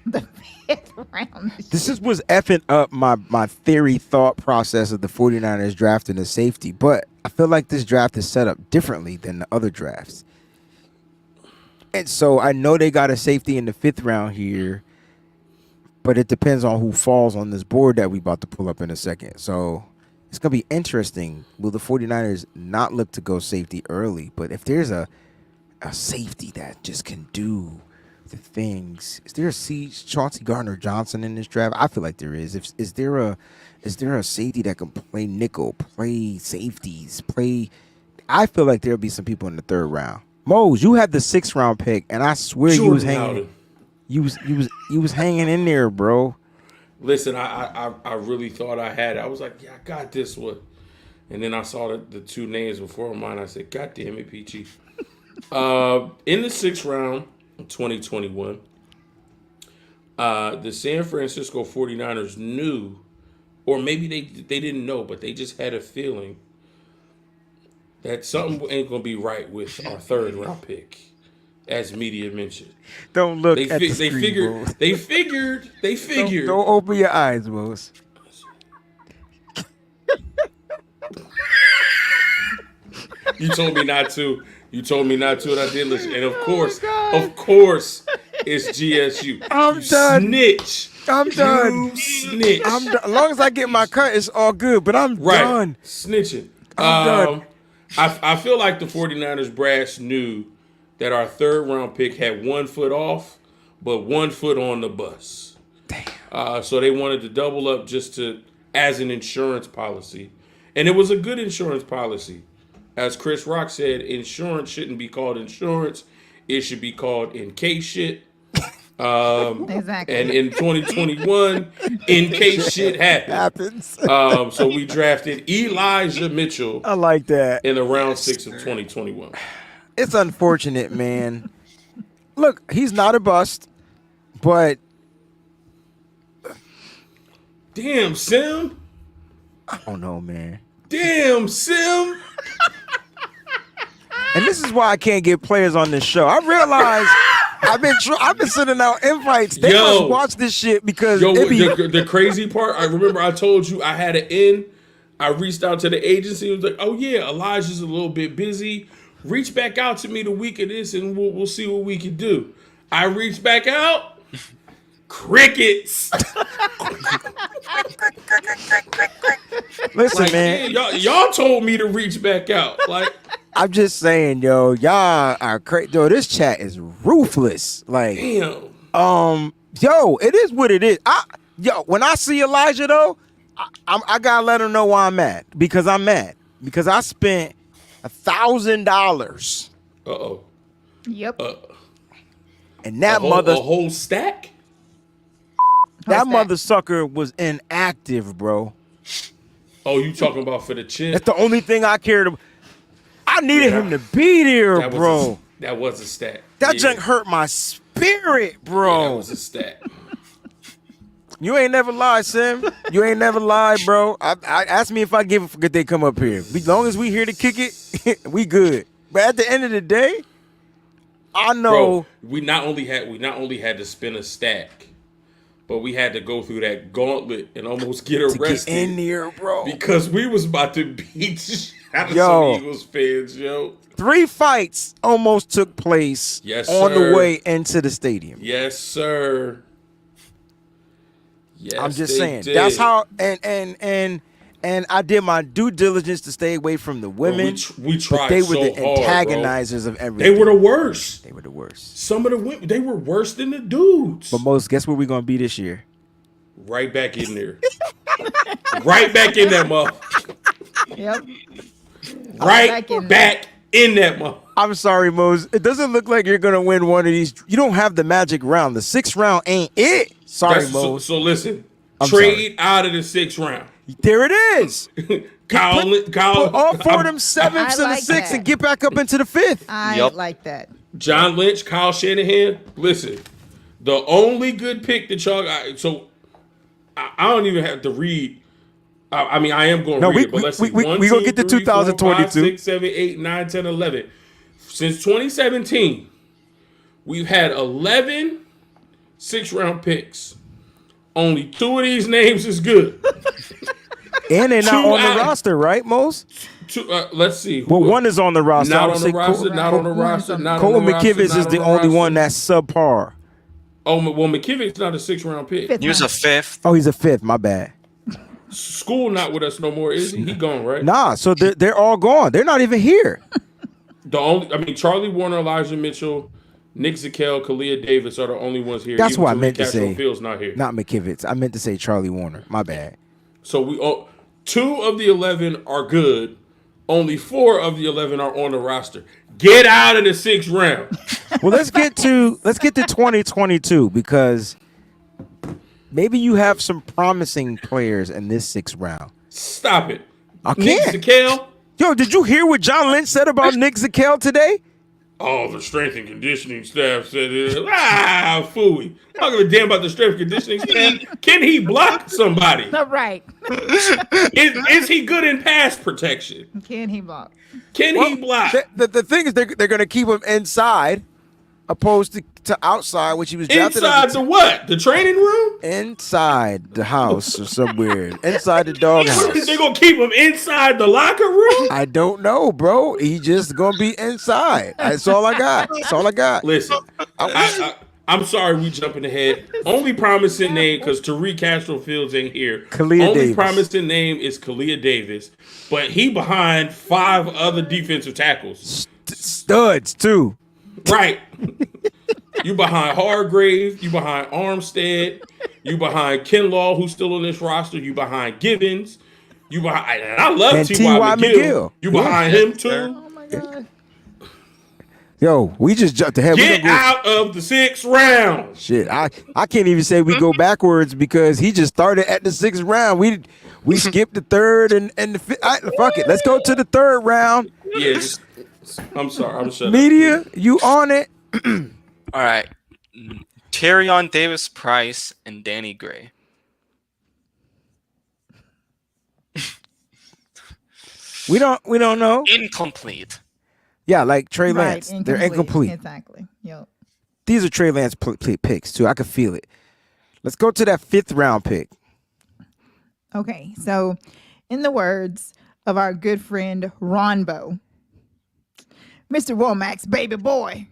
the 5th round. This was effing up my theory thought process of the 49ers drafting a safety, but I feel like this draft is set up differently than the other drafts. And so I know they got a safety in the 5th round here, but it depends on who falls on this board that we about to pull up in a second. So it's going to be interesting. Will the 49ers not look to go safety early? But if there's a safety that just can do the things, is there a Chauncey Gardner-Johnson in this draft? I feel like there is. Is there a safety that can play nickel, play safeties, play? I feel like there'll be some people in the 3rd round. Mose, you had the 6th round pick, and I swear you was hanging. You was hanging in there, bro. Listen, I really thought I had it. I was like, yeah, I got this one. And then I saw the two names before mine. I said, God damn it, Peachy. In the 6th round, 2021, the San Francisco 49ers knew, or maybe they didn't know, but they just had a feeling that something ain't going to be right with our 3rd round pick. As media mentioned, don't look at the screen, They figured. Don't open your eyes, Mose. You told me not to. And I did listen. And of course, it's GSU. I'm done. Snitch. I'm done. You snitch. I'm done. As long as I get my cut, it's all good. But I'm done. Snitching. I'm done. I feel like the 49ers brass knew that our 3rd round pick had 1 foot off, but 1 foot on the bus. Damn. So they wanted to double up as an insurance policy. And it was a good insurance policy. As Chris Rock said, insurance shouldn't be called insurance. It should be called in case shit. Exactly. And in 2021, in case shit happens. So we drafted Elijah Mitchell. I like that. In the round 6 of 2021. It's unfortunate, man. Look, he's not a bust, but damn, Sim. I don't know, man. Damn, Sim. And this is why I can't get players on this show. I realize I've been sending out invites. They must watch this shit because the crazy part. I remember I told you I had an in. I reached out to the agency. It was like, oh yeah, Elijah's a little bit busy. Reach back out to me the week of this, and we'll see what we can do. I reached back out. Crickets. Listen, man. Y'all told me to reach back out. Like, I'm just saying, yo, y'all are crazy. Yo, this chat is ruthless. Like, damn. Yo, it is what it is. When I see Elijah though, I gotta let him know why I'm mad. Because I'm mad. Because I spent $1,000. Uh-oh. Yep. And that a whole stack? That mother sucker was inactive, bro. Oh, you talking about for the chin? That's the only thing I cared about. I needed him to be there, bro. That was a stat. That junk hurt my spirit, bro. Yeah, that was a stat. You ain't never lied, Sim. You ain't never lied, bro. I ask me if I give a fuck if they come up here. As long as we here to kick it, we good. But at the end of the day, I know. Bro, we not only had to spin a stack, but we had to go through that gauntlet and almost get arrested. Get in there, bro. Because we was about to beat the shit out of Yo. some Eagles fans, yo. 3 fights almost took place on the way into the stadium. Yes, sir. Yes, I'm just saying. did. That's how and I did my due diligence to stay away from the women. We tried but they were so the hard, antagonizers of everything. They were the worst. They were the worst. Some of the women, they were worse than the dudes. But most, guess where we're gonna be this year? Right back in there. Right back in that motherfucker. Yep. Right back in that motherfucker. I'm sorry, Mose. It doesn't look like you're gonna win one of these. You don't have the magic round. The 6th round ain't it. Sorry, Mose. So listen. I'm trade out of the 6th round. There it is. Kyle, put all 4 of them 7ths to the 6th and get back up into the 5th. I like that. John Lynch, Kyle Shanahan. Listen, the only good pick that y'all got. So I don't even have to read. I mean, I am going to read it, but let's see. We going to get to 2022. 4, 5, 6, 7, 8, 9, 10, 11. Since 2017, we've had 11 6th-round picks. Only 2 of these names is good. And they're not on the roster, right, Mose? Let's see. Well, one is on the roster. Not on the roster, not on the roster, not Cole on the roster. McKivitz is the only one that's subpar. Oh, well, McKivit's not a 6th-round pick. He was a 5th. Oh, he's a 5th. My bad. School not with us no more, is he? He gone, right? Nah, so they're all gone. They're not even here. Charlie Warner, Elijah Mitchell, Nick Zakelj, Kalia Davis are the only ones here. That's Even what I Tariq meant to Castro say. Fields not here. Not McKivitz. I meant to say Charlie Warner. My bad. So 2 of the 11 are good. Only 4 of the 11 are on the roster. Get out of the 6th round. Well, let's get to 2022 because maybe you have some promising players in this 6th round. Stop it. I Nick can't. Zakelj. Yo, did you hear what John Lynch said about Nick Zakelj today? Oh, the strength and conditioning staff said, phooey. I don't give a damn about the strength and conditioning staff. Can he block somebody? Right. Is he good in pass protection? Can he block? Can he block? The thing is, they're going to keep him inside, opposed to outside, which he was drafted inside the what? The training room? Inside the house or somewhere. Inside the doghouse. They're going to keep him inside the locker room? I don't know, bro. He just going to be inside. That's all I got. That's all I got. Listen, I'm sorry we jumping ahead. Only promising name, because Tariq Castro Fields ain't here. Kalia Only Davis. promising name is Kalia Davis, but he behind 5 other defensive tackles. Studs, too. Right. You behind Hargrave. You behind Armstead. You behind Kinlaw, who's still on this roster. You behind Gibbons. You behind, and I love T.Y. McGill. You behind him, too. Oh, my God. Yo, we just jumped ahead. Get out of the 6th round. Shit, I can't even say we go backwards because he just started at the 6th round. We skipped the 3rd and the 5th. Fuck it. Let's go to the 3rd round. Yes. I'm sorry. I'm shutting Media, you on it? All right. Terrion Davis Price and Danny Gray. We don't know. Incomplete. Yeah, like Trey Right, Lance. They're incomplete. Exactly. Yep. These are Trey Lance picks too. I can feel it. Let's go to that 5th round pick. Okay, so in the words of our good friend Ronbo, Mr. Womack's baby boy,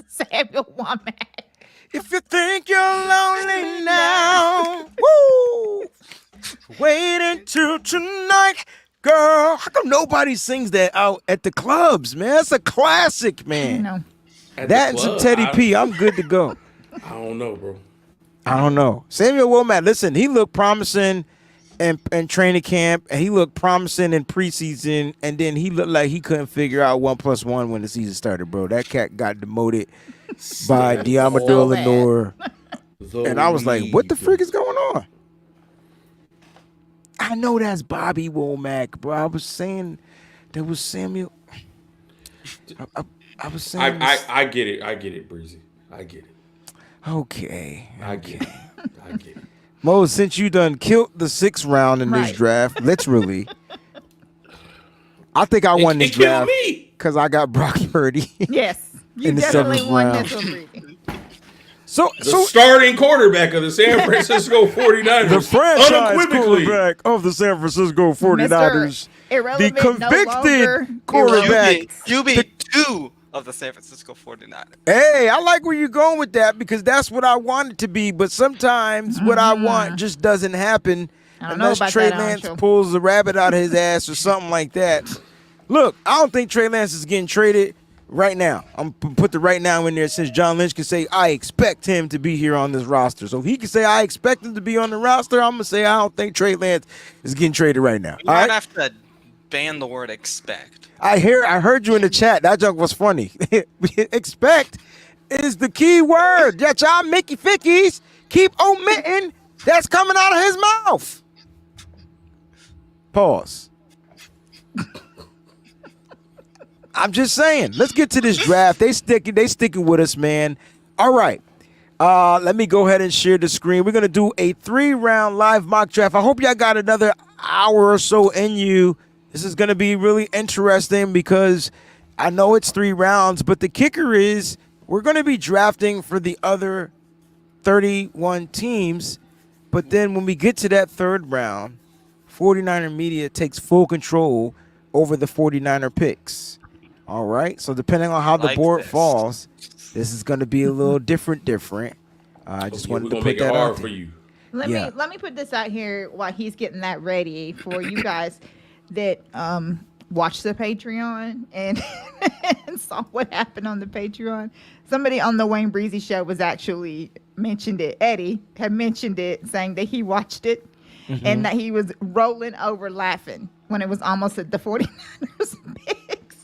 Samuel Womack. If you think you're lonely now, woo, wait until tonight, girl. How come nobody sings that out at the clubs, man? That's a classic, man. No. That and some Teddy P. I'm good to go. I don't know, bro. I don't know. Samuel Womack, listen, he looked promising in training camp, and he looked promising in preseason, and then he looked like he couldn't figure out 1+1 when the season started, bro. That cat got demoted by Diamador Lenore. And I was like, what the frick is going on? I know that's Bobby Womack, bro. I was saying that was Samuel. I was saying I get it. I get it, Breezy. I get it. Okay. I get it. I get it. Mo, since you done killed the 6th round in this Right. draft, literally, I think I won this It killed draft me. because I got Brock Purdy. Yes, you In the definitely 7th won round. this one, Breezy. The starting quarterback of the San Francisco 49ers. The franchise unequivocally. quarterback of the San Francisco 49ers. The Irrelevant, convicted quarterback. QB2 of the San Francisco 49ers. Hey, I like where you're going with that because that's what I want it to be. But sometimes what I want just doesn't happen unless Trey Lance pulls the rabbit out of his ass or something like that. Look, I don't think Trey Lance is getting traded right now. I'm going to put the right now in there since John Lynch can say, I expect him to be here on this roster. So if he can say, I expect him to be on the roster, I'm going to say, I don't think Trey Lance is getting traded right now. You might have to ban the word expect. I heard you in the chat. That joke was funny. Expect is the key word that y'all Mickey Fickies keep omitting that's coming out of his mouth. Pause. I'm just saying. Let's get to this draft. They sticking with us, man. All right. Let me go ahead and share the screen. We're gonna do a 3-round live mock draft. I hope y'all got another hour or so in you. This is gonna be really interesting because I know it's 3 rounds, but the kicker is we're gonna be drafting for the other 31 teams. But then when we get to that 3rd round, 49er Media takes full control over the 49er picks. All right, so depending on how the board falls, this is going to be a little different. I just wanted to put that out for there. you. Let me put this out here while he's getting that ready for you guys that watched the Patreon and, and saw what happened on the Patreon. Somebody on the Wayne Breezy show was actually mentioned it. Eddie had mentioned it, saying that he watched it and that he was rolling over laughing when it was almost at the 49ers picks.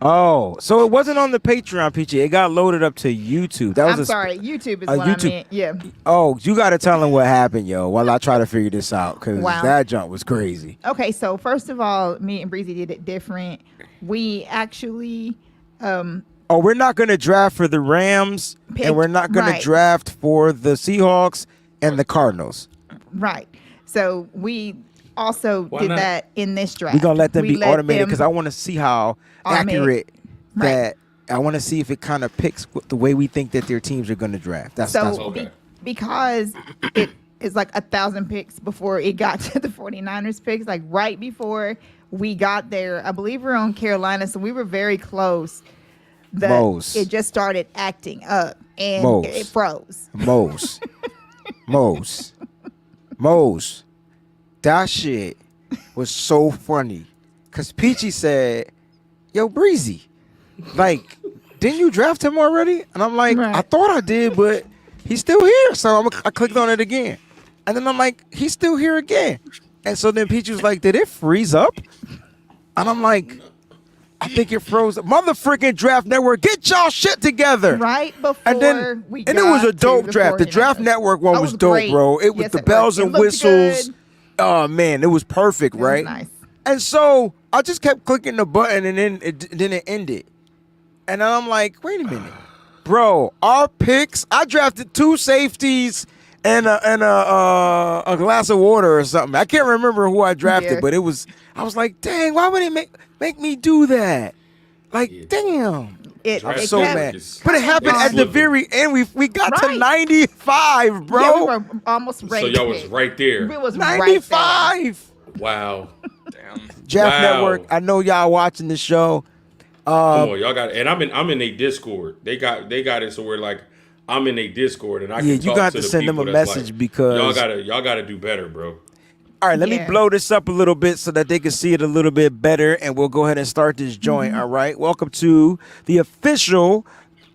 Oh, so it wasn't on the Patreon, PG. It got loaded up to YouTube. That was I'm sorry, YouTube is what YouTube. I meant. Yeah. Oh, you got to tell him what happened, yo, while I try to figure this out, because Wow. that jump was crazy. Okay, so first of all, me and Breezy did it different. We actually we're not going to draft for the Rams, and we're not going to draft for the Seahawks and the Cardinals. Right. So we also did that in this draft. We're going to let them be automated because I want to see how accurate that. I want to see if it kind of picks the way we think that their teams are going to draft. That's okay. Because it is like 1,000 picks before it got to the 49ers picks, like right before we got there. I believe we're on Carolina, so we were very close. It just started acting up and it froze. Mose. That shit was so funny. Because Peachy said, yo, Breezy, like, didn't you draft him already? And I'm like, I thought I did, but he's still here. So I clicked on it again. And then I'm like, he's still here again. And so then Peachy was like, did it freeze up? And I'm like, I think it froze. Mother freaking Draft Network, get y'all shit together. Right before and it was a dope draft. The Draft Network one was dope, great. bro. It was the bells and whistles. Good. Oh, man, it was perfect, right? Was nice. And so I just kept clicking the button, and then it ended. And I'm like, wait a minute. Bro, our picks, I drafted 2 safeties and a glass of water or something. I can't remember who I drafted, but I was like, dang, why would it make me do that? Like, damn. I'm so mad. But it happened at the very end. We got to 95, bro. Yeah, we were almost ready. So y'all was right there. It was 95. Right wow. Damn. Draft Network, I know y'all watching the show. Come on, y'all got, and I'm in a Discord. They got it so we're like, I'm in a Discord and I can talk you got to to the send them a message like, because y'all gotta do better, bro. All right, let me blow this up a little bit so that they can see it a little bit better, and we'll go ahead and start this joint. All right, welcome to the official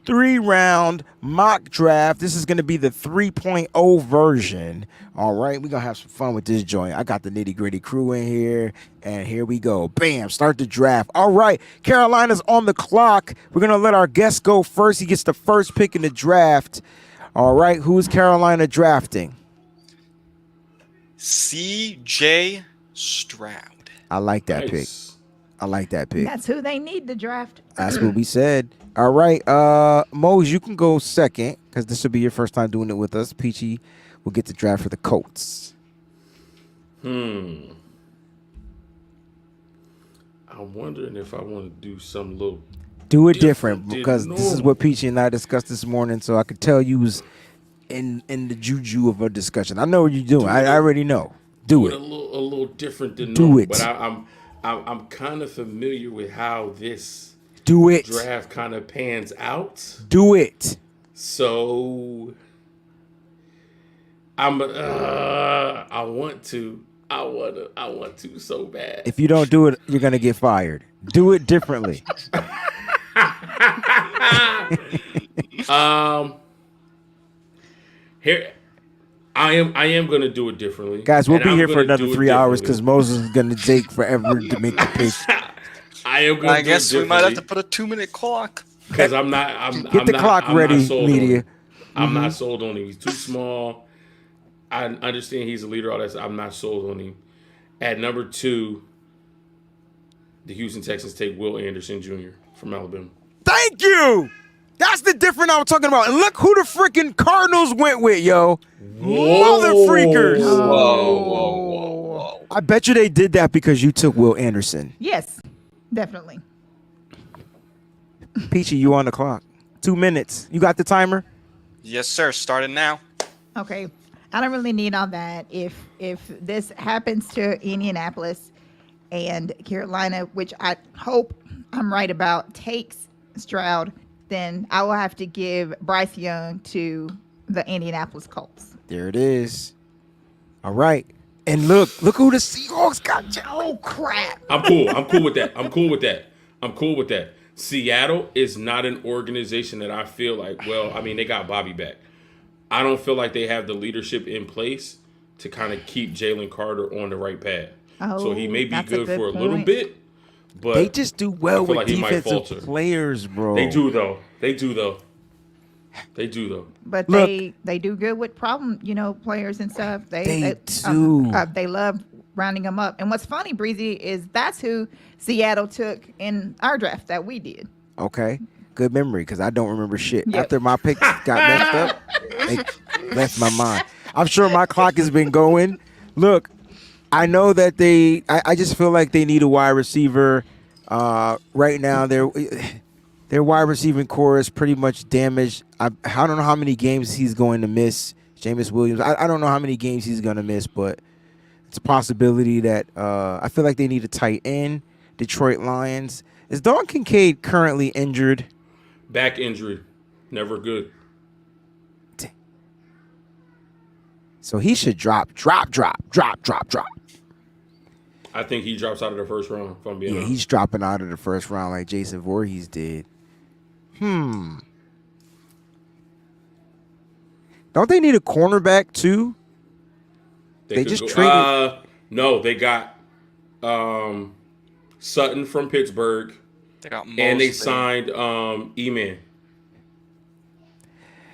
3-round mock draft. This is going to be the 3.0 version. All right, we're going to have some fun with this joint. I got the Nitty Gritty crew in here, and here we go. Bam, start the draft. All right, Carolina's on the clock. We're going to let our guest go first. He gets the first pick in the draft. All right, who's Carolina drafting? C.J. Stroud. I like that pick. I like that pick. That's who they need to draft. That's what we said. All right, Mose, you can go second because this will be your first time doing it with us. Peachy will get the draft for the Colts. I I'm wondering if I want to do some little. Do it different because this is what Peachy and I discussed this morning. So I could tell you was in the juju of a discussion. I know what you're doing. I already know. Do it a little different than do normal, it. But I'm kind of familiar with how this draft kind of pans out. Do it. So I want to so bad. If you don't do it, you're gonna get fired. Do it differently. Here I am gonna do it differently. Guys, we'll be here for another 3 hours because Moses is gonna take forever to make the pick. I guess we might have to put a 2-minute clock. Because I'm Get the clock ready, media. I'm not sold on him. He's too small. I understand he's a leader. All that. I'm not sold on him. At number 2, the Houston Texans take Will Anderson Jr. from Alabama. Thank you. That's the difference I was talking about. And look who the freaking Cardinals went with, yo. Mother freakers. Whoa. I bet you they did that because you took Will Anderson. Yes, definitely. Peachy, you on the clock. 2 minutes. You got the timer? Yes, sir. Starting now. Okay. I don't really need all that. If this happens to Indianapolis and Carolina, which I hope I'm right about, takes Stroud, then I will have to give Bryce Young to the Indianapolis Colts. There it is. All right. And look who the Seahawks got. Oh, crap. I'm cool with that. Seattle is not an organization that I feel like, well, I mean, they got Bobby back. I don't feel like they have the leadership in place to kind of keep Jalen Carter on the right path. So he may be good for a little bit, but they just do well with like defensive players, bro. They do though. But they do good with problem, players and stuff. They do. They love rounding them up. And what's funny, Breezy, is that's who Seattle took in our draft that we did. Okay. Good memory because I don't remember shit. Yep. After my picks got messed up, it left my mind. I'm sure my clock has been going. Look, I know that I just feel like they need a wide receiver. Right now, their wide receiving core is pretty much damaged. I don't know how many games he's going to miss. Jameis Williams, I don't know how many games he's going to miss, but it's a possibility that I feel like they need a tight end. Detroit Lions. Is Don Kincaid currently injured? Back injury. Never good. So he should drop. I think he drops out of the first round, if I'm being honest. He's dropping out of the first round like Jason Voorhees did. Don't they need a cornerback too? They just traded. No, they got Sutton from Pittsburgh. They got and they signed E-Man.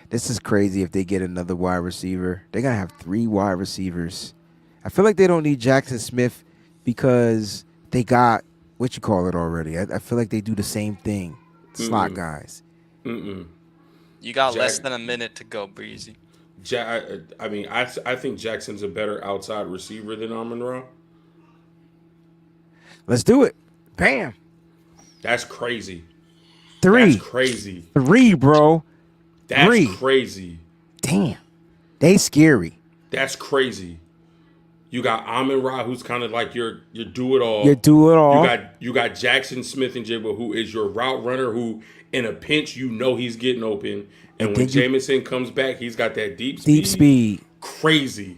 This is crazy if they get another wide receiver. They're going to have 3 wide receivers. I feel like they don't need Jackson Smith because they got, already. I feel like they do the same thing. Slot guys. You got less than a minute to go, Breezy. I think Jackson's a better outside receiver than Amon-Ra. Let's do it. Bam. That's crazy. 3. That's crazy. 3, bro. That's 3. crazy. Damn. They scary. That's crazy. You got Amon-Ra, who's kind of like your do-it-all. Your do-it-all. You got Jackson Smith and Jigba, who is your route runner, who in a pinch, he's getting open. And when Jameson comes back, he's got that deep speed. Crazy.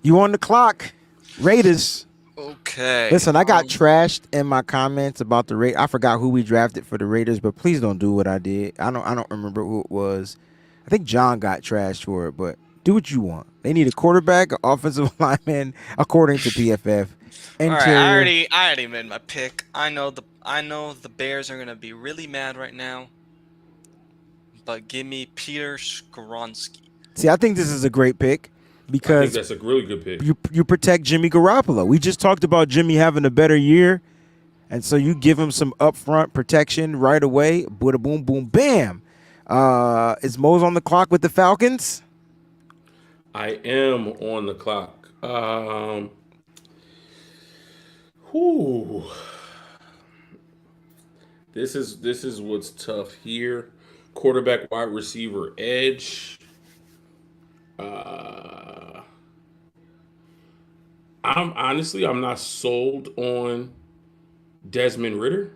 You on the clock. Raiders. Okay. Listen, I got trashed in my comments about the Raiders. I forgot who we drafted for the Raiders, but please don't do what I did. I don't remember who it was. I think John got trashed for it, but do what you want. They need a quarterback, an offensive lineman, according to PFF. All right, I already made my pick. I know the Bears are gonna be really mad right now, but give me Peter Skoronski. See, I think this is a great pick because I think that's a really good pick. You protect Jimmy Garoppolo. We just talked about Jimmy having a better year, and so you give him some upfront protection right away. Bada boom, boom, bam. Is Mose on the clock with the Falcons? I am on the clock. Ooh. This is what's tough here. Quarterback, wide receiver, edge. I'm not sold on Desmond Ritter.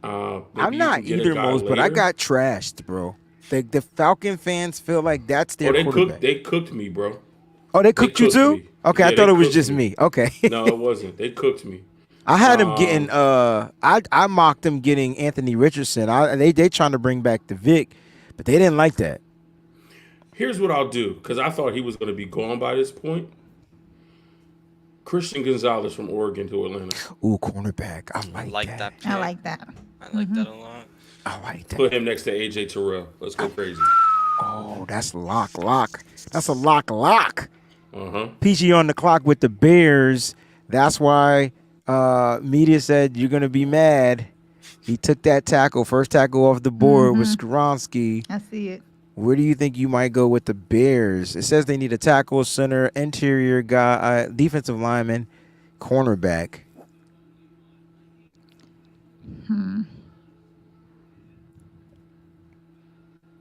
I'm not either, Mose, but I got trashed, bro. The Falcon fans feel like that's their quarterback. They cooked me, bro. Oh, they cooked you too? Me. Okay, Yeah, I thought it was just me. Okay. No, it wasn't. They cooked me. I had him getting I mocked him getting Anthony Richardson. They trying to bring back the Vic, but they didn't like that. Here's what I'll do, because I thought he was going to be gone by this point. Christian Gonzalez from Oregon to Atlanta. Ooh, cornerback. I like that. I like that. I like that a lot. I like that. Put him next to AJ Terrell. Let's go crazy. Oh, that's lock. That's a lock. Uh-huh. PG on the clock with the Bears. That's why media said you're going to be mad. He took that tackle, first tackle off the board with Skoronski. I see it. Where do you think you might go with the Bears? It says they need a tackle, center, interior guy, defensive lineman, cornerback.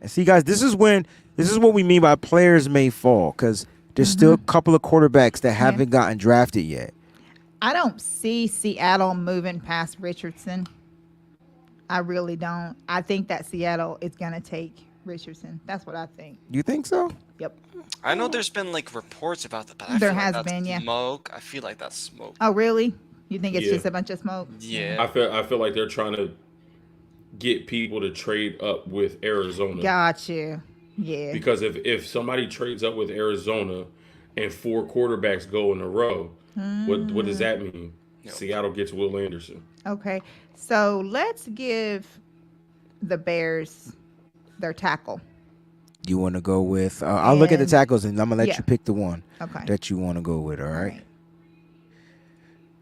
And see, guys, this is what we mean by players may fall, because there's still a couple of quarterbacks that haven't gotten drafted yet. I don't see Seattle moving past Richardson. I really don't. I think that Seattle is going to take Richardson. That's what I think. You think so? Yep. I know there's been like reports about that, but I There feel has like that's been, yeah. smoke. I feel like that's smoke. Oh, really? You think it's Yeah. just a bunch of smoke? Yeah. I feel like they're trying to get people to trade up with Arizona. Got you. Yeah. Because if somebody trades up with Arizona and 4 quarterbacks go in a row, what does that mean? Seattle gets Will Anderson. Okay. So let's give the Bears their tackle. You want to go with? I'll look at the tackles, and I'm gonna let Yeah. you pick the one Okay. that you want to go with. All right.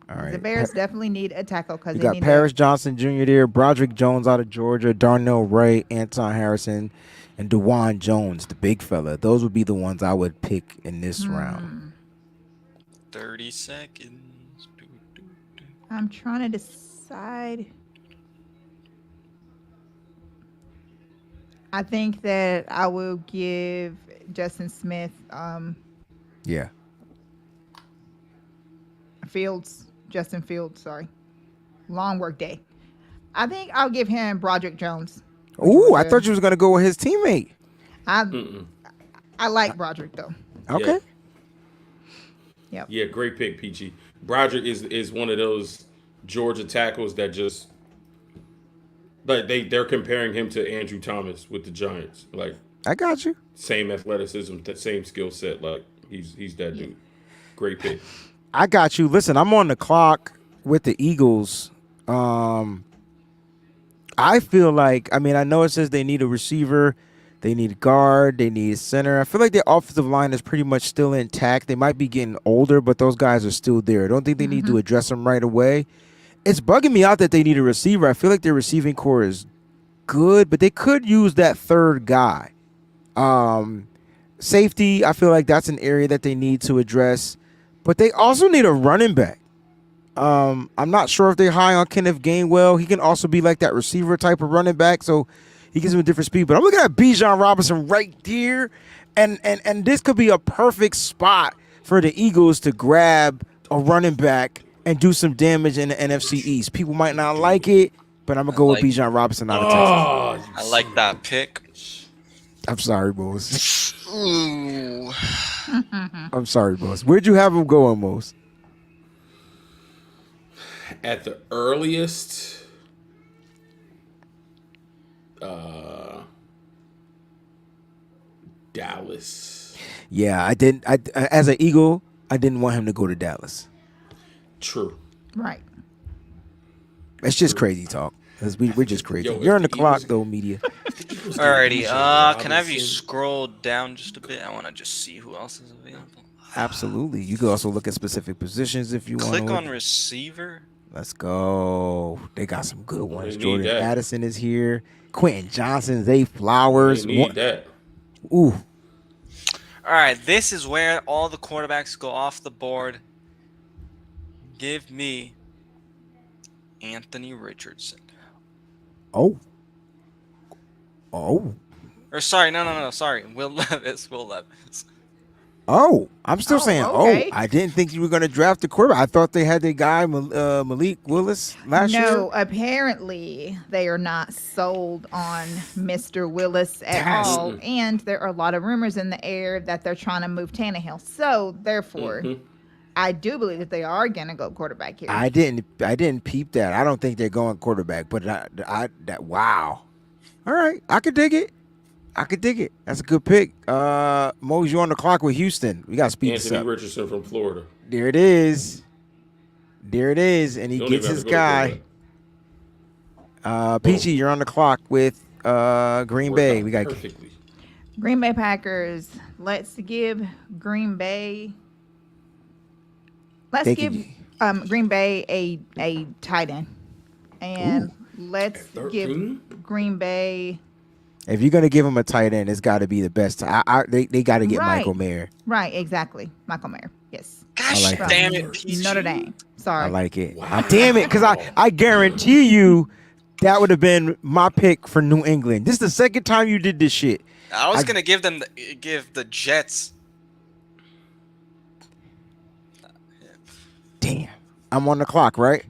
All right. The Bears definitely need a tackle because You they got need Paris Johnson Jr. there, Broderick Jones out of Georgia, Darnell Wright, Anton Harrison, and DeJuan Jones, the big fella. Those would be the ones I would pick in this round. 30 seconds. I'm trying to decide. I think that I will give Justin Smith Yeah. Justin Fields, sorry. Long work day. I think I'll give him Broderick Jones. Ooh, I thought you was gonna go with his teammate. I like Broderick though. Okay. Yep. Yeah, great pick, Peachy. Broderick is one of those Georgia tackles that just like they're comparing him to Andrew Thomas with the Giants. Like, I got you. Same athleticism, same skill set. Like he's that dude. Great pick. I got you. Listen, I'm on the clock with the Eagles. I feel like, I know it says they need a receiver, they need a guard, they need a center. I feel like their offensive line is pretty much still intact. They might be getting older, but those guys are still there. I don't think they need to address them right away. It's bugging me out that they need a receiver. I feel like their receiving core is good, but they could use that third guy. Safety, I feel like that's an area that they need to address, but they also need a running back. I'm not sure if they're high on Kenneth Gainwell. He can also be like that receiver type of running back, so he gives him a different speed. But I'm looking at Bijan Robinson right there, and this could be a perfect spot for the Eagles to grab a running back and do some damage in the NFC East. People might not like it, but I'm going to go with Bijan Robinson out of Texas. I like that pick. I'm sorry, boss. Ooh. I'm sorry, boss. Where'd you have him going, Mose? At the earliest, Dallas. Yeah, I didn't. As an Eagle, I didn't want him to go to Dallas. True. Right. It's just crazy talk. We're just crazy. Yo, You're on the the clock, Eagles- though, media. Alrighty, can I have you scroll down just a bit? I want to just see who else is available. Absolutely. You can also look at specific positions if you want to. Click on receiver. Let's go. They got some good ones. need Jordan that. Addison is here. Quentin Johnson, Zay Flowers. They need that. Ooh. All right, this is where all the quarterbacks go off the board. Give me Anthony Richardson. Oh. Or sorry, no. Sorry, Will Levis. Will Levis. Oh, I'm still saying, okay. I didn't think you were going to draft the quarterback. I thought they had the guy, Malik Willis, last year. No, apparently they are not sold on Mr. Willis at all. And there are a lot of rumors in the air that they're trying to move Tannehill. So, therefore, I do believe that they are going to go quarterback here. I didn't peep that. I don't think they're going quarterback, but wow. All right, I could dig it. That's a good pick. Mose, you on the clock with Houston. We got to speed this up. Anthony Richardson from Florida. There it is. And he gets his guy. Peachy, you're on the clock with Green Bay. We got perfectly. Green Bay Packers. Let's give Green Bay. Green Bay a tight end, and let's give Green Bay. If you're gonna give him a tight end, it's got to be the best. They got to get Right. Michael Mayer. Right, exactly. Michael Mayer. Yes. Gosh, I like that. damn it, Peachy. Notre Dame. Sorry. I like it. Damn it, because I guarantee you that would have been my pick for New England. This is the second time you did this shit. I was gonna give the Jets. Damn. I'm on the clock, right?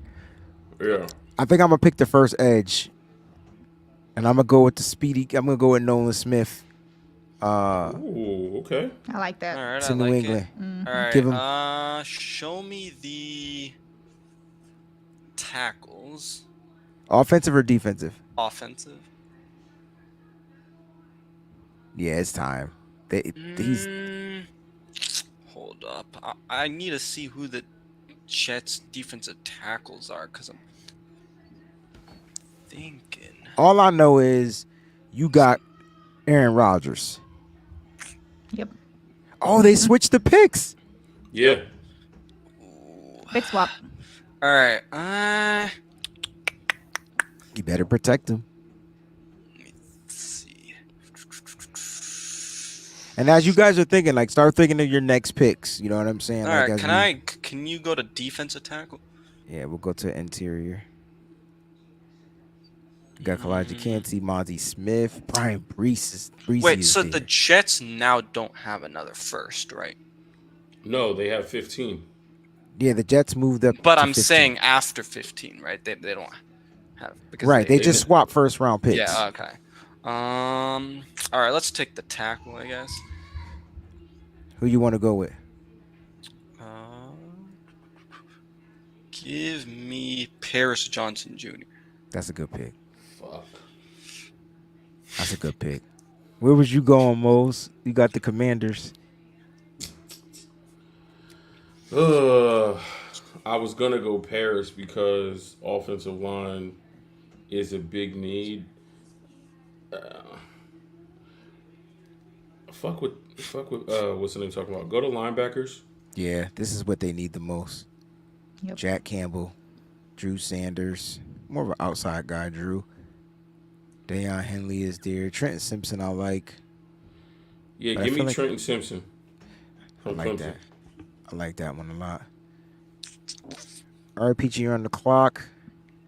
Yeah. I think I'm gonna pick the first edge. And I'm gonna go with I'm gonna go with Nolan Smith. Ooh, okay. I like that. All right, To I New like England. it. All right. Give him- Show me the tackles. Offensive or defensive? Offensive. Yeah, it's time. Hold up. I need to see who the Jets' defensive tackles are, because I'm thinking. All I know is you got Aaron Rodgers. Yep. Oh, they switched the picks. Yeah. Big swap. All right. You better protect him. Let's see. And as you guys are thinking, like, start thinking of your next picks. You know what I'm saying? All Like, right. Can you go to defensive tackle? Yeah, we'll go to interior. You got Kalijah Kancey, Monty Smith, Brian Breezie. Wait, so the Jets now don't have another first, right? No, they have 15. Yeah, the Jets moved up. But to I'm 15. saying after 15, right? They don't have Right, they just swapped first round picks. Yeah, okay. All right, let's take the tackle, I guess. Who you want to go with? Give me Paris Johnson Jr. That's a good pick. Fuck. That's a good pick. Where was you going, Mose? You got the Commanders. I was gonna go Paris because offensive line is a big need. Fuck with what's the name talking about? Go to linebackers. Yeah, this is what they need the most. Yep. Jack Campbell, Drew Sanders, more of an outside guy, Drew. Deion Henley is there. Trenton Simpson, I like. Yeah, But give me like Trenton Simpson. I From like Clemson. that. I like that one a lot. All right, Peachy, you're on the clock.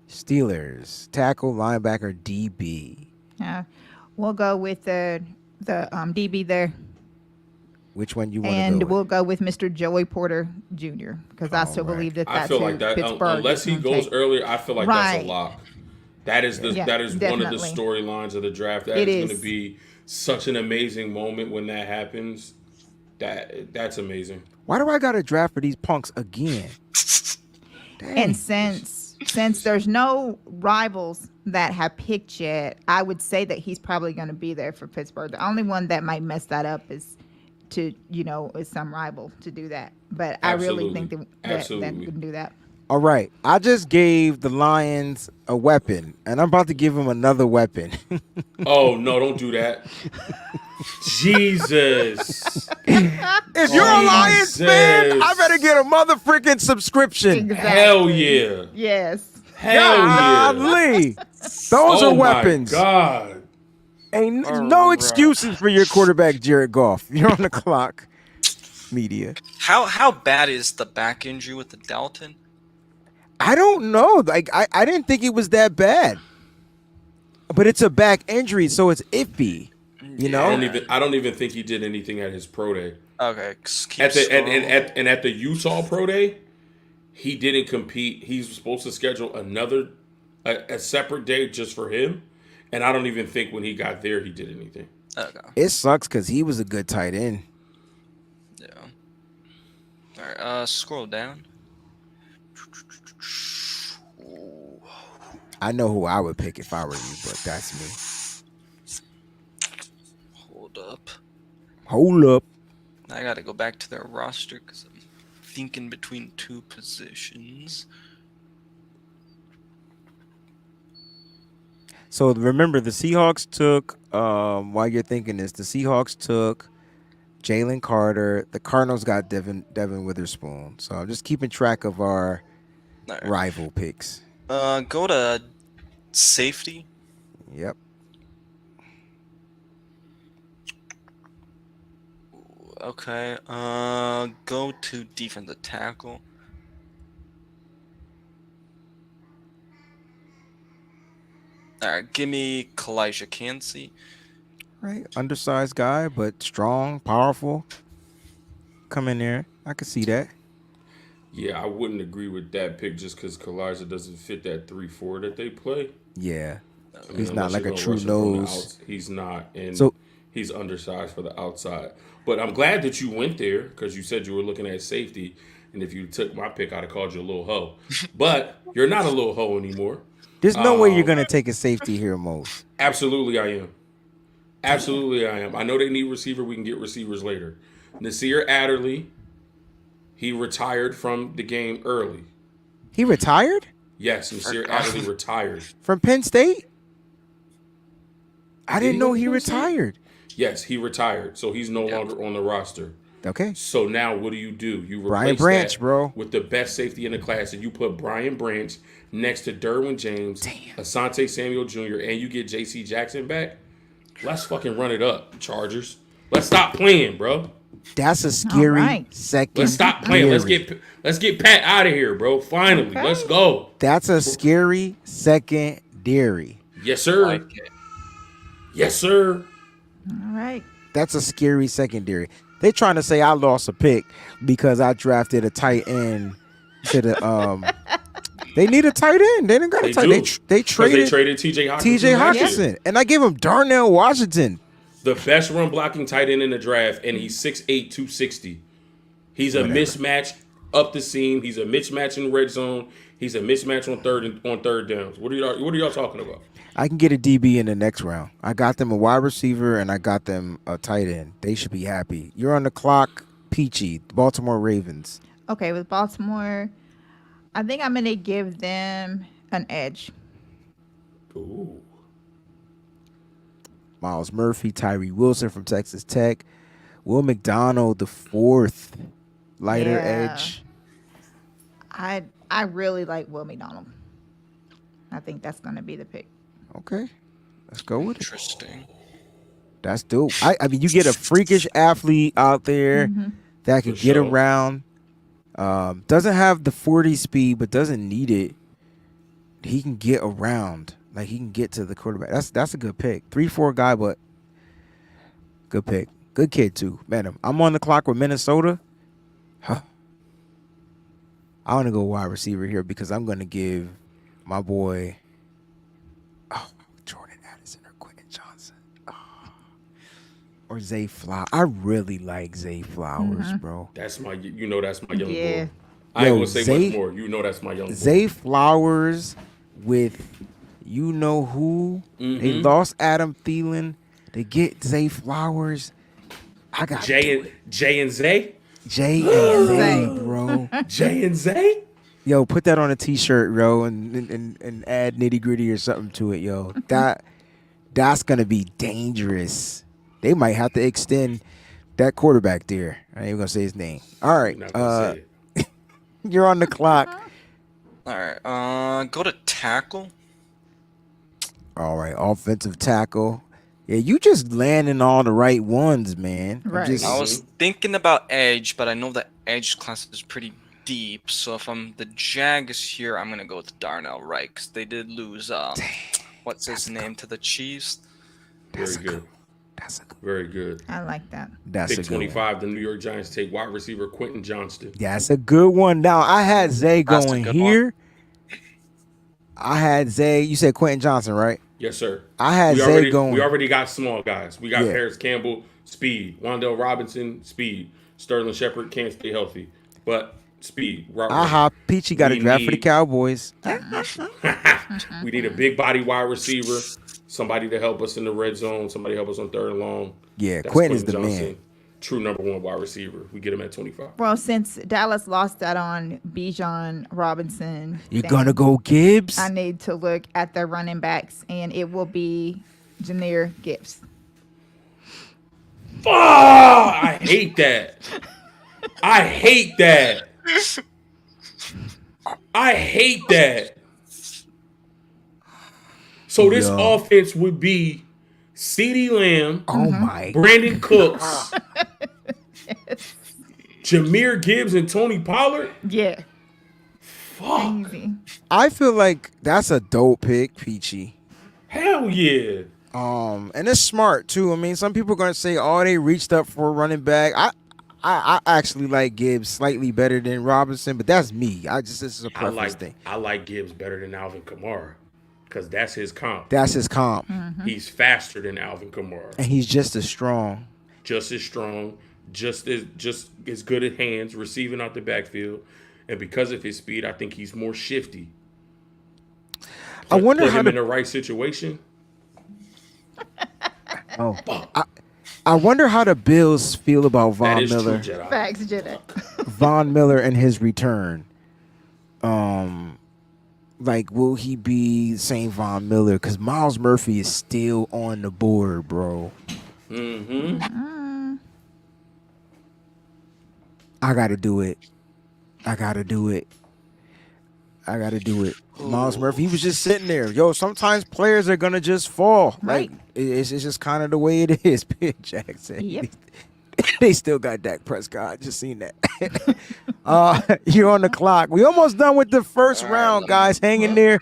Steelers, tackle, linebacker, DB. Yeah, we'll go with the DB there, Which one you want to and go with? we'll go with Mr. Joey Porter Jr. because I still believe that I that's feel who like that Pittsburgh unless is he gonna goes take. earlier, I feel like that's Right. a lock. That is Yeah, one of the definitely. storylines of the draft. That It is going is. to be such an amazing moment when that happens. That's amazing. Why do I got to draft for these punks again? And since there's no rivals that have picked yet, I would say that he's probably going to be there for Pittsburgh. The only one that might mess that up is some rival to do that. But I really think that wouldn't do that. All right, I just gave the Lions a weapon, and I'm about to give them another weapon. Oh, no, don't do that. Jesus. If you're a Lions fan, I better get a motherfucking subscription. Exactly. Hell yeah. Yes. Hell yeah. Golly. Those are weapons. Oh, my God. Ain't no excuses for your quarterback, Jared Goff. You're on the clock. Media. How bad is the back injury with the Dalton? I don't know. Like I didn't think it was that bad. But it's a back injury, so it's iffy. You know? I don't even think he did anything at his pro day. Okay. At the Utah pro day, he didn't compete. He's supposed to schedule a separate day just for him. And I don't even think when he got there he did anything. Okay. It sucks because he was a good tight end. Yeah. All right. Scroll down. I know who I would pick if I were you, but that's me. Hold up. I gotta go back to their roster because I'm thinking between two positions. So remember, the Seahawks took, while you're thinking this, the Seahawks took Jalen Carter. The Cardinals got Devin Witherspoon. So I'm just keeping track of our rival picks. Go to safety. Yep. Okay. Go to defensive tackle. All right, give me Kalijah Cansey. Right, undersized guy, but strong, powerful. Come in there. I can see that. Yeah, I wouldn't agree with that pick just because Kalijah doesn't fit that 3-4 that they play. Yeah. I mean, He's not like a true rush him from the nose. He's not, and So- he's undersized for the outside. But I'm glad that you went there because you said you were looking at safety, and if you took my pick, I'd have called you a little hoe. But you're not a little hoe anymore. There's no way you're going to take a safety here, Mose. Absolutely, I am. Absolutely, I am. I know they need receiver. We can get receivers later. Nasir Adderley, he retired from the game early. He retired? Yes, Nasir Adderley retired. From Penn State? I Did didn't he know go to he Penn State? retired. Yes, he retired. So he's no longer on the roster. Okay. So now what do? You replace Brian Branch, that bro. with the best safety in the class, and you put Brian Branch next to Derwin James, Asante Samuel Jr., and you get J.C. Jackson back. Let's fucking run it up, Chargers. Let's stop playing, bro. That's a scary second. Let's stop playing. Let's get Pat out of here, bro. Finally, let's go. That's a scary secondary. Yes, sir. Yes, sir. All right. That's a scary secondary. They trying to say I lost a pick because I drafted a tight end to the They need a tight end. They didn't got a tight end. They traded T.J. Hawkinson. T.J. Hawkinson, and I gave him Darnell Washington. The best run blocking tight end in the draft, and he's 6'8", 260. He's a mismatch up the seam. He's a mismatch in red zone. He's a mismatch on third downs. What are y'all talking about? I can get a DB in the next round. I got them a wide receiver, and I got them a tight end. They should be happy. You're on the clock, Peachy, Baltimore Ravens. Okay, with Baltimore, I think I'm going to give them an edge. Ooh. Miles Murphy, Tyree Wilson from Texas Tech, Will McDonald, the fourth lighter edge. I really like Will McDonald. I think that's going to be the pick. Okay, let's go with it. Interesting. That's dope. I mean, you get a freakish athlete out there that can get around. Doesn't have the 40 speed, but doesn't need it. He can get around. Like, he can get to the quarterback. That's a good pick. 3-4 guy, but good pick. Good kid, too. Man, I'm on the clock with Minnesota. Huh. I want to go wide receiver here because I'm going to give my boy Jordan Addison or Quentin Johnson. Or Zay Flowers. I really like Zay Flowers, bro. That's my young boy. Yo, I ain't gonna say much more. You know that's my young boy. Zay Flowers with you know who. They lost Adam Thielen. They get Zay Flowers. I got Jay and Zay. Jay and Zay, bro. Jay and Zay. Yo, put that on a t-shirt, bro, and add nitty gritty or something to it, yo. That's gonna be dangerous. They might have to extend that quarterback there. I ain't even gonna say his name. All right, you're on the clock. All right, go to tackle. All right, offensive tackle. Yeah, you just landing all the right ones, man. Right. I was thinking about edge, but I know the edge class is pretty deep. So if I'm the Jags here, I'm gonna go with Darnell Wright, 'cause they did lose what's his name to the Chiefs. Very good. Very good. I like that. That's Pick a good one. 25, the New York Giants take wide receiver Quentin Johnston. That's a good one. Now, I had Zay That's a going good here. I had Zay. You said Quentin Johnson, right? Yes, sir. I had Zay going. We already got small guys. We got Yeah. Paris Campbell, speed. Wandale Robinson, speed. Sterling Shepard can't stay healthy, but speed. Aha, Peachy got a We draft for the need- Cowboys. We need a big body wide receiver, somebody to help us in the red zone, somebody to help us on third and long. Yeah, That's Quentin is the man. True number one wide receiver. We get him at 25. Well, since Dallas lost out on Bijan Robinson, You're then gonna go Gibbs? I need to look at the running backs, and it will be Jahmyr Gibbs. I hate that. I hate that. I hate that. So this Yo. offense would be CeeDee Lamb, Oh my! Brandon Cooks, Jahmyr Gibbs, and Tony Pollard. Yeah. Fuck. Easy. I feel like that's a dope pick, Peachy. Hell yeah. And it's smart too. I mean, some people are gonna say, "Oh, they reached up for a running back." I actually like Gibbs slightly better than Robinson, but that's me. This is a preference thing. I like Gibbs better than Alvin Kamara because that's his comp. That's his comp, He's faster than Alvin Kamara. and he's just as strong. Just as strong, just as good at hands, receiving out the backfield, and because of his speed, I think he's more shifty. I wonder Put how him to. in the right situation. Oh, I wonder how the Bills feel about That Von is true, Miller. Jedi. Facts, Jedi. Von Miller and his return. Like, will he be the same Von Miller? Because Miles Murphy is still on the board, bro. Mm-hmm. I gotta do it. Miles Murphy, he was just sitting there. Yo, sometimes players are gonna just fall. Right. Like, it's just kind of the way it is. Jackson. Yep. They still got Dak Prescott. Just seen that. You're on the clock. We almost done with the first round, guys. Hang in there.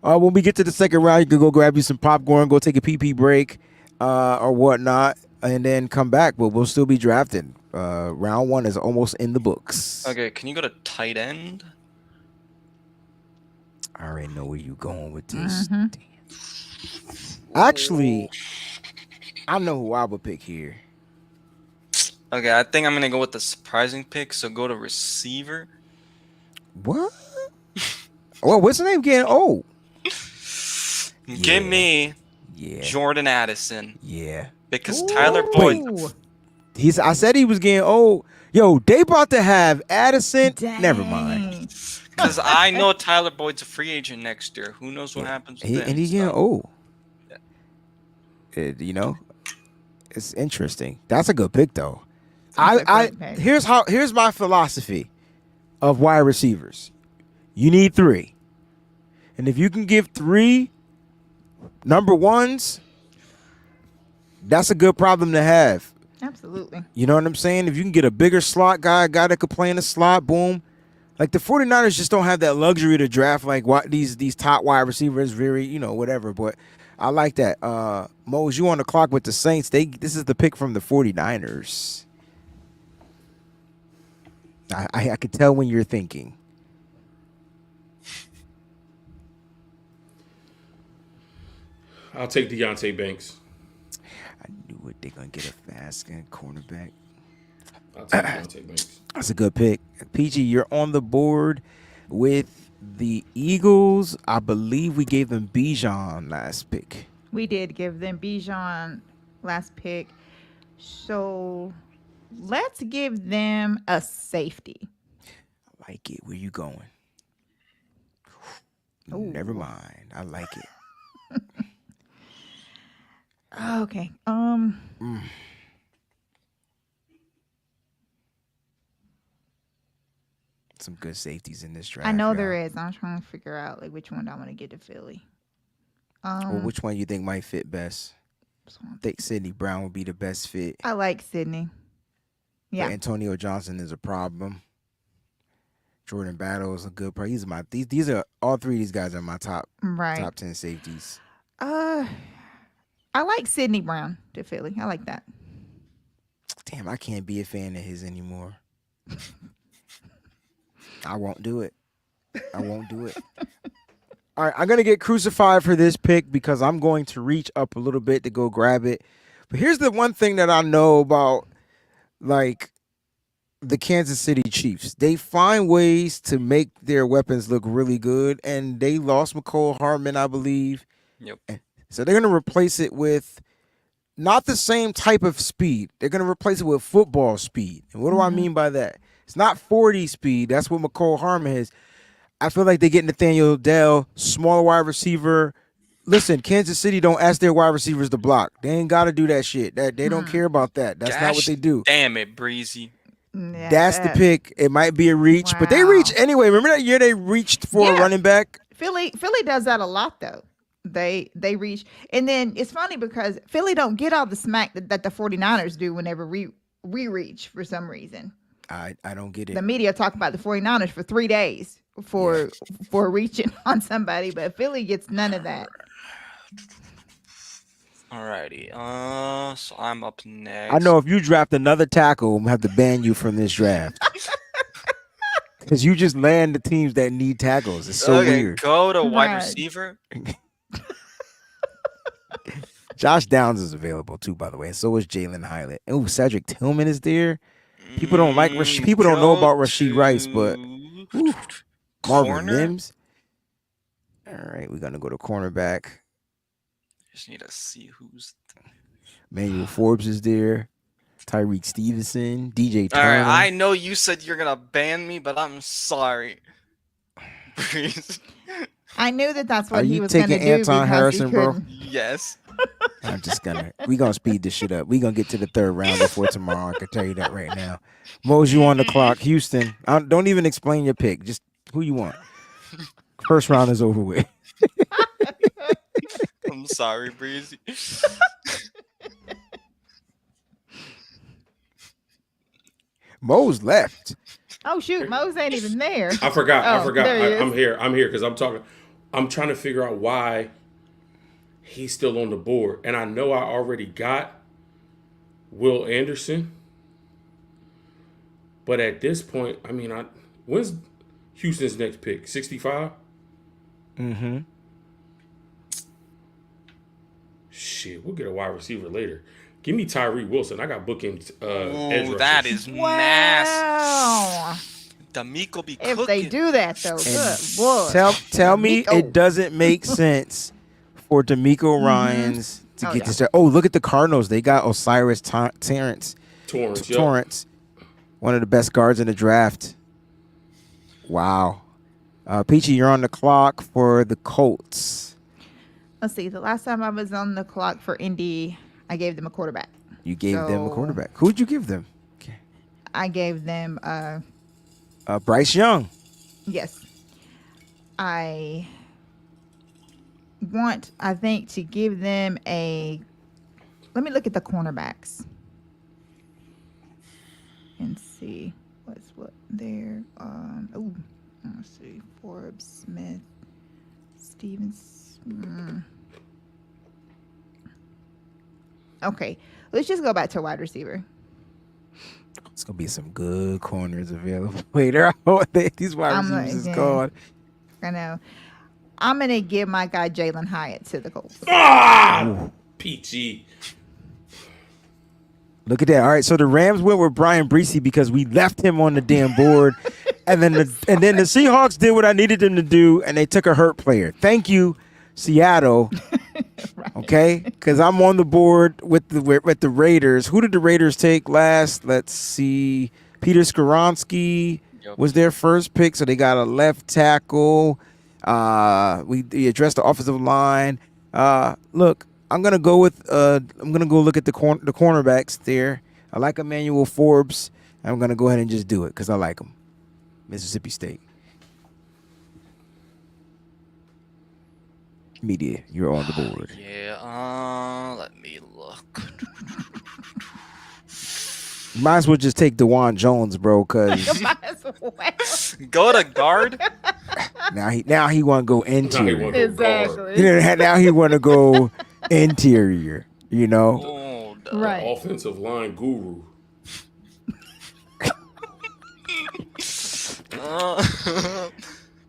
When we get to the second round, you can go grab you some popcorn, go take a pee break, or whatnot, and then come back. But we'll still be drafting. Round one is almost in the books. Okay, can you go to tight end? I already know where you're going with this. Actually, I know who I would pick here. Okay, I think I'm gonna go with the surprising pick. So go to receiver. What? Well, what's the name getting old? Give me Yeah. Jordan Addison Yeah. because Tyler Boyd. Ooh. I said he was getting old. Yo, they about to have Addison. Never mind. Dang. Because I know Tyler Boyd's a free agent next year. Who knows what happens with him? And he's getting so- old. You know, it's interesting. That's a good pick, though. Sounds like a good pick. Here's my philosophy of wide receivers. You need 3, and if you can give 3 number ones, that's a good problem to have. Absolutely. You know what I'm saying? If you can get a bigger slot guy, a guy that could play in the slot, boom. Like the 49ers just don't have that luxury to draft like these top wide receivers, very, whatever. But I like that. Mose, you on the clock with the Saints. This is the pick from the 49ers. I could tell when you're thinking. I'll take Deontay Banks. I knew it. They're going to get a fast cornerback. I'll take Deontay Banks. That's a good pick. PG, you're on the board with the Eagles. I believe we gave them Bijan last pick. We did give them Bijan last pick. So let's give them a safety. I like it. Where you going? Ooh. Never mind. I like it. Okay. Some good safeties in this draft. I know y'all. there is. I'm trying to figure out like which one I want to get to Philly. Well, which one you think might fit best? I think Sidney Brown would be the best fit. I like Sydney. Yeah. But Antonio Johnson is a problem. Jordan Battle is a good player. These are all three of these guys are my top 10 safeties. I like Sidney Brown to Philly. I like that. Damn, I can't be a fan of his anymore. I won't do it. All right, I'm going to get crucified for this pick because I'm going to reach up a little bit to go grab it. But here's the one thing that I know about, like, the Kansas City Chiefs. They find ways to make their weapons look really good, and they lost McCole Hardman, I believe. Yep. So they're going to replace it with not the same type of speed. They're going to replace it with football speed. And what do I mean by that? It's not 40 speed. That's what McCole Hardman is. I feel like they get Nathaniel Dell, smaller wide receiver. Listen, Kansas City don't ask their wide receivers to block. They ain't got to do that shit. They don't care about that. That's not what they do. Damn it, Breezy. Yeah, That's the pick. It might be a reach, but they reach anyway. Remember that year they reached for a running back? Philly does that a lot though. They reach, and then it's funny because Philly don't get all the smack that the 49ers do whenever we reach for some reason. I don't get it. The media talk about the 49ers for 3 days for reaching on somebody, but Philly gets none of that. Alrighty. So I'm up next. I know if you draft another tackle, I'm gonna have to ban you from this draft. Because you just land the teams that need tackles. It's so weird. Go to wide receiver. Josh Downs is available too, by the way. And so is Jalen Hylett. Oh, Cedric Tillman is there. People don't like people don't know about Rashid Rice, but Marvin Mims. All right, we're gonna go to cornerback. Just need to see who's. Manuel Forbes is there. Tyreek Stevenson, DJ Turner. All right, I know you said you're gonna ban me, but I'm sorry. I knew that's what Are he you was going to taking do. Anton Harrison, bro? Yes. We gonna speed this shit up. We gonna get to the third round before tomorrow. I can tell you that right now. Mose, you on the clock. Houston. Don't even explain your pick. Just who you want. First round is over with. I'm sorry, Breezy. Mose left. Oh shoot, Mose ain't even there. I forgot. I'm here because I'm trying to figure out why he's still on the board. And I know I already got Will Anderson. But at this point, I mean, when's Houston's next pick? 65? Mm-hmm. Shit, we'll get a wide receiver later. Give me Tyree Wilson. I got bookings. Edge rushers. That is nasty. D'Amico be cooking. If they do that, though, good boy. Tell me it doesn't make sense for D'Amico Ryans to get this. Oh, look at the Cardinals. They got Osiris Torrance. One of the best guards in the draft. Wow. Peachy, you're on the clock for the Colts. Let's see. The last time I was on the clock for Indy, I gave them a quarterback. You gave them a quarterback. Who'd you give them? Okay. I gave them Bryce Young. Yes. I think, to give them a... Let me look at the cornerbacks and see what there. Let's see. Forbes, Smith, Stevens. Okay, let's just go back to wide receiver. It's gonna be some good corners available later. These wide receivers is gone. I know. I'm gonna give my guy Jalen Hyatt to the Colts. Peachy. Look at that. All right, so the Rams went with Brian Breezie because we left him on the damn board, and then the Seahawks did what I needed them to do, and they took a hurt player. Thank you, Seattle. Right. Okay, because I'm on the board with the Raiders. Who did the Raiders take last? Let's see. Peter Skoronski was their first pick, so they got a left tackle. We addressed the offensive line. Look, I'm gonna go look at the cornerbacks there. I like Emmanuel Forbes. I'm gonna go ahead and just do it because I like him. Mississippi State. Media, you're on the board. Yeah, let me look. Might as well just take DeJuan Jones, bro, because Might as well. Go to guard. now he want to go interior. Exactly. Now he want to go interior. You know. Oh, no. Right. Offensive line guru.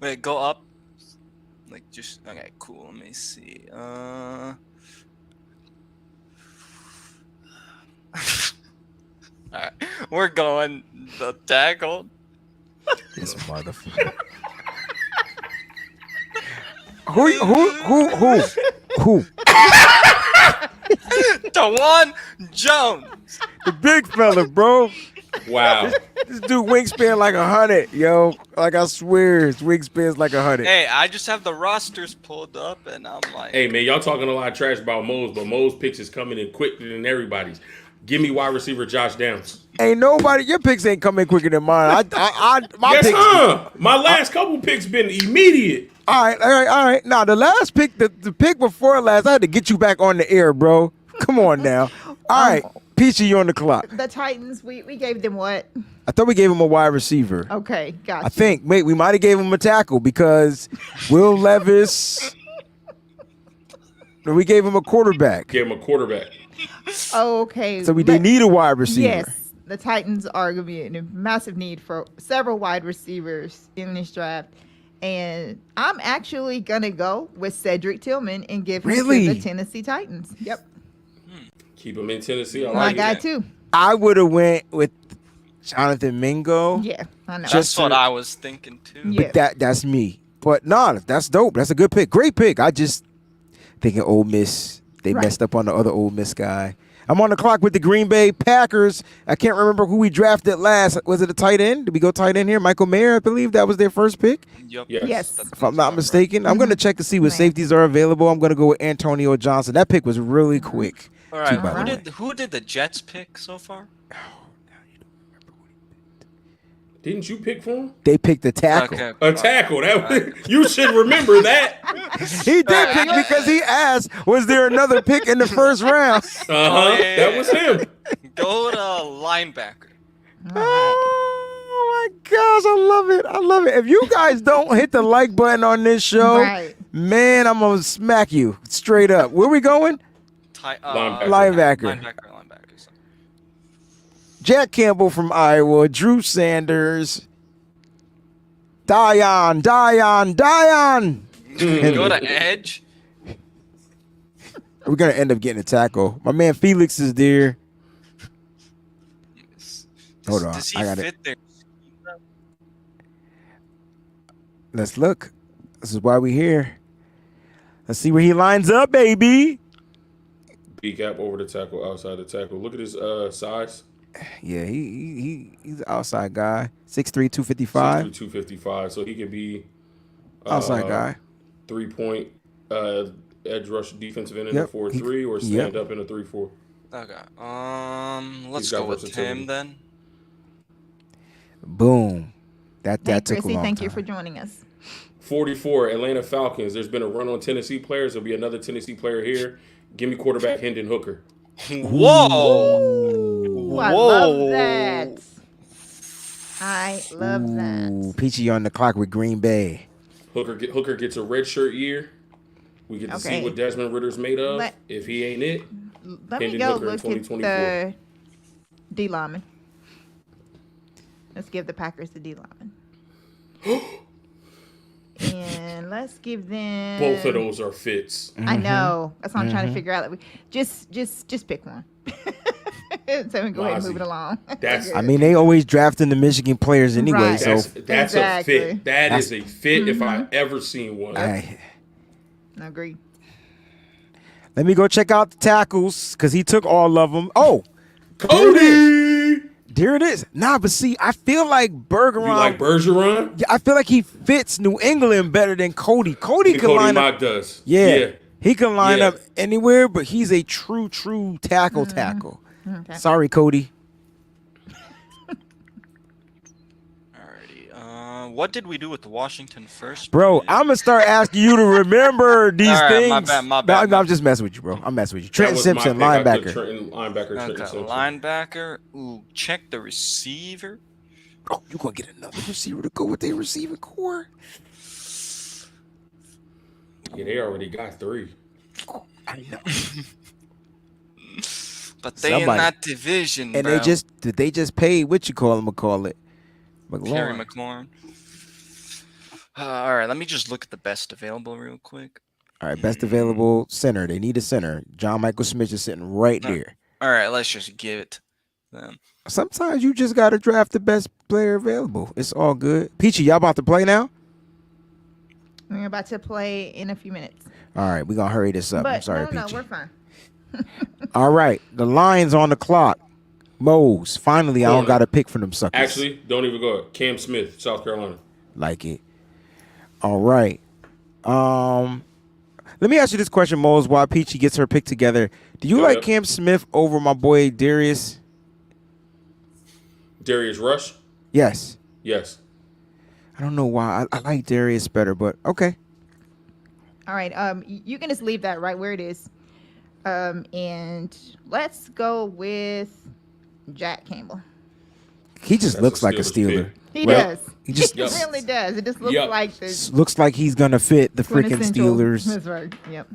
Wait, go up. Like just okay, cool. Let me see. Alright, we're going the tackle. This motherfucker. Who? DeJuan Jones. The big fella, bro. Wow. This dude wingspan like 100, yo. Like I swear, his wingspan's like 100. Hey, I just have the rosters pulled up, and I'm like, Hey, man, y'all talking a lot of trash about Mo's, but Mo's picks is coming in quicker than everybody's. Give me wide receiver Josh Downs. Ain't nobody. Your picks ain't coming quicker than mine. My Yes, picks. My last couple picks been immediate. All right. Now the last pick, the pick before last, I had to get you back on the air, bro. Come on now. All right, Peachy, you on the clock. The Titans, we gave them what? I thought we gave him a wide receiver. Okay, gotcha. I think. Wait, we might have gave him a tackle because Will Levis. No, we gave him a quarterback. Gave him a quarterback. Oh, okay. So they need a wide receiver. Yes, the Titans are going to be in a massive need for several wide receivers in this draft. And I'm actually going to go with Cedric Tillman and give him to the Tennessee Titans. Yep. Keep him in Tennessee. I My like guy, it. too. I would have went with Jonathan Mingo. Yeah, I know. that's what I was thinking too. But that's me. But no, that's dope. That's a good pick. Great pick. I just thinking Ole Miss. They messed up on the other Ole Miss guy. I'm on the clock with the Green Bay Packers. I can't remember who we drafted last. Was it a tight end? Did we go tight end here? Michael Mayer, I believe that was their first pick. Yep. Yes. If I'm not mistaken. I'm going to check to see what safeties are available. I'm going to go with Antonio Johnson. That pick was really quick. All right. by the way. Who did the Jets pick so far? Didn't you pick for him? They picked a tackle. Okay. A tackle. You should remember that. He did pick because he asked, was there another pick in the first round? Yeah. That was him. Go to linebacker. Oh my gosh, I love it. I love it. If you guys don't hit the like button on this show, man, I'm going to smack you straight up. Where we going? Linebacker. Jack Campbell from Iowa, Drew Sanders, Dion. Go to edge. We're going to end up getting a tackle. My man Felix is there. Hold on. Does he I got fit it. there? Let's look. This is why we're here. Let's see where he lines up, baby. B gap over the tackle, outside the tackle. Look at his size. Yeah, he's an outside guy. 6'3", 255. 6'3", 255. So he could be Outside guy. 3-point edge rush defensive end in a 4-3 or stand up in a 3-4. Okay. Let's go with him then. Boom. That Hey, took a Chrissy, long thank time. you for joining us. 44, Atlanta Falcons. There's been a run on Tennessee players. There'll be another Tennessee player here. Give me quarterback Hendon Hooker. Whoa. Ooh, I love that. I love that. Peachy on the clock with Green Bay. Hooker gets a red shirt year. We get to see what Desmond Ritter's made of. If he ain't it, Let me Hendon go Hooker in look at 2024. the D lineman. Let's give the Packers the D lineman. And let's give them Both of those are fits. I know. That's what I'm trying to figure out. Just pick one. So we go ahead and move it along. I mean, they always drafting the Michigan players anyway. Right. So That's a fit. That is a fit if I ever seen one. I agree. Let me go check out the tackles because he took all of them. Oh, Cody! There it is. Nah, but see, I feel like Bergeron. You like Bergeron? Yeah, I feel like he fits New England better than Cody. Cody can line Mock up. does. Yeah. He can line up anywhere, but he's a true tackle. Okay. Sorry, Cody. Alrighty. What did we do with the Washington first? Bro, I'm gonna start asking you to remember these All right, things. my bad. No, I'm just messing with you, bro. I'm messing with you. Trenton Simpson, linebacker. Trenton Simpson. Linebacker. Ooh, check the receiver. Oh, you gonna get another receiver to go with their receiving core? Yeah, they already got 3. I know. But they in that division, and bro. they just paid what you call it, Terry McLaurin. All right, let me just look at the best available real quick. All right, best available center. They need a center. John Michael Smith is sitting right there. All right, let's just give it to them. Sometimes you just gotta draft the best player available. It's all good. Peachy, y'all about to play now? We're about to play in a few minutes. All right, we're gonna hurry this up. But I'm sorry, no, Peachy. we're fine. All right, the Lions on the clock. Mose, finally, I don't got to pick for them suckers. Actually, don't even go. Cam Smith, South Carolina. Like it. All right. Let me ask you this question, Mose, while Peachy gets her pick together. Do you like Cam Smith over my boy Darius? Darius Rush? Yes. Yes. I don't know why. I like Darius better, but okay. All right. You can just leave that right where it is. And let's go with Jack Campbell. He just looks like a Steeler. He does. He just really does. It just looks like this. Looks like he's gonna fit the freaking Steelers. That's right. Yep.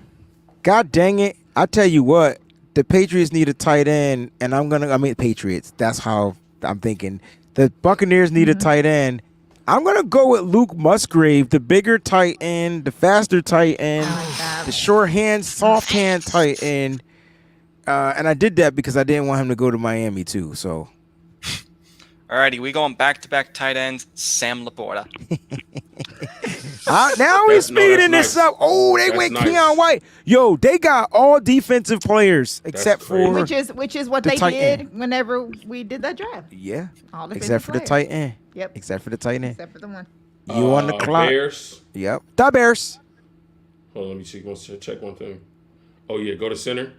God dang it! I tell you what, the Patriots need a tight end, and Patriots. That's how I'm thinking. The Buccaneers need a tight end. I'm gonna go with Luke Musgrave, the bigger tight end, the faster tight end, the short hand, soft hand tight end. And I did that because I didn't want him to go to Miami too. So, alrighty, we going back-to-back tight ends. Sam Laporta. Now we're speeding this up. Oh, they went Keon White. Yo, they got all defensive players except for which is what they did whenever we did that draft. Yeah, all except for the tight end. Yep. Except for the tight end. Except for the one. You on the clock? Bears. Yep. The Bears. Hold on, let me see. Let's check one thing. Oh yeah, go to center.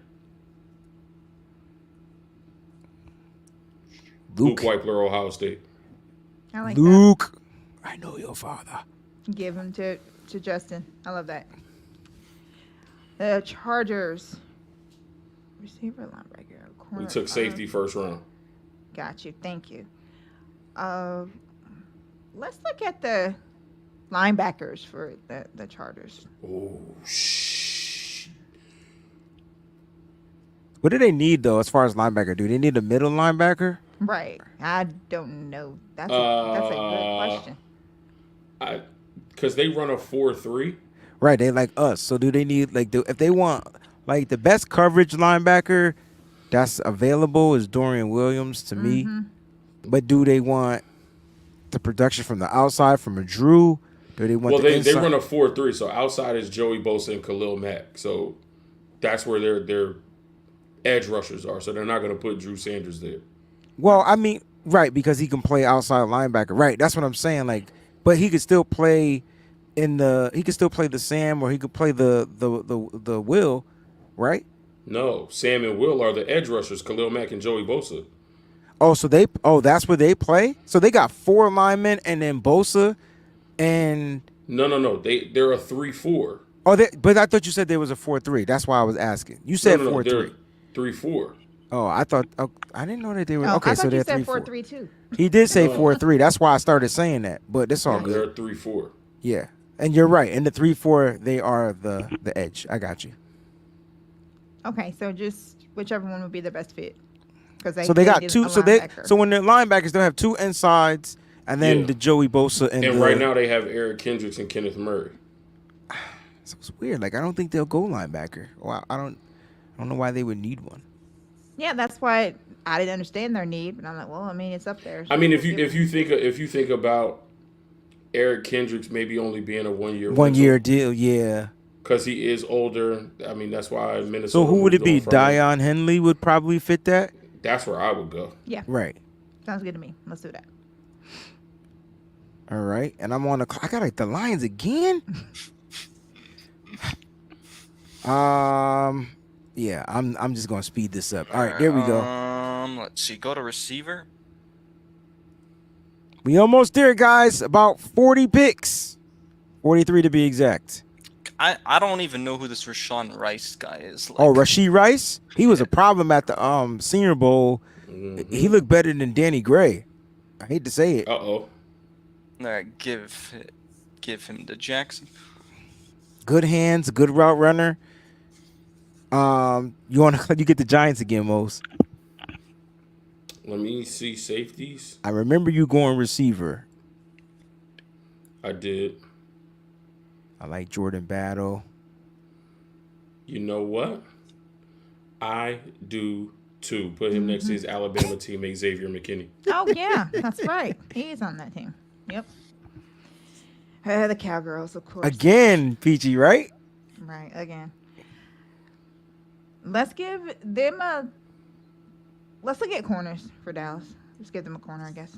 Luke Weichler, Ohio State. I like Luke. That. I know your father. Give him to Justin. I love that. The Chargers. Receiver, linebacker, corner. We took safety first round. Got you. Thank you. Let's look at the linebackers for the Chargers. Oh, shh. What do they need, though, as far as linebacker? Do they need a middle linebacker? Right. I don't know. That's a good question. Because they run a 4-3. Right. They like us. So do they need, if they want, the best coverage linebacker that's available is Dorian Williams to me. But do they want the production from the outside from a Drew? Do they want they run a 4-3. So outside is Joey Bosa and Khalil Mack. So that's where their edge rushers are. So they're not going to put Drew Sanders there. Well, I mean, right, because he can play outside linebacker. Right, that's what I'm saying. But he could still play the Sam, or he could play the Will, right? No, Sam and Will are the edge rushers, Khalil Mack and Joey Bosa. Oh, that's where they play? So they got 4 linemen and then Bosa and No. They're a 3-4. Oh, but I thought you said there was a 4-3. That's why I was asking. You said 4-3. 3-4. Oh, I thought. Oh, I didn't know that they were. Oh, okay, I thought so they're you said 3-4. 4-3 too. He did say 4-3. That's why I started saying that. But it's all good. They're 3-4. Yeah, and you're right. In the 3-4, they are the edge. I got you. Okay, so just whichever one would be the best fit. So they got 2. So when they're linebackers, they'll have 2 insides, and then the Joey Bosa and right now they have Eric Kendricks and Kenneth Murray. So it's weird. I don't think they'll go linebacker. Well, I don't know why they would need one. Yeah, that's why I didn't understand their need, but I'm like, well, I mean, it's up there. So I mean, if you think about Eric Kendricks maybe only being a 1-year deal, yeah, because he is older. I mean, that's why Minnesota. So who would it be? Dion Henley would probably fit that. That's where I would go. Yeah, right. Sounds good to me. Let's do that. All right, and I'm on the clock. I got the Lions again. Yeah, I'm just gonna speed this up. All right, there we go. Let's see. Go to receiver. We almost there, guys. About 40 picks. 43 to be exact. I don't even know who this Rashawn Rice guy is. Like, Oh, Rashee Rice? He was a problem at the Senior Bowl. Mm-hmm. He looked better than Danny Gray. I hate to say it. Uh-oh. all right, give him to Jackson. Good hands, good route runner. You get the Giants again, Mose. Let me see safeties. I remember you going receiver. I did. I like Jordan Battle. You know what? I do too. Put him next to his Alabama teammate Xavier McKinney. Oh yeah, that's right. He's on that team. Yep. The Cowgirls, of course. Again, Peachy, right? Right, again. Let's give them a. Let's look at corners for Dallas. Let's give them a corner, I guess.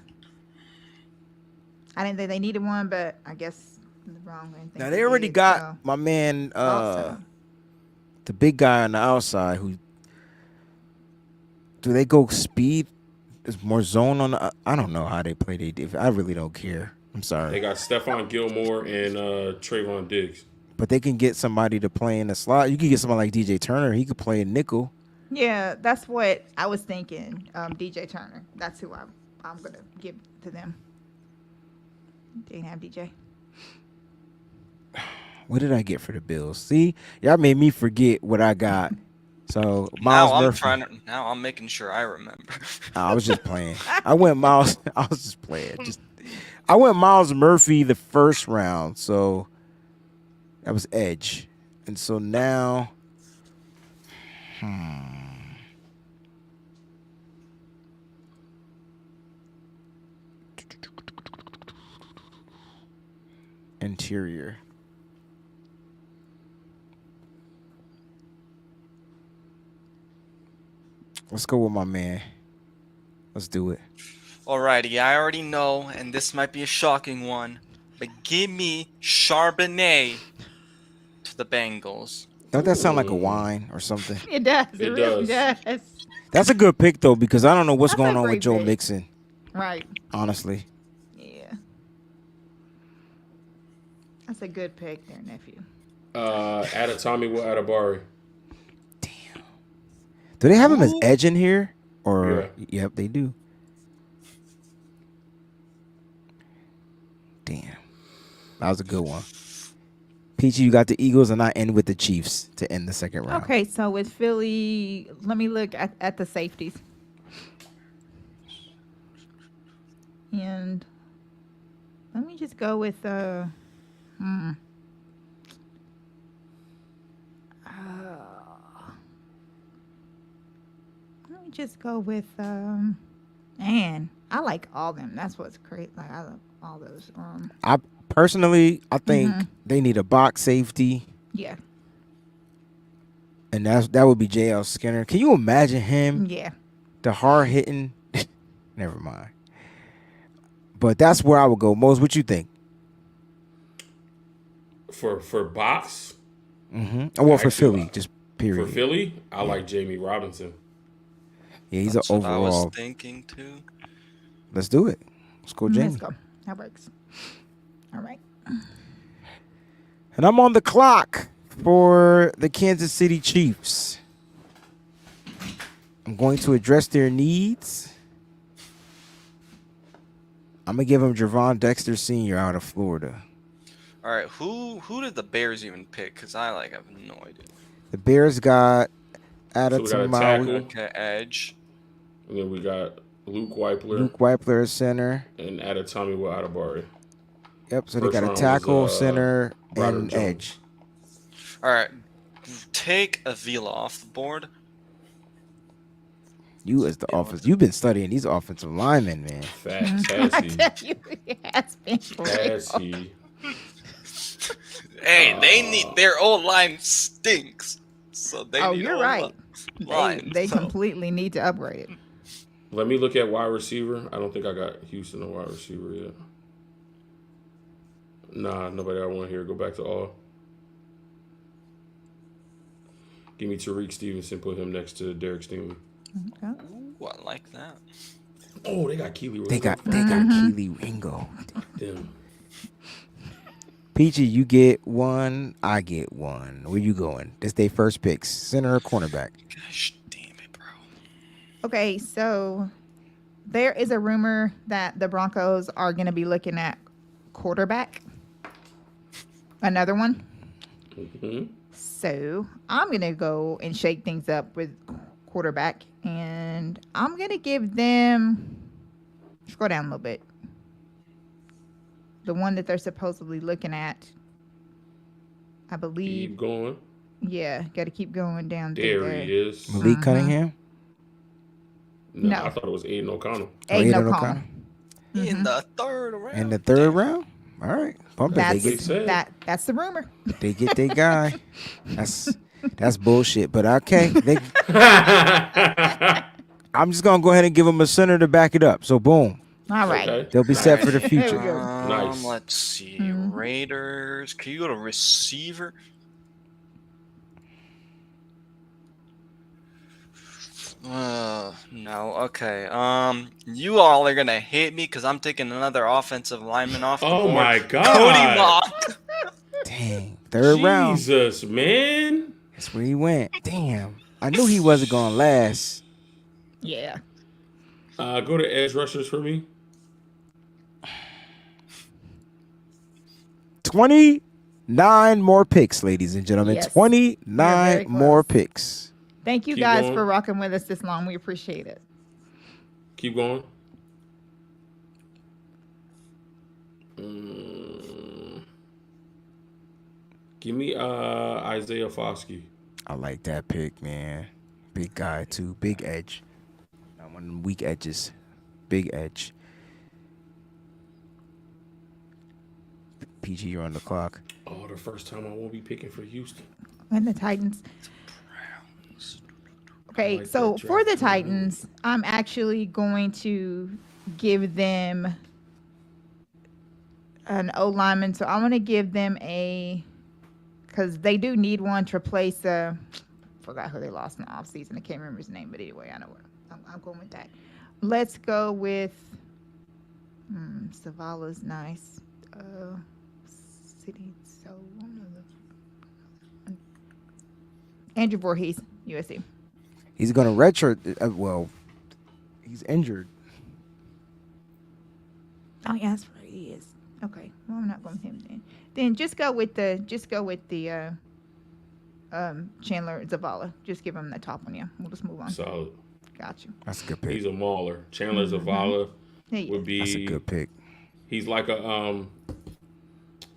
I didn't think they needed one, but I guess the wrong way. Now they already got my man, the big guy on the outside. Who do they go speed? There's more zone on the. I don't know how they play. I really don't care. I'm sorry. They got Stephon Gilmore and Trayvon Diggs. But they can get somebody to play in the slot. You can get somebody like DJ Turner. He could play in nickel. Yeah, that's what I was thinking. DJ Turner. That's who I'm gonna give to them. They didn't have DJ. What did I get for the Bills? See, y'all made me forget what I got. So Miles Murphy. Now I'm making sure I remember. I was just playing. I went Miles. I was just playing. I went Miles Murphy the first round. So that was edge, and so now, interior. Let's go with my man. Let's do it. Alrighty, I already know, and this might be a shocking one, but give me Charbonnet to the Bengals. Don't that sound like a wine or something? It does. It really does. That's a good pick though, because I don't know what's That's going a on with great Joe pick. Mixon. Right. Honestly. Yeah. That's a good pick there, nephew. Adetomiwa Adebawore. Do they have him as edge in here? Or yep, they do. Damn. That was a good one. Peachy, you got the Eagles, and I end with the Chiefs to end the second round. Okay, so with Philly, let me look at the safeties. And let me just go with let me just go with man, I like all them. That's what's great. Like I love all those. I think they need a box safety. Yeah. And that would be JL Skinner. Can you imagine him? Yeah. The hard hitting. Never mind. But that's where I would go. Mose, what you think? For box? Mm-hmm. Well, for Philly, just period. For Philly, I like Jamie Robinson. Yeah, he's That's an what I overall. was thinking too. Let's do it. Let's go, Jamie. Let's go. That works. All right. And I'm on the clock for the Kansas City Chiefs. I'm going to address their needs. I'm going to give them Javon Dexter Sr. out of Florida. All right, who did the Bears even pick? Because I have no idea. The Bears got So we got a tackle. Okay, edge. And then we got Luke Weipler. Luke Weipler is center. And Adetomiwa Adebawore. Yep, so First they got a round tackle, was, center, Broderick and Jones. edge. All right, take Avila off the board. You as the offense, you've been studying these offensive linemen, man. Facts. Has I he? tell you, it has been for real. Has he? Hey, they need their old line stinks, so they Oh, need you're old right. line. They so. completely need to upgrade it. Let me look at wide receiver. I don't think I got Houston a wide receiver yet. Nah, nobody I want here. Go back to all. Give me Tariq Stevenson. Put him next to Derek Stingley. Okay. Ooh, I like that. Oh, they got Keely Ringo. They got Keely Ringo. Damn. Peachy, you get one. I get one. Where you going? This they first picks. Center or cornerback? Gosh damn it, bro. Okay, so there is a rumor that the Broncos are going to be looking at quarterback. Another one. Mm-hmm. So I'm going to go and shake things up with quarterback. And I'm going to give them... Scroll down a little bit. The one that they're supposedly looking at, I believe. Keep going. Yeah, got to keep going down There there. he is. Malik Cunningham? No. I thought it was Aiden O'Connell. Aiden O'Connell. In the third round. In the third round? All right. Pump it. That's the rumor. They get their guy. That's bullshit. But okay. I'm just gonna go ahead and give them a center to back it up. So boom. All right. They'll be set for the future. Nice. Let's see. Raiders. Can you go to receiver? No. Okay. You all are gonna hate me because I'm taking another offensive lineman off the board. Oh my God. Cody Mock. Dang. Third round. Jesus, man. That's where he went. Damn. I knew he wasn't gonna last. Yeah. Go to edge rushers for me. 29 more picks, ladies and gentlemen. Yes. 29 more picks. Thank you Keep guys going. for rocking with us this long. We appreciate it. Keep going. Give me Isaiah Foskey. I like that pick, man. Big guy, too. Big edge. Not one of them weak edges. Big edge. PG, you're on the clock. Oh, the first time I won't be picking for Houston. And the Titans. Okay, like so that for the draft. Titans, I'm actually going to give them an O lineman. So I'm going to give them because they do need one to replace forgot who they lost in the offseason. I can't remember his name, but anyway, I know what I'm going with that. Let's go with Savala's nice. City, so Andrew Voorhees, USC. He's going to redshirt. Well, he's injured. Oh yeah, that's right. He is. Okay. Well, I'm not going with him then. Then just go with the Chandler Zavala. Just give him the top one. Yeah. We'll just move on. Solid. Got you. That's a good pick. He's a mauler. Chandler Zavala would be. That's a good pick. He's like a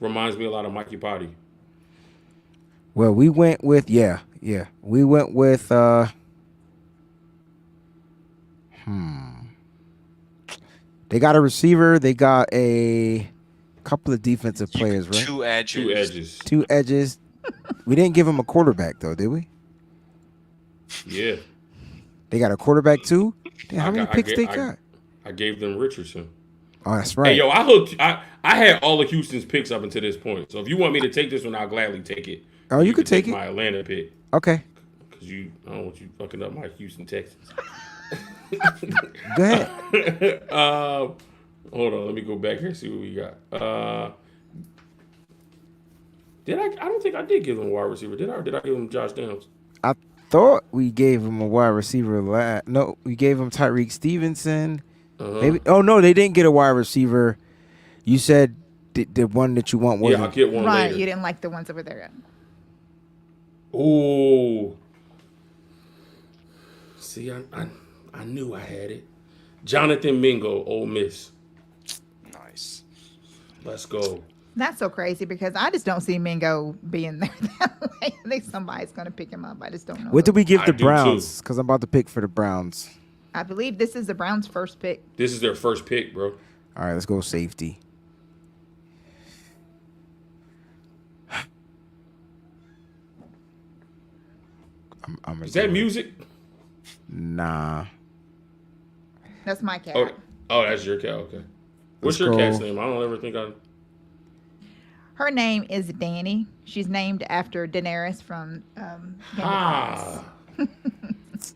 reminds me a lot of Mikey Potty. Well, we went with we went with They got a receiver. They got a couple of defensive players, right? Two edges. Two edges. We didn't give him a quarterback though, did we? Yeah. They got a quarterback too. Damn, how many picks they got? I gave them Richardson. Oh, that's right. Hey, yo, I had all of Houston's picks up until this point. So if you want me to take this one, I'll gladly take it. Oh, you could take it. My Atlanta pick. Okay. Because I don't want you fucking up my Houston Texans. Go ahead. Hold on, let me go back here and see what we got. Did I don't think I did give him a wide receiver. Did I? Or did I give him Josh Downs? I thought we gave him a wide receiver. No, we gave him Tyreek Stevenson. Maybe. Oh no, they didn't get a wide receiver. You said the one that you want was I'll get one right. later. You didn't like the ones over there yet. Ooh. See, I knew I had it. Jonathan Mingo, Ole Miss. Nice. Let's go. That's so crazy because I just don't see Mingo being there that way. I think somebody's going to pick him up. I just don't know. What did we give I the do Browns? Because I'm about to pick for the Browns. I believe this is the Browns' first pick. This is their first pick, bro. All right, let's go safety. Is that music? Nah. That's my cat. Oh, that's your cat. Okay. What's your cat's name? I don't ever think I. Her name is Dany. She's named after Daenerys from Game of Thrones.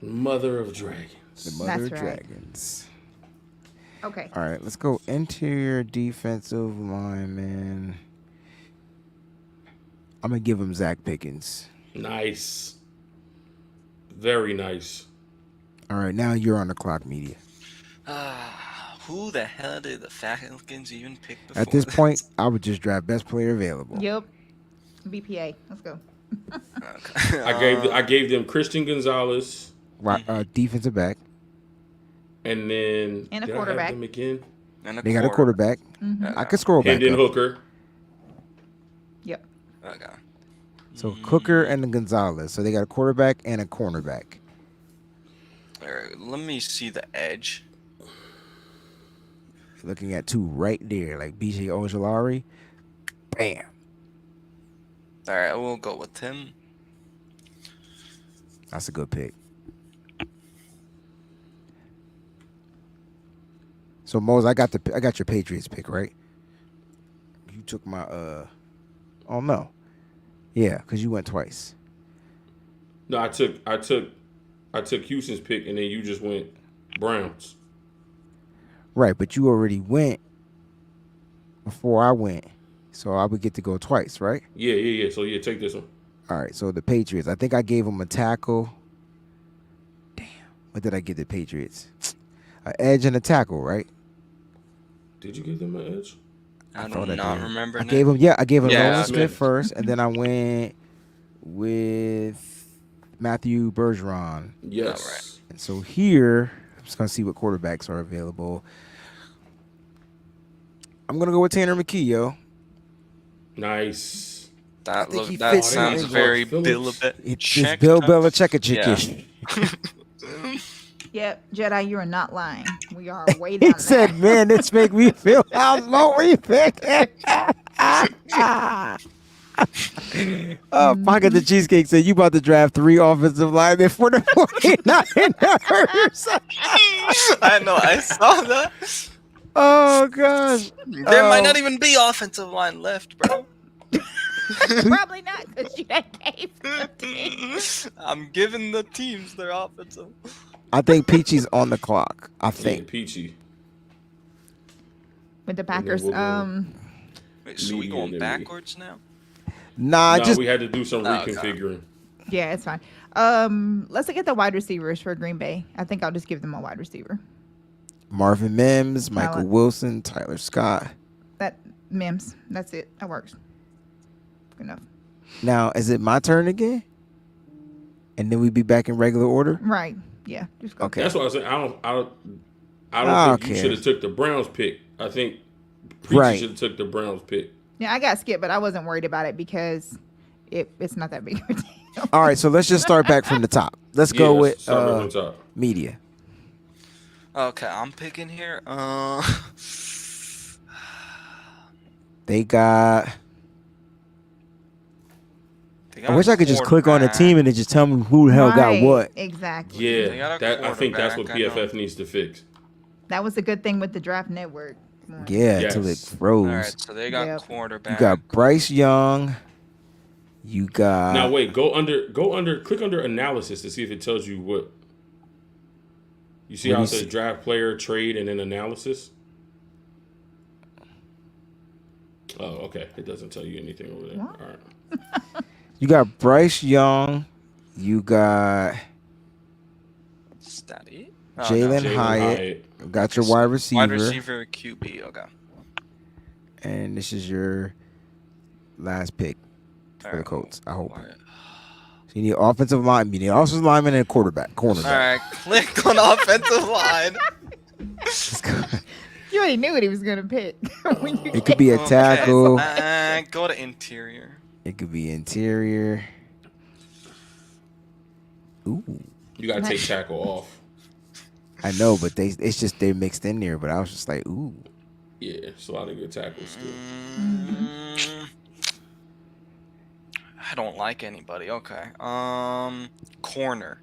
Mother of Dragons. The Mother That's of right. Dragons. Okay. All right, let's go interior defensive lineman. I'm gonna give him Zach Pickens. Nice. Very nice. All right, now you're on the clock, media. Who the hell did the Falcons even pick before At this point, I would just draft best player available. Yep. BPA. Let's go. Okay. I gave them Christian Gonzalez. Right, defensive back. And then And a did quarterback. I have them again? They got a quarterback. I could scroll back Hendon up. Hooker. Yep. Okay. So Hooker and Gonzalez. So they got a quarterback and a cornerback. All right, let me see the edge. You're looking at two right there, like BJ Ojolari. Bam. All right, we'll go with him. That's a good pick. So Mose, I got your Patriots pick, right? You took my oh no. Yeah, because you went twice. No, I took Houston's pick, and then you just went Browns. Right, but you already went before I went. So I would get to go twice, right? Yeah. So take this one. All right, so the Patriots. I think I gave them a tackle. Damn. What did I get the Patriots? An edge and a tackle, right? Did you give them an edge? I do not remember. I gave him Nolan Smith. Smith first, and then I went with Matthew Bergeron. Yes. All right. And so here, I'm just gonna see what quarterbacks are available. I'm gonna go with Tanner McKee, yo. Nice. That think he that fits sounds in. very Phillips. It's Bill Belichick. Yep. Jedi, you are not lying. We are way down He said, "Man, this make me feel how low we pick." Pocket the Cheesecake said, "You about to draft 3 offensive linemen for the 49ers." I know, I saw that. Oh gosh, There might not even be offensive line left, bro. Probably not, because you gave the team. I'm giving the teams their offensive. I think Peachy's on the clock. I Yeah, think. Peachy. With the Packers. we'll go- Wait, so we Media going and then backwards now? Nah, No, just we had to do some Okay. reconfiguring. Yeah, it's fine. Let's look at the wide receivers for Green Bay. I think I'll just give them a wide receiver. Marvin Mims, Michael Tyler. Wilson, Tyler Scott. That Mims. That's it. That works. Good enough. Now, is it my turn again? And then we be back in regular order? Right. Yeah. Just go. Okay. That's what I said. I don't think you Okay. should have took the Browns pick. I think Peachy Right. should have took the Browns pick. Yeah, I got skipped, but I wasn't worried about it because it's not that big of a deal. All right, so let's just start back from the top. Let's go Yeah, with start back on top. media. Okay, I'm picking here. They got. They I got wish a I could just click on the quarterback. team and it just tell me who the hell got Right, what. Exactly. They Yeah, got a I think that's what quarterback, I know. PFF needs to fix. That was a good thing with the draft network. Yeah, till it Yes. froze. All right, so they got Yep. quarterback. You got Bryce Young. You got. Now wait, click under analysis to see if it tells you what. You see What how do it you says see? draft player, trade, and then analysis? Oh, okay. It doesn't tell you anything over there. What? All right. You got Bryce Young. You got Is that it? Jalen Jalen Hyatt. Got your wide receiver. Wide receiver, QB. Okay. And this is your last pick for the Alright. Colts. I hope. All right. So you need offensive line. You need offensive lineman and a quarterback. All Cornerback. right, click on offensive line. Let's go. You already knew what he was gonna pick. When you It could be a tackle. Go to interior. It could be interior. Ooh. You gotta take tackle off. I know, but it's just they're mixed in there. But I was just like, ooh. Yeah, it's a lot of good tackles still. I don't like anybody. Okay. Corner.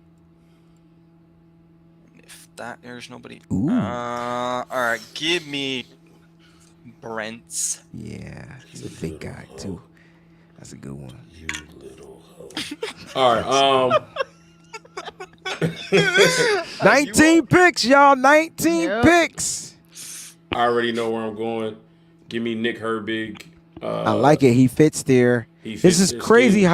If there's nobody. Ooh. All right. Give me Brent's. Yeah, he's a big guy too. That's a good one. All right. 19 picks, y'all. 19 Yep. picks. I already know where I'm going. Give me Nick Herbig. I like it. He fits there. He fits This is their crazy scheme.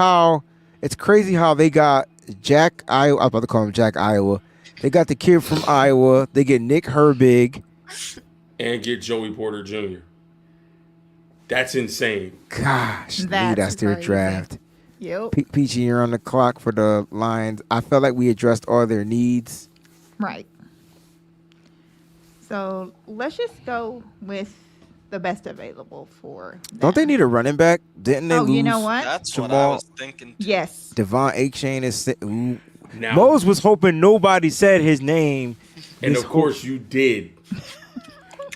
how they got Jack Iowa. I was about to call him Jack Iowa. They got the kid from Iowa. They get Nick Herbig. And get Joey Porter Jr. That's insane. Gosh, that's their crazy. draft. Yep. Peachy, you're on the clock for the Lions. I felt like we addressed all their needs. Right. So let's just go with the best available for them. Don't they need a running back? Didn't they lose? You know what? That's what I Jamal? was thinking. Yes. Devon Achane is. Ooh. Now, Mose was hoping nobody said his name. and of course you did.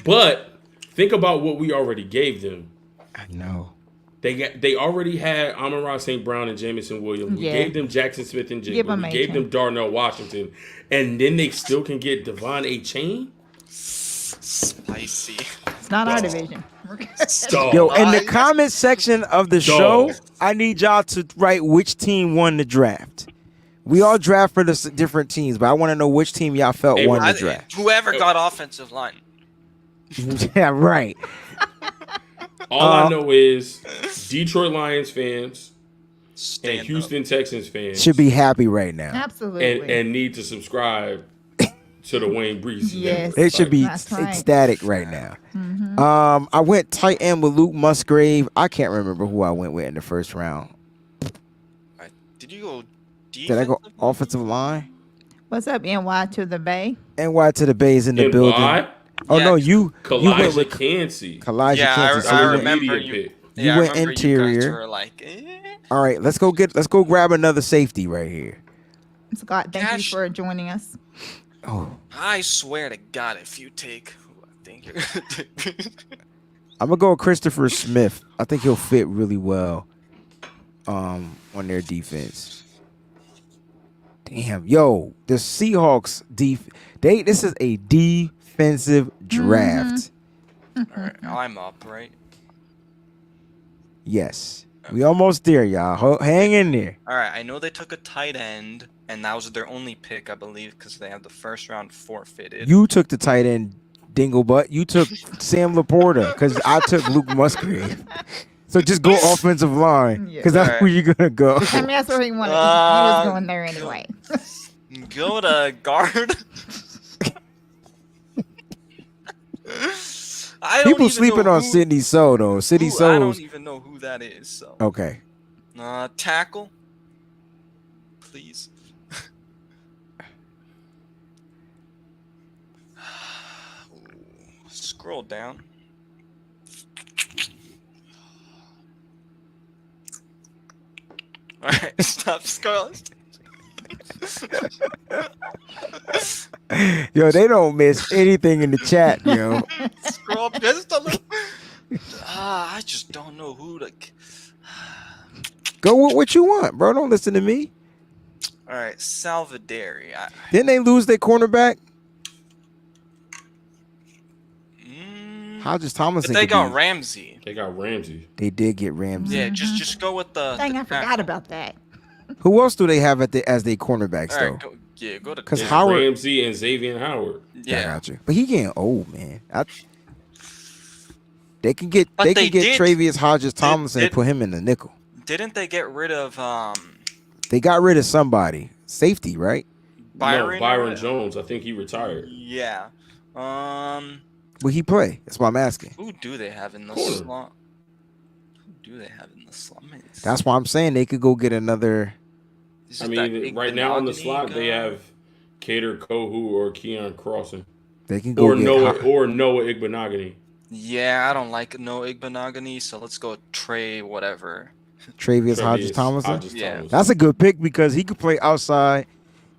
But think about what we already gave them. I know. They already had Amon-Ra St. Brown and Jamison Williams. We Yeah. gave them Jackson Smith and Give Jigba. them We gave them Darnell Washington. And then they still can get Devon Achane? Spicy. It's not our division. Stop. Yo, in the comment section of the show, I need y'all to write which team won the draft. We all draft for the different teams, but I want to know which team y'all felt won the draft. Whoever got offensive line. Yeah, right. All I know is Detroit Lions fans Stand and Houston Texans fans Should be happy right now. Absolutely. and need to subscribe to the Wayne Breezie. Yes. They should be That's right. ecstatic right now. I went tight end with Luke Musgrave. I can't remember who I went with in the first round. Did you go Did I go offensive line? What's up, NY to the Bay? NY to the Bays in the And building. why? Oh no, you went Kalijah with Kancey. Kalijah Yeah, Kancey. So I you went- remember immediate you. pick. You Yeah, I went remember interior. You guys were like, All right, let's go grab another safety right here. Scott, thank you for joining us. Oh, I swear to God, if you take who I think you're gonna take. I'm gonna go with Christopher Smith. I think he'll fit really well on their defense. Damn, yo, the Seahawks this is a defensive draft. All right, I'm up, right? Yes. We almost there, y'all. Hang in there. All right, I know they took a tight end, and that was their only pick, I believe, because they have the first round forfeited. You took the tight end, Dinglebutt. You took Sam Laporta because I took Luke Musgrave. So just go offensive line because that's Alright. where you're gonna go. I mean, that's where he wanted. He was going there anyway. Go to guard. I don't People even sleeping know on who- Sidney So though. Sidney I So. don't even know who that is. So. Okay. Tackle. Please. Scroll down. All right, stop scrolling. Yo, they don't miss anything in the chat, yo. Scroll up just a little. I just don't know who to. Go with what you want, bro. Don't listen to me. All right, Salvaderi. Didn't they lose their cornerback? Hodges Tomlinson. But they could got be- Ramsey. They got Ramsey. They did get Ramsey. Yeah, just go with the. Dang, I forgot about that. Who else do they have as their cornerbacks All though? right, go to. Because It's Howard. Ramsey and Xavier Howard. I got you. But he getting old, man. They can get But they did- Travius Hodges Tomlinson and did- put him in the nickel. Didn't they get rid of They got rid of somebody. Safety, right? Byron? No, Byron Jones. I think he retired. Yeah. Will he play? That's what I'm asking. Who do they have in the Corner. slot? Who do they have in the slot? Man, That's why I'm saying they could go get another. is I it that mean, right now on the Igbenogany slot they guy? have Cater Kohu or Keon Crossing. They can go Or get Noah Igbenogany. Yeah, I don't like no Igbenogany, so let's go Trey whatever. Travius Hodges Tomlinson. Hodges Yeah. Tomlinson. That's a good pick because he could play outside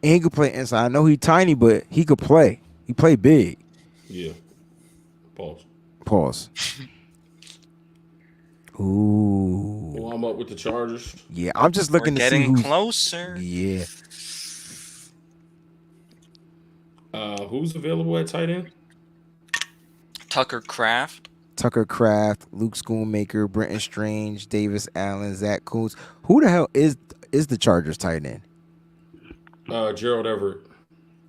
and he could play inside. I know he's tiny, but he could play. He play big. Yeah. Pause. Pause. Ooh. Well, I'm up with the Chargers. Yeah, I'm just looking We're to see getting who's closer. Yeah. Who's available at tight end? Tucker Craft. Tucker Craft, Luke Schoonmaker, Brenton Strange, Davis Allen, Zach Kuntz. Who the hell is the Chargers tight end? Gerald Everett.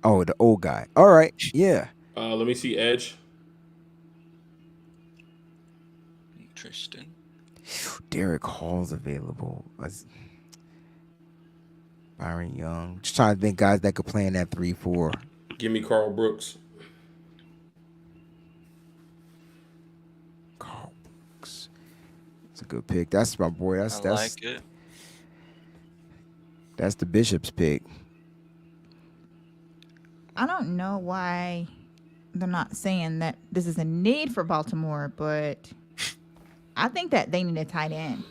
Oh, the old guy. All right. Yeah. Let me see Edge. Tristan. Derek Hall's available. Byron Young. Just trying to think guys that could play in that 3-4. Give me Carl Brooks. Carl Brooks. That's a good pick. That's my boy. I like it. That's the Bishop's pick. I don't know why they're not saying that this is a need for Baltimore, but I think that they need a tight end.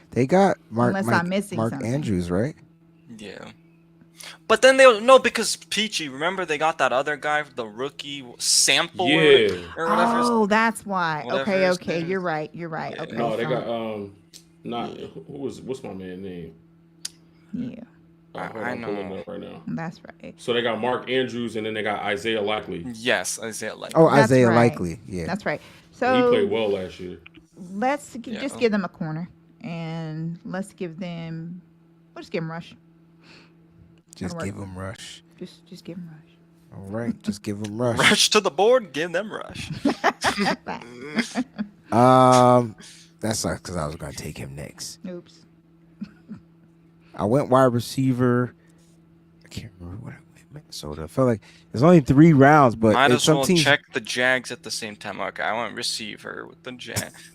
They got Mark I'm missing something. Andrews, right? Yeah. But then they'll no, because Peachy, remember they got that other guy, the rookie Sample or whatever. Oh, that's why. whatever his Okay. name You're right. Okay. No, they got what's my man's name? Yeah. I know. Pulling it up right now. That's right. So they got Mark Andrews and then they got Isaiah Likely. Yes, Isaiah Likely. Oh, That's Isaiah right. Likely. Yeah. That's right. He So played well last year. let's just give them a corner, and let's give them. We'll just give them rush. Just give them rush. Just give them rush. All right, just give them rush. Rush to the board, give them rush. That sucks because I was gonna take him next. Oops. I went wide receiver. I can't remember what I went. Minnesota. I felt like there's only 3 rounds, but Might as some well teams check the Jags at the same time. Okay, I went receiver with the Jags.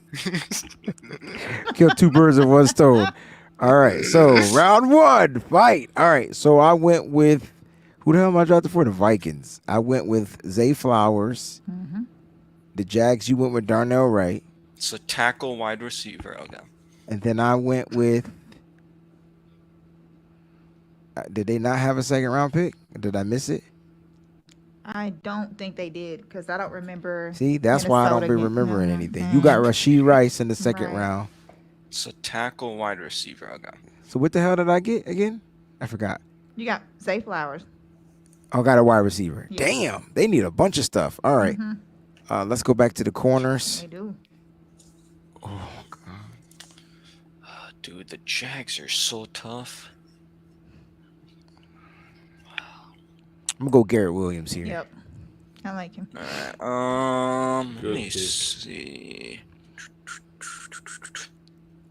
kill 2 birds with 1 stone. All right, so round 1, fight. All right, so I went with who the hell am I drafted for? The Vikings. I went with Zay Flowers. Mm-hmm. The Jags. You went with Darnell Wright. So tackle, wide receiver. Okay. And then I went with. Did they not have a 2nd round pick? Did I miss it? I don't think they did because I don't remember. See, that's why I don't be Minnesota remembering getting anything. them. You got Rashee Rice in the 2nd Right. round. So tackle, wide receiver. Okay. So what the hell did I get again? I forgot. You got Zay Flowers. Oh, got a wide receiver. Yeah. Damn, they need a bunch of stuff. All right. Let's go back to the corners. They do. Dude, the Jags are so tough. I'm gonna go Garrett Williams here. Yep. I like him. Let Good me pick. see.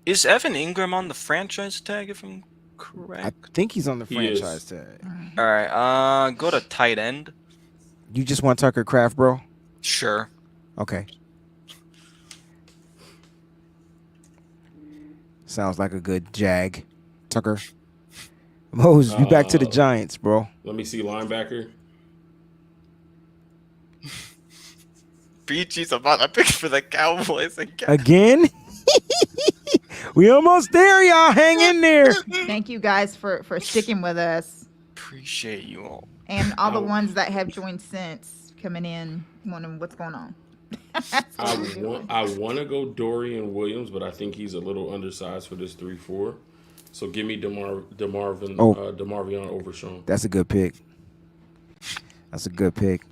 Is Evan Ingram on the franchise tag? If I'm I correct. think he's on the He franchise is. tag. All right. Go to tight end. You just want Tucker Kraft, bro? Sure. Okay. Sounds like a good jag. Tucker. Mose, you back to the Giants, bro. Let me see linebacker. Peachy's about to pick for the Cowboys again. Again? We almost there, y'all. Hang in there. Thank you guys for sticking with us, Appreciate you all. and all the ones that have joined since coming in, wondering what's going on. I want to go Dorian Williams, but I think he's a little undersized for this 3-4. So give me DeMarvion Overshown. That's a good pick. That's a good pick.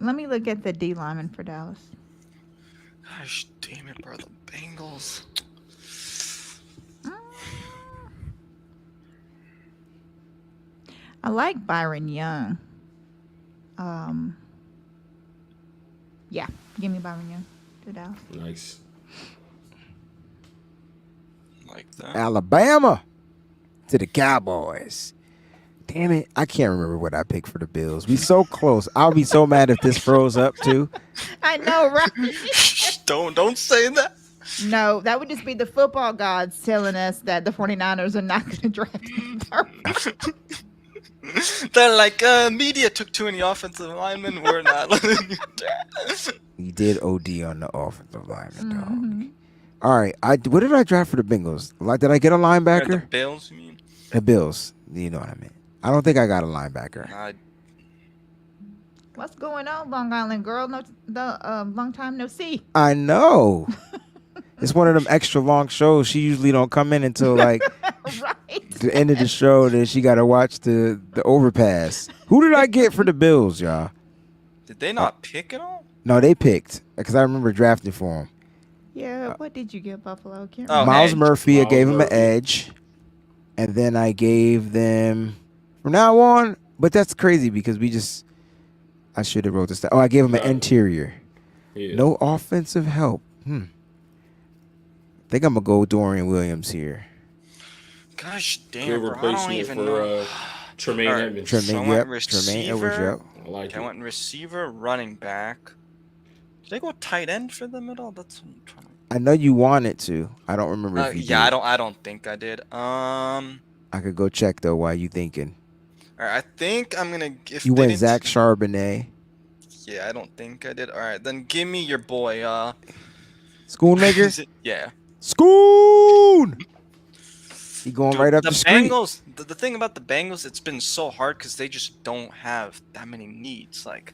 Let me look at the D lineman for Dallas. Gosh damn it, bro. The Bengals. I like Byron Young. Yeah, give me Byron Young to Dallas. Nice. Like that. Alabama to the Cowboys. Damn it. I can't remember what I picked for the Bills. We so close. I'll be so mad if this froze up too. I know, right? Don't say that. No, that would just be the football gods telling us that the 49ers are not going to draft him. They're like, media took too many offensive linemen. We're not letting you draft. You did OD on the offensive lineman, dog. All right. What did I draft for the Bengals? Like, did I get a The linebacker? Bills, you mean? The Bills. You know what I mean. I don't think I got a linebacker. What's going on, Long Island girl? Long time no see. I know. It's one of them extra long shows. She usually don't come in until like the end of the show. Then she got to watch the overpass. Who did I get for the Bills, y'all? Did they not pick at all? No, they picked because I remember drafting for them. Yeah, what did you get, Buffalo? Can't Oh, remember. Miles Edge. Murphy, I gave him an edge, and then I gave them from now on. But that's crazy because I should have wrote this down. Oh, I gave him an interior. Yeah. No offensive help. I think I'm gonna go Dorian Williams here. Gosh damn, Good bro. I don't replacement even for know. Tremaine All right, Edmonds. so I Tremaine, went yep. receiver. Tremaine Edwards, yep. I like I it. went receiver, running back. Did I go tight end for the middle? That's what I'm trying to. I know you wanted to. I don't remember if you Yeah, did. I don't think I did. I could go check though while you thinking. All right, I think I'm gonna. If You they went didn't- Zach Charbonnet. Yeah, I don't think I did. All right, then give me your boy. Schoonmaker? Is it- yeah. Schoon! He going Dude, right up the street. Bengals. The thing about the Bengals, it's been so hard because they just don't have that many needs. Like,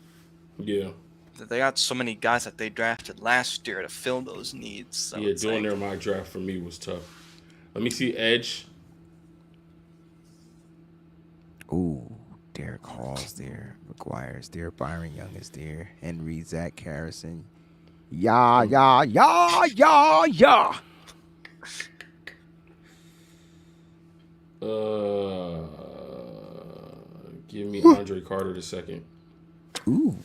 Yeah. they got so many guys that they drafted last year to fill those needs. So Yeah, it's doing like, their mock draft for me was tough. Let me see edge. Ooh, Derek Hall's there. McGuire's there. Byron Young is there. Henry, Zach Harrison. Yeah. Give me Andre Carter the second. Ooh,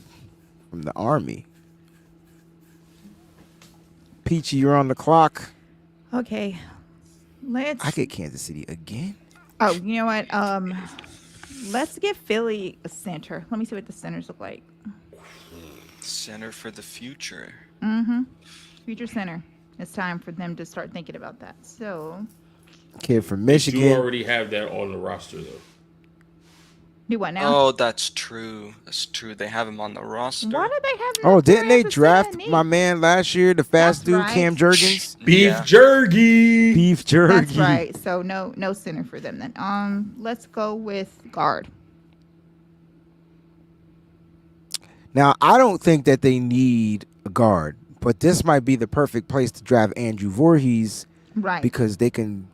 from the Army. Peachy, you're on the clock. Okay. Let's. I get Kansas City again. Oh, you know what? Let's get Philly a center. Let me see what the centers look like. center for the future. Mm-hmm. Future center. It's time for them to start thinking about that. So. Kid from You Michigan. already have that on the roster though. Do what now? Oh, that's true. That's true. They have him on the roster. Why did they have him? Oh, up there didn't they as a draft center? my man last year, the fast dude, right. Cam Jurgens? Beef jerky. Beef jerky. That's right. So no center for them then. Let's go with guard. Now, I don't think that they need a guard, but this might be the perfect place to draft Andrew Voorhees, Right. because they can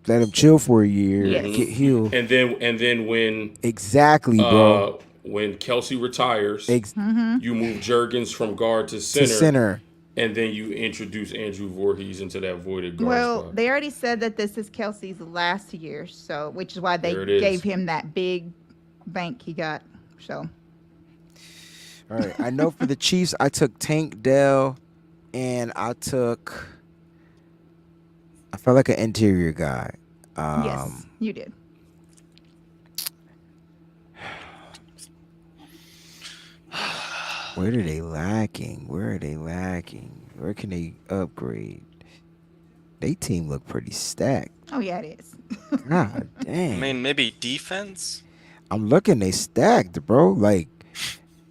let him chill for a year, Yes. get healed. And then when Exactly, bro. When Kelsey retires, Mm-hmm. you move Jurgens from guard to center, To center. and then you introduce Andrew Voorhees into that voided guard Well, spot. they already said that this is Kelsey's last year, so which is why they There it is. gave him that big bank he got. So All right. I know for the Chiefs, I took Tank Dell, and I felt like an interior guy. yes, you did. Where are they lacking? Where can they upgrade? They team look pretty stacked. Oh yeah, it is. God I damn. mean, maybe defense. I'm looking, they stacked, bro. Like,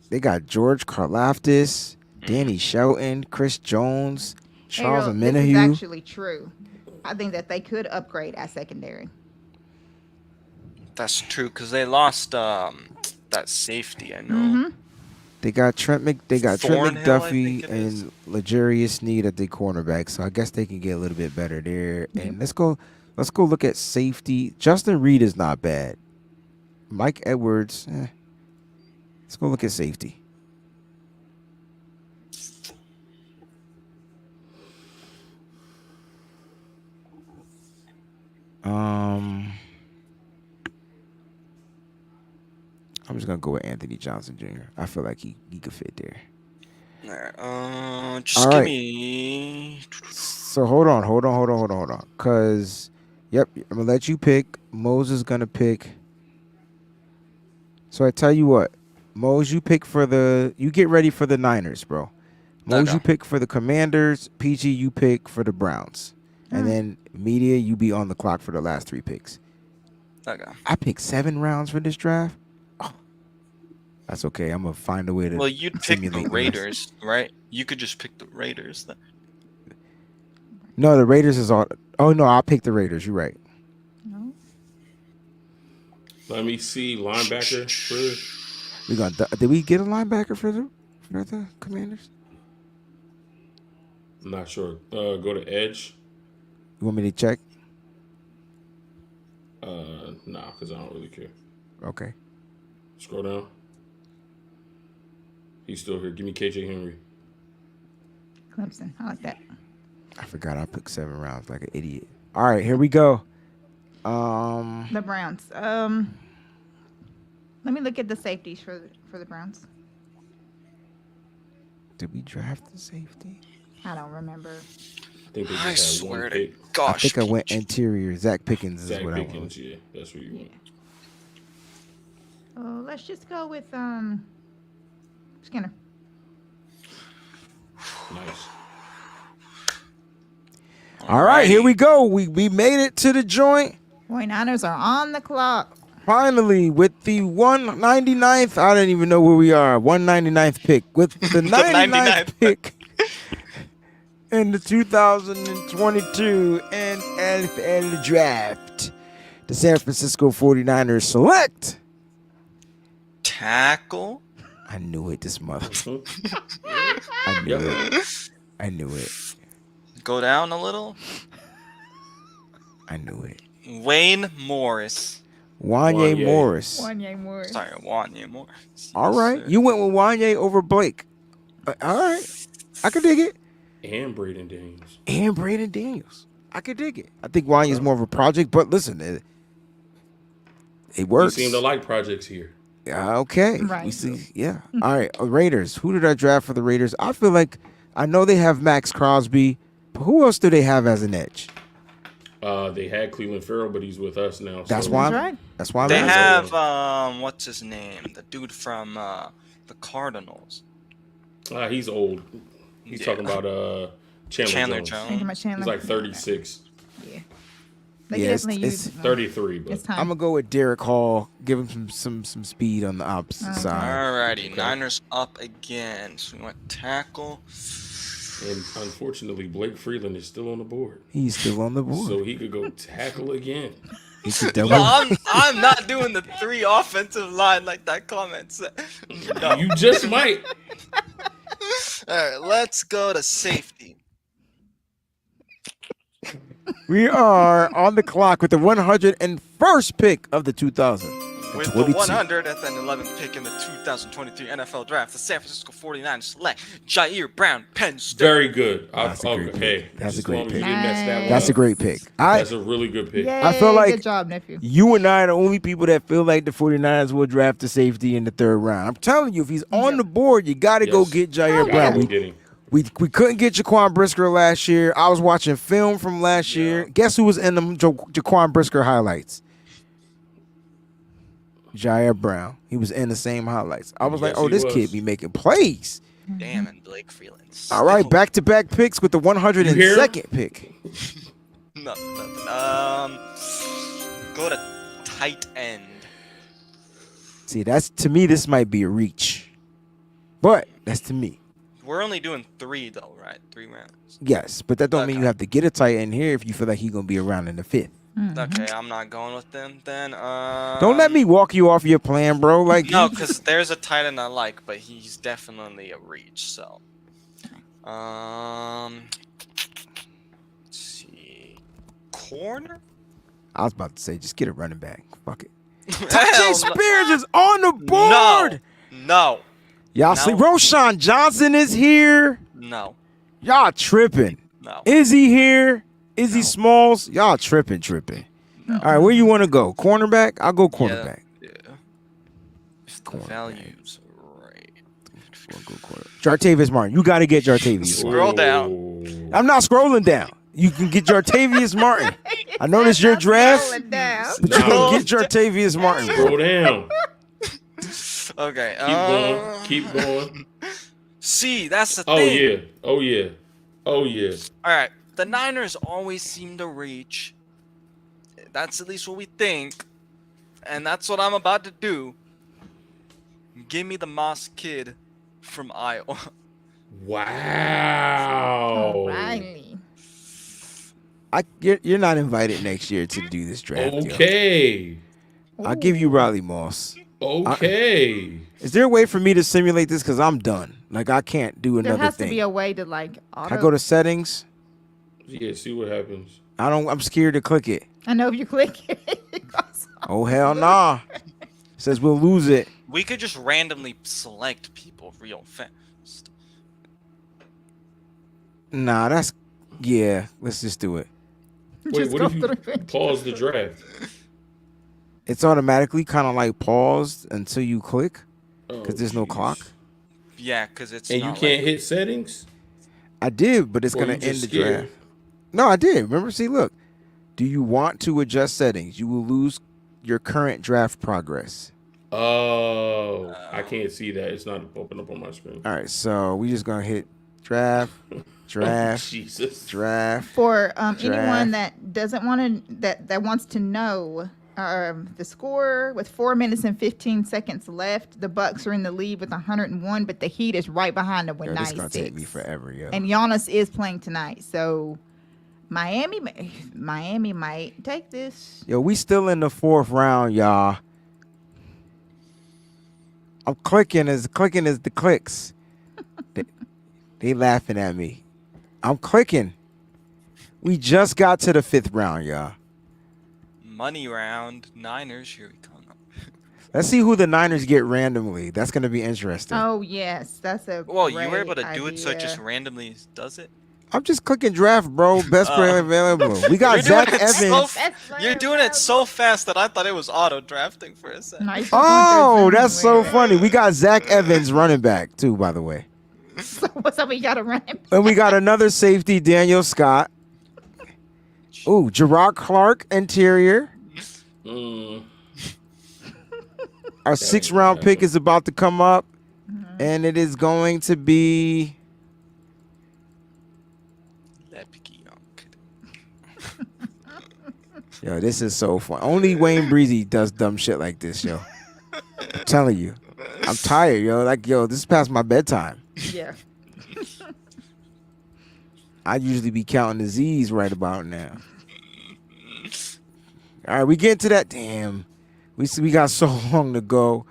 they got George Karlaftis, Danny Shelton, Chris Jones, Charles Ariel, this is Omenihu. actually true. I think that they could upgrade at secondary. That's true because they lost that safety. I know. Mm-hmm. They got Trent Thornhill, I McDuffie think it is. and Legarius Need at the cornerback, so I guess they can get a little bit better there. And let's go look at safety. Justin Reed is not bad. Mike Edwards. Let's go look at safety. I'm just gonna go with Anthony Johnson Jr. I feel like he could fit there. Alright, just All give right. me. So hold on. Cause, yep, I'm gonna let you pick. Moses gonna pick. So I tell you what, Mose, you get ready for the Niners, bro. Mose, Okay. you pick for the Commanders. PG, you pick for the Browns. And then Media, you be on the clock for the last 3 picks. Okay. I picked 7 rounds for this draft. Oh, that's okay. I'm gonna find a way to. Well, you'd pick the simulate rest. Raiders, right? You could just pick the Raiders. Then. No, the Raiders is all. Oh no, I'll pick the Raiders. You're right. Let me see linebacker for. Did we get a linebacker for the Commanders? I'm not sure. Go to edge. You want me to check? Nah, because I don't really care. Okay. Scroll down. He's still here. Give me KJ Henry. Clemson. I like that. I forgot I picked 7 rounds like an idiot. All right, here we go. The Browns. Let me look at the safeties for the Browns. Did we draft the safety? I don't remember. I think they I just had swear one to pick. gosh. I think I went interior. Zach Pickens is Zach what Pickens, I went. yeah, that's where you went. Oh, let's just go with Skinner. Nice. All right, here we go. We made it to the joint. 49ers are on the clock. Finally, with the 199th, I don't even know where we are. 199th pick. With the 99th pick in the 2022 NFL Draft, the San Francisco 49ers select. Tackle. I knew it, this mother. I knew it. I knew it. Go down a little. I knew it. Wayne Morris. Wanye Morris. Wanye Morris. Sorry, Wanye Morris. All right. You went with Wanye over Blake. All right. I could dig it. And Braden Daniels. I could dig it. I think Wanye's more of a project, but listen, it works. We seem to like projects here. Yeah, okay. Right. We see. Yeah. All right. Raiders. Who did I draft for the Raiders? I feel like I know they have Max Crosby, but who else do they have as an edge? They had Cleveland Farrell, but he's with us now. That's so. why. right. That's why They I'm have what's his name? The dude from the Cardinals. He's old. He's talking about Chandler Jones. Thinking about Chandler. He's like 36. Yeah. They definitely it's use 33, but it's time. I'm gonna go with Derek Hall. Give him some speed on the opposite side. Alrighty, Niners up again. So we went tackle. And unfortunately, Blake Freeland is still on the board. He's still on the board. So he could go tackle again. He could double. No, I'm not doing the 3 offensive line like that comment said. No. You just might. Alright, let's go to safety. We are on the clock with the 101st pick of the 2022. With the 100th and 11th pick in the 2023 NFL Draft, the San Francisco 49ers select Jair Brown, Penn State. Very good. That's a great pick. That's a great pick. That's a great pick. That's a really good pick. Yay, I feel like good job, nephew. you and I are the only people that feel like the 49ers will draft the safety in the 3rd round. I'm telling you, if he's on the board, you got to go get Jair Brown. We couldn't get Jaquan Brisker last year. I was watching film from last year. Guess who was in the Jaquan Brisker highlights? Jair Brown. He was in the same highlights. I was like, oh, this kid be making plays. Damn, and Blake Freeland. All right, back-to-back picks with the 102nd pick. Nothing. Go to tight end. See, that's to me, this might be a reach. But that's to me. We're only doing 3 though, right? 3 rounds. Yes, but that don't mean you have to get a tight end here if you feel like he's going to be around in the 5th. Okay, I'm not going with them then. Don't let me walk you off your plan, bro. Like no, because there's a tight end I like, but he's definitely a reach. So, let's see, corner. I was about to say, just get a running back. Fuck it. Tajay Spears is on the board. No. Y'all see, Roshan Johnson is here. No. Y'all tripping. No. Is he here? Is he Smalls? Y'all tripping. No. All right, where you want to go? Cornerback? I'll go cornerback. Yeah. If the values right. We'll go corner. Jartavius Martin. You got to get Jartavius. Scroll down. I'm not scrolling down. You can get Jartavius Martin. I know this your draft, but you can get Jartavius Martin. Scroll down. Okay. Keep going. See, that's the thing. Oh yeah. All right. The Niners always seem to reach. That's at least what we think. And that's what I'm about to do. Give me the Moss kid from Iowa. Wow. O'Reilly. You're not invited next year to do this draft. Okay. I'll give you Riley Moss. Okay. Is there a way for me to simulate this? Because I'm done. Like, I can't do another thing. There has to be a way to, like, Can I go to settings? Yeah, see what happens. I'm scared to click it. I know if you click it. Oh, hell nah. Says we'll lose it. We could just randomly select people real fast. Nah, let's just do it. Wait, what if you pause the draft? It's automatically kind of like paused until you click because there's no clock. Yeah, because it's And you not can't hit settings? I did, but it's Or going you to end just the scared? draft. No, I did. Remember, see, look. Do you want to adjust settings? You will lose your current draft progress. Oh, I can't see that. It's not open up on my screen. All right, so we just going to hit draft, draft, Jesus. draft. For anyone that doesn't want to, that wants to know the score with 4 minutes and 15 seconds left, the Bucks are in the lead with 101, but the Heat is right behind them with Yo, this is 96. going to take me forever, yo. And Giannis is playing tonight, so Miami might take this. Yo, we still in the 4th round, y'all. I'm clicking as the clicks. they laughing at me. I'm clicking. We just got to the 5th round, y'all. money round. Niners, here we come. Let's see who the Niners get randomly. That's going to be interesting. Oh yes, that's a. Well, you were great able to do it, so it idea. just randomly does it. I'm just clicking draft, bro. Best player available. We got You're Zach doing it Evans. You're doing it so fast that I thought it was auto drafting for a second. Oh, that's so funny. We got Zach Evans running back too, by the way. So what's up? We got to run. And we got another safety, Daniel Scott. Ooh, Gerard Clark, interior. Our 6th round pick is about to come up, and it is going to be. Yo, this is so fun. Only Wayne Breezie does dumb shit like this, yo. I'm telling you. I'm tired, yo. Like, yo, this is past my bedtime. Yeah. I usually be counting the Z's right about now. All right, we get into that. Damn. We got so long to go.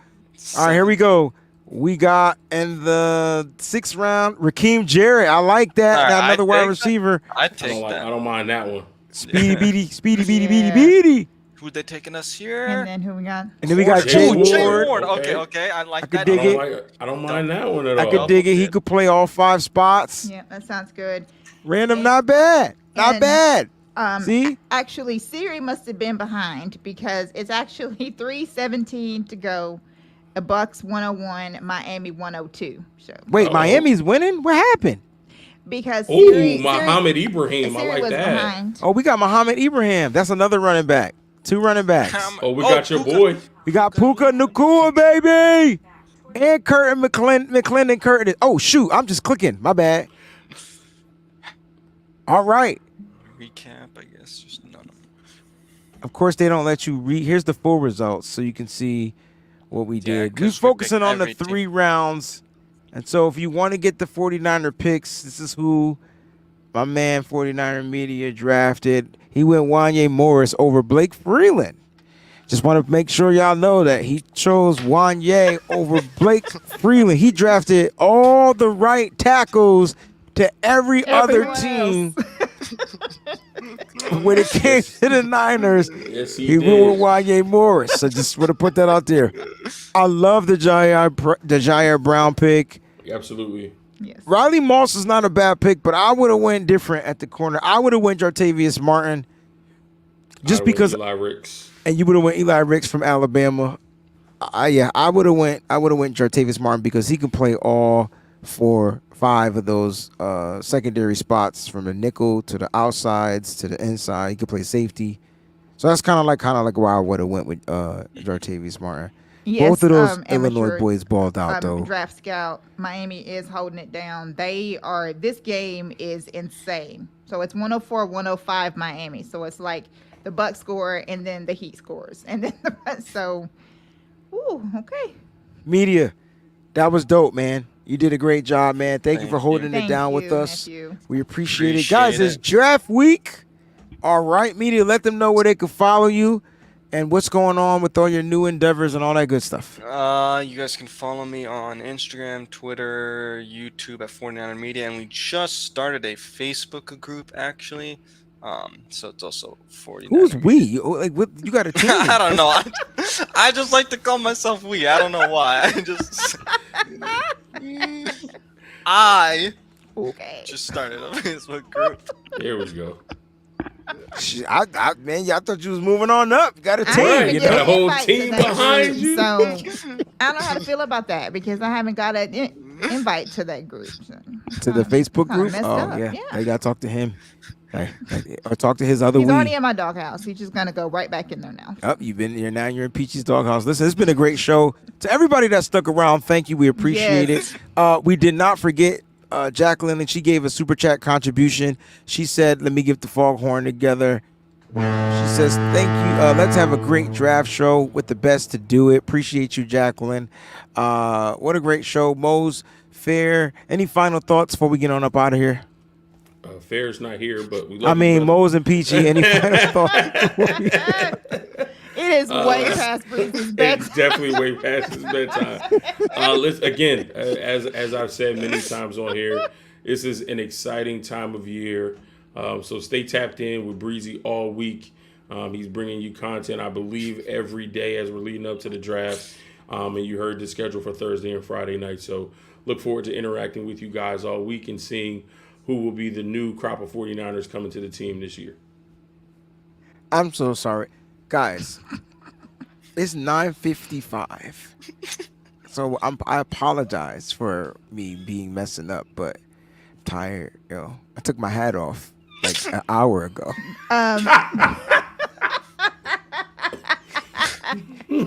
All right, here we go. We got in the 6th round, Raheem Jarrett. I like that. All right, Now another wide that. receiver. I take that. I don't mind that one. Speedy beady. Who they taking us here? And then who we got? And then we got Jay Jay Ward. Okay. I like could that. dig it. I don't mind that one at all. I could dig it. He could play all 5 spots. Yeah, that sounds good. Random, not bad. Not and, bad. See? Actually, Siri must have been behind because it's actually 3:17 to go. The Bucks 101, Miami 102. So Wait, Miami's winning? What happened? because Muhammad Ibrahim. I like that. behind. Oh, we got Muhammad Ibrahim. That's another running back. 2 running backs. Oh, we got your boy. We got Puka Nacua, baby. And Curtin McClendon Curtin. Oh, shoot. I'm just clicking. My bad. All right. Recap, I guess. Just none of them. Of course, they don't let you read. Here's the full results so you can see what we did. We're 'cause we focusing picked on the every 3 rounds. And so if you want to get the 49er picks, this is who my man 49er Media drafted. He went Wanye Morris over Blake Freeland. Just want to make sure y'all know that he chose Wanye over Blake Freeland. He drafted all the right tackles to every other team. When it came to the Niners, Yes, he went with Wanye Morris. So just want to put that out there. I love the Jair Brown pick. Absolutely. Yes. Riley Moss is not a bad pick, but I would have went different at the corner. I would have went Jartavius Martin. Just because Eli Ricks. And you would have went Eli Ricks from Alabama. I would have went Jartavius Martin because he can play all 4-5 of those secondary spots from the nickel to the outsides to the inside. He could play safety. So that's kind of like why I would have went with Jartavius Martin. Yes, Both of those amateur, Illinois boys balled out though. Draft scout, Miami is holding it down. This game is insane. So it's 104-105 Miami. So it's like the Bucks score and then the Heat scores. And then okay. Media, that was dope, man. You did a great job, man. Thank you for holding it down with us. Matthew. We appreciate it. Guys, it's draft week. All right, Media, let them know where they can follow you and what's going on with all your new endeavors and all that good stuff. You guys can follow me on Instagram, Twitter, YouTube at 49er Media, and we just started a Facebook group actually. So it's also 49er. Who's we? Like, what, you got a team? I don't know. I just like to call myself we. I don't know why. I just started a Facebook group. There we go. Man, y'all thought you was moving on up. You got a team. Right, You got know? a whole team behind you. So I don't know how to feel about that because I haven't got it. invite to that group. So To the Facebook group? messed Oh, up. yeah. Yeah. I got to talk to him. Or talk to his other He's already weed. in my doghouse. He's just gonna go right back in there now. Oh, you've been here now. You're in Peachy's doghouse. Listen, it's been a great show. To everybody that stuck around, thank you. We appreciate Yes. it. We did not forget Jacqueline, and she gave a super chat contribution. She said, "Let me get the foghorn together." She says, "Thank you. Let's have a great draft show with the best to do it." Appreciate you, Jacqueline. What a great show, Mose Fair. Any final thoughts before we get on up out of here? Fair's not here, but we love I mean, you, brother. Mose and Peachy. Any final thoughts? It is way past Breeze's bedtime. It's definitely way past his bedtime. Let's again, as I've said many times on here, this is an exciting time of year. So stay tapped in with Breezie all week. He's bringing you content, I believe, every day as we're leading up to the draft. And you heard the schedule for Thursday and Friday night. So look forward to interacting with you guys all week and seeing who will be the new crop of 49ers coming to the team this year. I'm so sorry. Guys, it's 9:55. So I apologize for me being messing up, but I'm tired, yo. I took my hat off like an hour ago.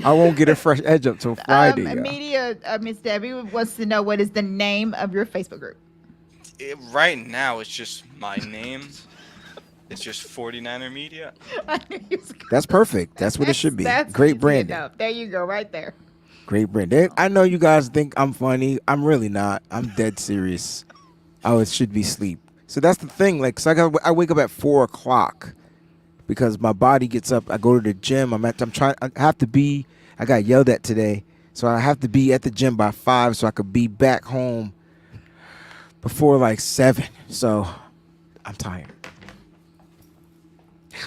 I won't get a fresh edge up till Friday. yo. Media, Miss Debbie wants to know what is the name of your Facebook group. Right now, it's just my name. It's just 49er Media. That's perfect. That's what it should be. That's Great easy branding. enough. There you go, right there. Great branding. I know you guys think I'm funny. I'm really not. I'm dead serious. Oh, it should be sleep. So that's the thing. Like, so I wake up at 4 o'clock because my body gets up. I go to the gym. I have to be. I got yelled at today, so I have to be at the gym by 5 so I could be back home before like 7. So I'm tired.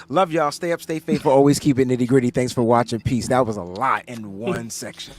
Love y'all. Stay up, stay faithful. Always keep it nitty gritty. Thanks for watching. Peace. That was a lot in one section.